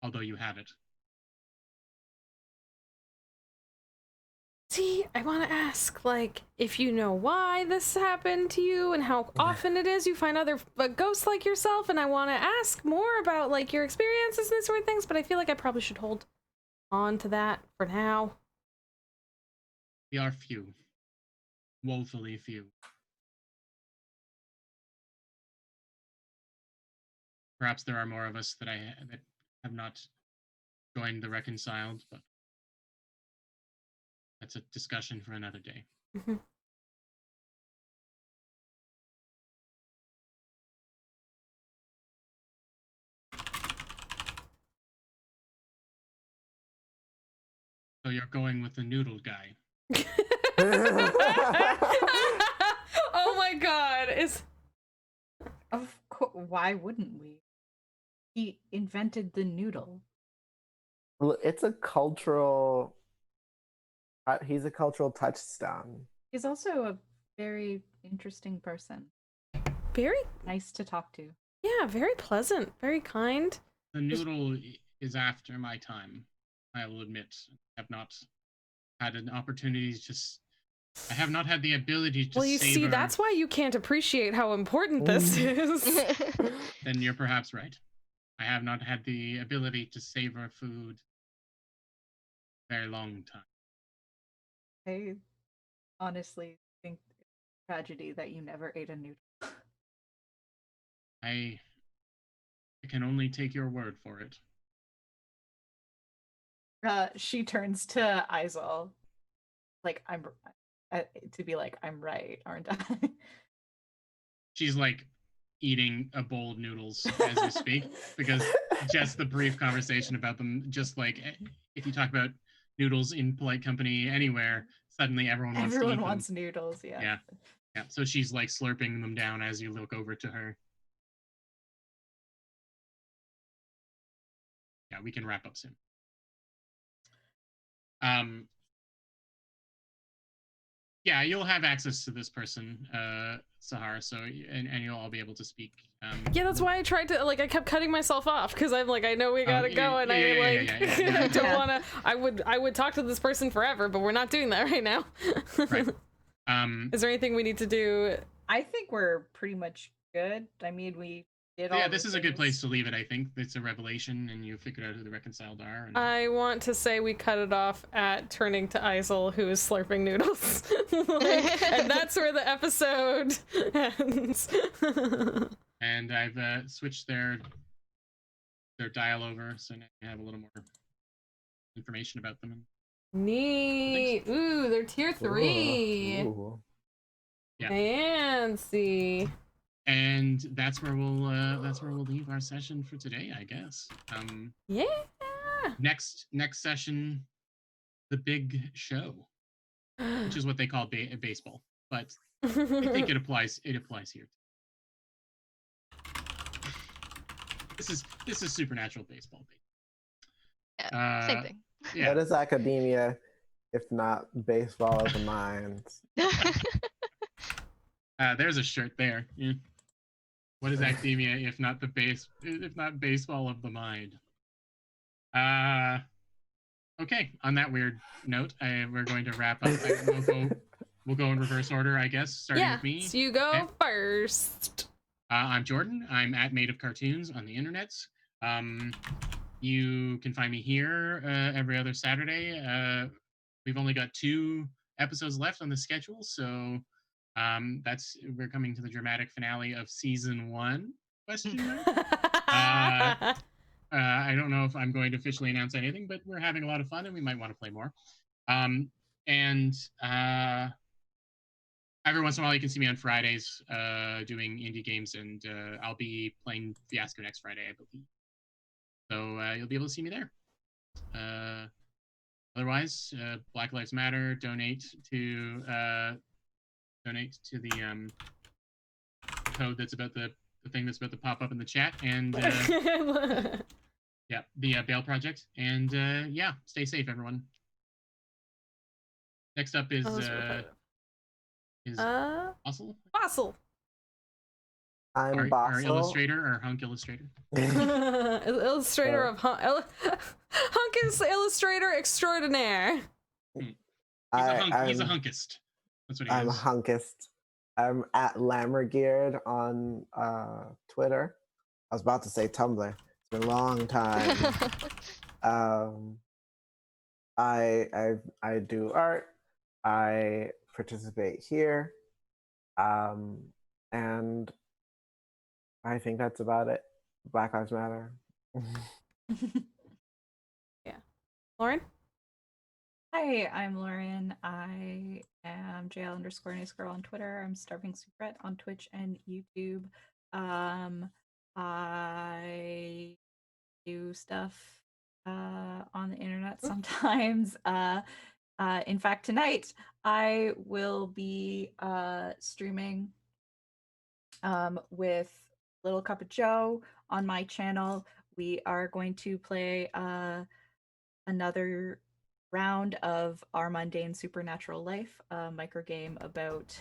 Although you have it. See, I want to ask, like, if you know why this happened to you and how often it is you find other ghosts like yourself, and I want to ask more about, like, your experiences and this sort of things, but I feel like I probably should hold on to that for now. We are few. Woefully few. Perhaps there are more of us that have not joined the Reconciled, but that's a discussion for another day. Mm-hmm. So you're going with the noodle guy. Oh my god, Of course, why wouldn't we? He invented the noodle. Well, it's a cultural. He's a cultural touchstone. He's also a very interesting person. very, Nice to talk to. yeah, very pleasant, very kind. The noodle is after my time. I will admit, I have not had an opportunity to. I have not had the ability to. Well, you savor... see, that's why you can't appreciate how important this is. Then you're perhaps right. I have not had the ability to savor food a very long time. I honestly think it's a tragedy that you never ate a noodle. I can only take your word for it. She turns to Isol, like, to be like, I'm right, aren't I? She's like eating a bowl of noodles as we speak, because just the brief conversation about them, just like if you talk about noodles in polite company anywhere, suddenly everyone wants to eat them. Wants noodles, yeah. Yeah. So she's like slurping them down as you look over to her. Yeah, we can wrap up soon. Yeah, you'll have access to this person, Sahar, so and you'll all be able to speak. Yeah, that's why I tried to, like, I kept cutting myself off, because I'm like, I know we gotta go, and I don't want to, I would talk to this person forever, but we're not doing that right now. Right. Is there anything we need to do? I think we're pretty much good. I mean, we did all Yeah, the this is a good things. place to leave it, I think. It's a revelation, and you figured out who the Reconciled are. And... I want to say we cut it off at turning to Isol, who is slurping noodles. And that's where the episode ends. And I've switched their dial over, so now you have a little more information about them. Neat. Ooh, they're tier 3. Ooh. Yeah. Fancy. And that's where we'll leave our session for today, I guess. Yeah. Next session, the big show, which is what they call baseball, but I think it applies here. This is supernatural baseball. Yeah, same thing. Yeah. What is academia, if not baseball of the mind? There's a shirt there. Yeah. What is academia if not baseball of the mind? Okay. On that weird note, we're going to wrap up. We'll go in reverse order, I guess. Starting with me. So you go first. I'm Jordan. I'm at Made of Cartoons on the internet. You can find me here every other Saturday. We've only got 2 episodes left on the schedule, so we're coming to the dramatic finale of season 1. Question mark. I don't know if I'm going to officially announce anything, but we're having a lot of fun, and we might want to play more. And every once in a while, you can see me on Fridays doing indie games, and I'll be playing Fiasco next Friday, I believe. So you'll be able to see me there. Otherwise, Black Lives Matter. Donate to the code that's about the thing that's about to pop up in the chat, and yeah, the Bail Project. And yeah, stay safe, everyone. Next up is Fossil. Fossil. I'm our Bossel. illustrator, or hunk illustrator. Illustrator of Hunk is illustrator extraordinaire. He's a hunkist. That's what he I'm a is. hunkist. I'm at Lammergeared on Twitter. I was about to say Tumblr. It's been a long time. I do art. I participate here. And I think that's about it. Black Lives Matter. Yeah. Lauren? Hi, I'm Lauren. I am JL_nice_girl on Twitter. I'm Starving Secret on Twitch and YouTube. I do stuff on the internet sometimes. In fact, tonight I will be streaming with Little Cup of Joe on my channel. We are going to play another round of Our Mundane Supernatural Life, a microgame about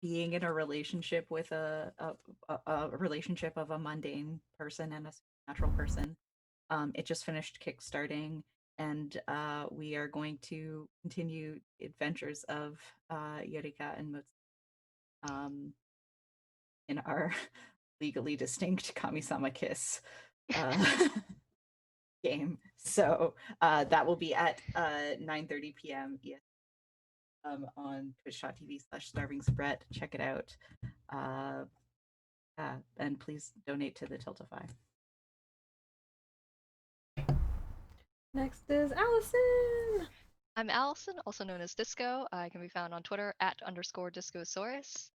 being in a relationship with a relationship of a mundane person and a supernatural person. It just finished kickstarting, and we are going to continue the adventures of Yorika and Mutsu in our legally distinct Kami-sama Kiss game. So that will be at 9:30 p.m. EST on twitch.tv/starvingsbrett. Check it out. And please donate to the Tiltify. Next is Allison. I'm Allison, also known as Disco. I can be found on Twitter @_Discosaurus.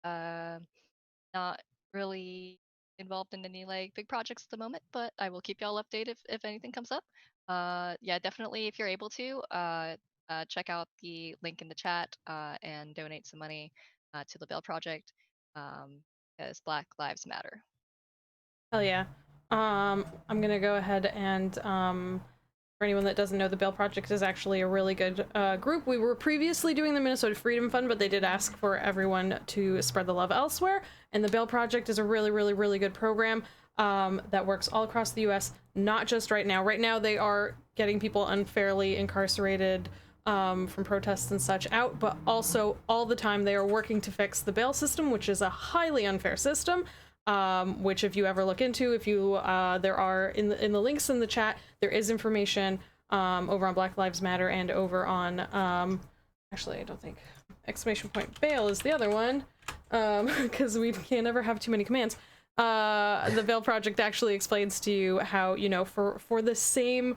Not really involved in any like big projects at the moment, but I will keep y'all updated if anything comes up. Yeah, definitely if you're able to, check out the link in the chat and donate some money to the Bail Project, because Black Lives Matter. Hell yeah. I'm gonna go ahead and for anyone that doesn't know, the Bail Project is actually a really good group. We were previously doing the Minnesota Freedom Fund, but they did ask for everyone to spread the love elsewhere. And the Bail Project is a really, really, really good program that works all across the US, not just right now. Right now they are getting people unfairly incarcerated from protests and such out, but also all the time they are working to fix the bail system, which is a highly unfair system. Which if you ever look into, if you there are in the links in the chat, there is information over on Black Lives Matter and over on actually I don't think !bail is the other one, because we can't ever have too many commands. The Bail Project actually explains to you how, you know, for being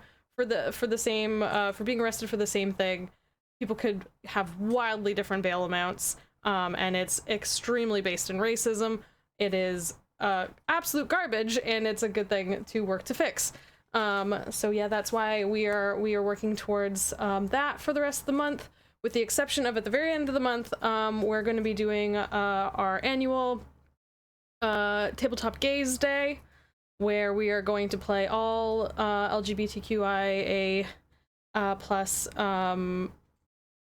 arrested for the same thing, people could have wildly different bail amounts, and it's extremely based in racism. It is absolute garbage, and it's a good thing to work to fix. So yeah, that's why we are working towards that for the rest of the month, with the exception of at the very end of the month, we're going to be doing our annual Tabletop Gaze Day, where we are going to play all LGBTQIA plus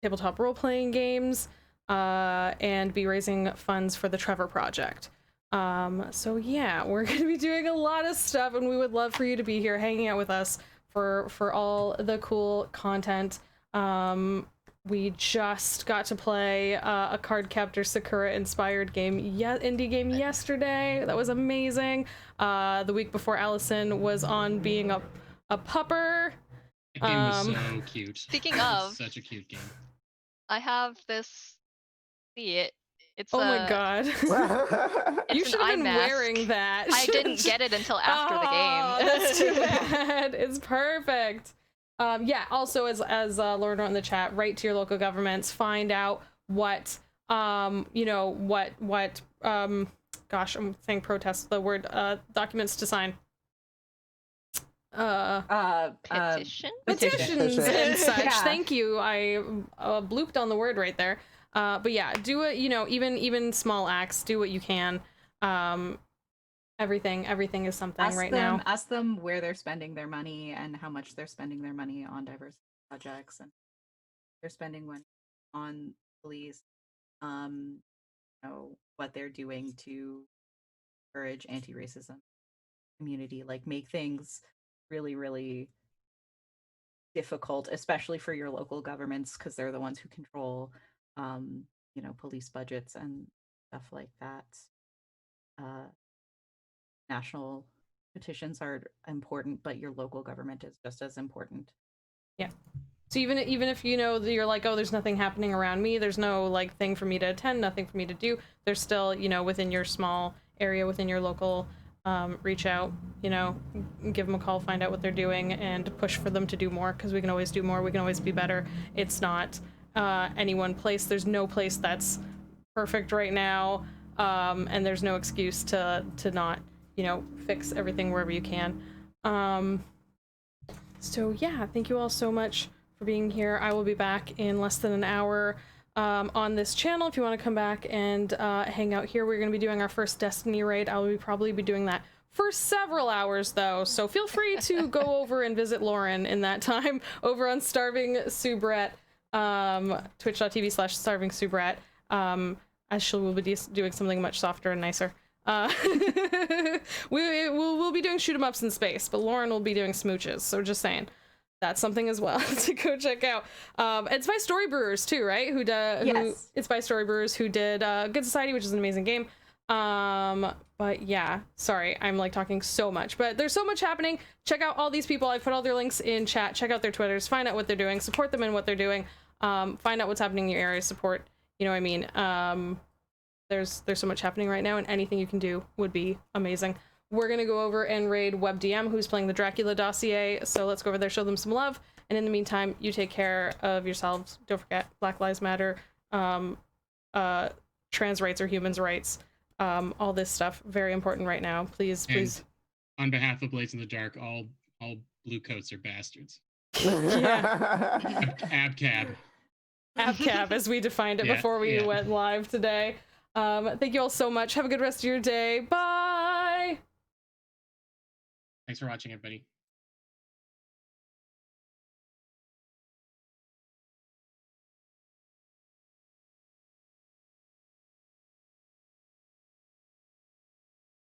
tabletop role-playing games and be raising funds for the Trevor Project. So yeah, we're going to be doing a lot of stuff, and we would love for you to be here hanging out with us for all the cool content. We just got to play a Cardcaptor Sakura inspired indie game yesterday. That was amazing. The week before, Allison was on being a pupper. The game was so cute. Speaking of, such a cute game. I have this. See it. It's Oh my god. You It's should an have eye been mask. wearing that. I didn't get it until after the Oh, game. That's too bad. It's perfect. Yeah, also as Lauren wrote in the chat, write to your local governments, find out what you know, what gosh, I'm saying protest, the word documents to sign. Petition? Petitions and such. Yeah. Thank you. I blooped on the word right there. But yeah, do it, you know, even small acts, do what you can. Everything is something now. Ask them where they're spending their money and how much they're spending their money on diverse projects, and they're spending money on police. You know, what they're doing to encourage anti-racism community, like make things really, really difficult, especially for your local governments, because they're the ones who control, you know, police budgets and stuff like that. National petitions are important, but your local government is just as important. Yeah. So even if you know that you're like, oh, there's nothing happening around me, there's no like thing for me to attend, nothing for me to do, there's still, you know, within your small area, within your local, reach out, you know, give them a call, find out what they're doing, and push for them to do more, because we can always do more, we can always be better. It's not any one place. There's no place that's perfect right now, and there's no excuse to not, you know, fix everything wherever you can. So yeah, thank you all so much for being here. I will be back in less than an hour on this channel if you want to come back and hang out here. We're going to be doing our first Destiny raid. I will probably be doing that for several hours though, so feel free to go over and visit Lauren in that time over on Starving Subret, twitch.tv/Starving Subret, as she will be doing something much softer and nicer. We'll be doing shoot 'em ups in space, but Lauren will be doing smooches, so just saying. That's something as well to go check out. It's by Story Brewers too, right? Yes. It's by Story Brewers, who did Good Society, which is an amazing game. But yeah, sorry, I'm like talking so much, but there's so much happening. Check out all these people. I put all their links in chat. Check out their Twitters, find out what they're doing, support them in what they're doing. Find out what's happening in your area, support, you know what I mean? There's so much happening right now, and anything you can do would be amazing. We're gonna go over and raid WebDM, who's playing the Dracula dossier, so let's go over there, show them some love, and in the meantime, you take care of yourselves. Don't forget, Black Lives Matter, trans rights are humans' rights, all this stuff, very important right now. Please. On behalf of Blades in the Dark, all blue coats are bastards. Yeah. Abcab, as we defined it before we went live today. Thank you all so much. Have a good rest of your day. Bye! Thanks for watching, everybody.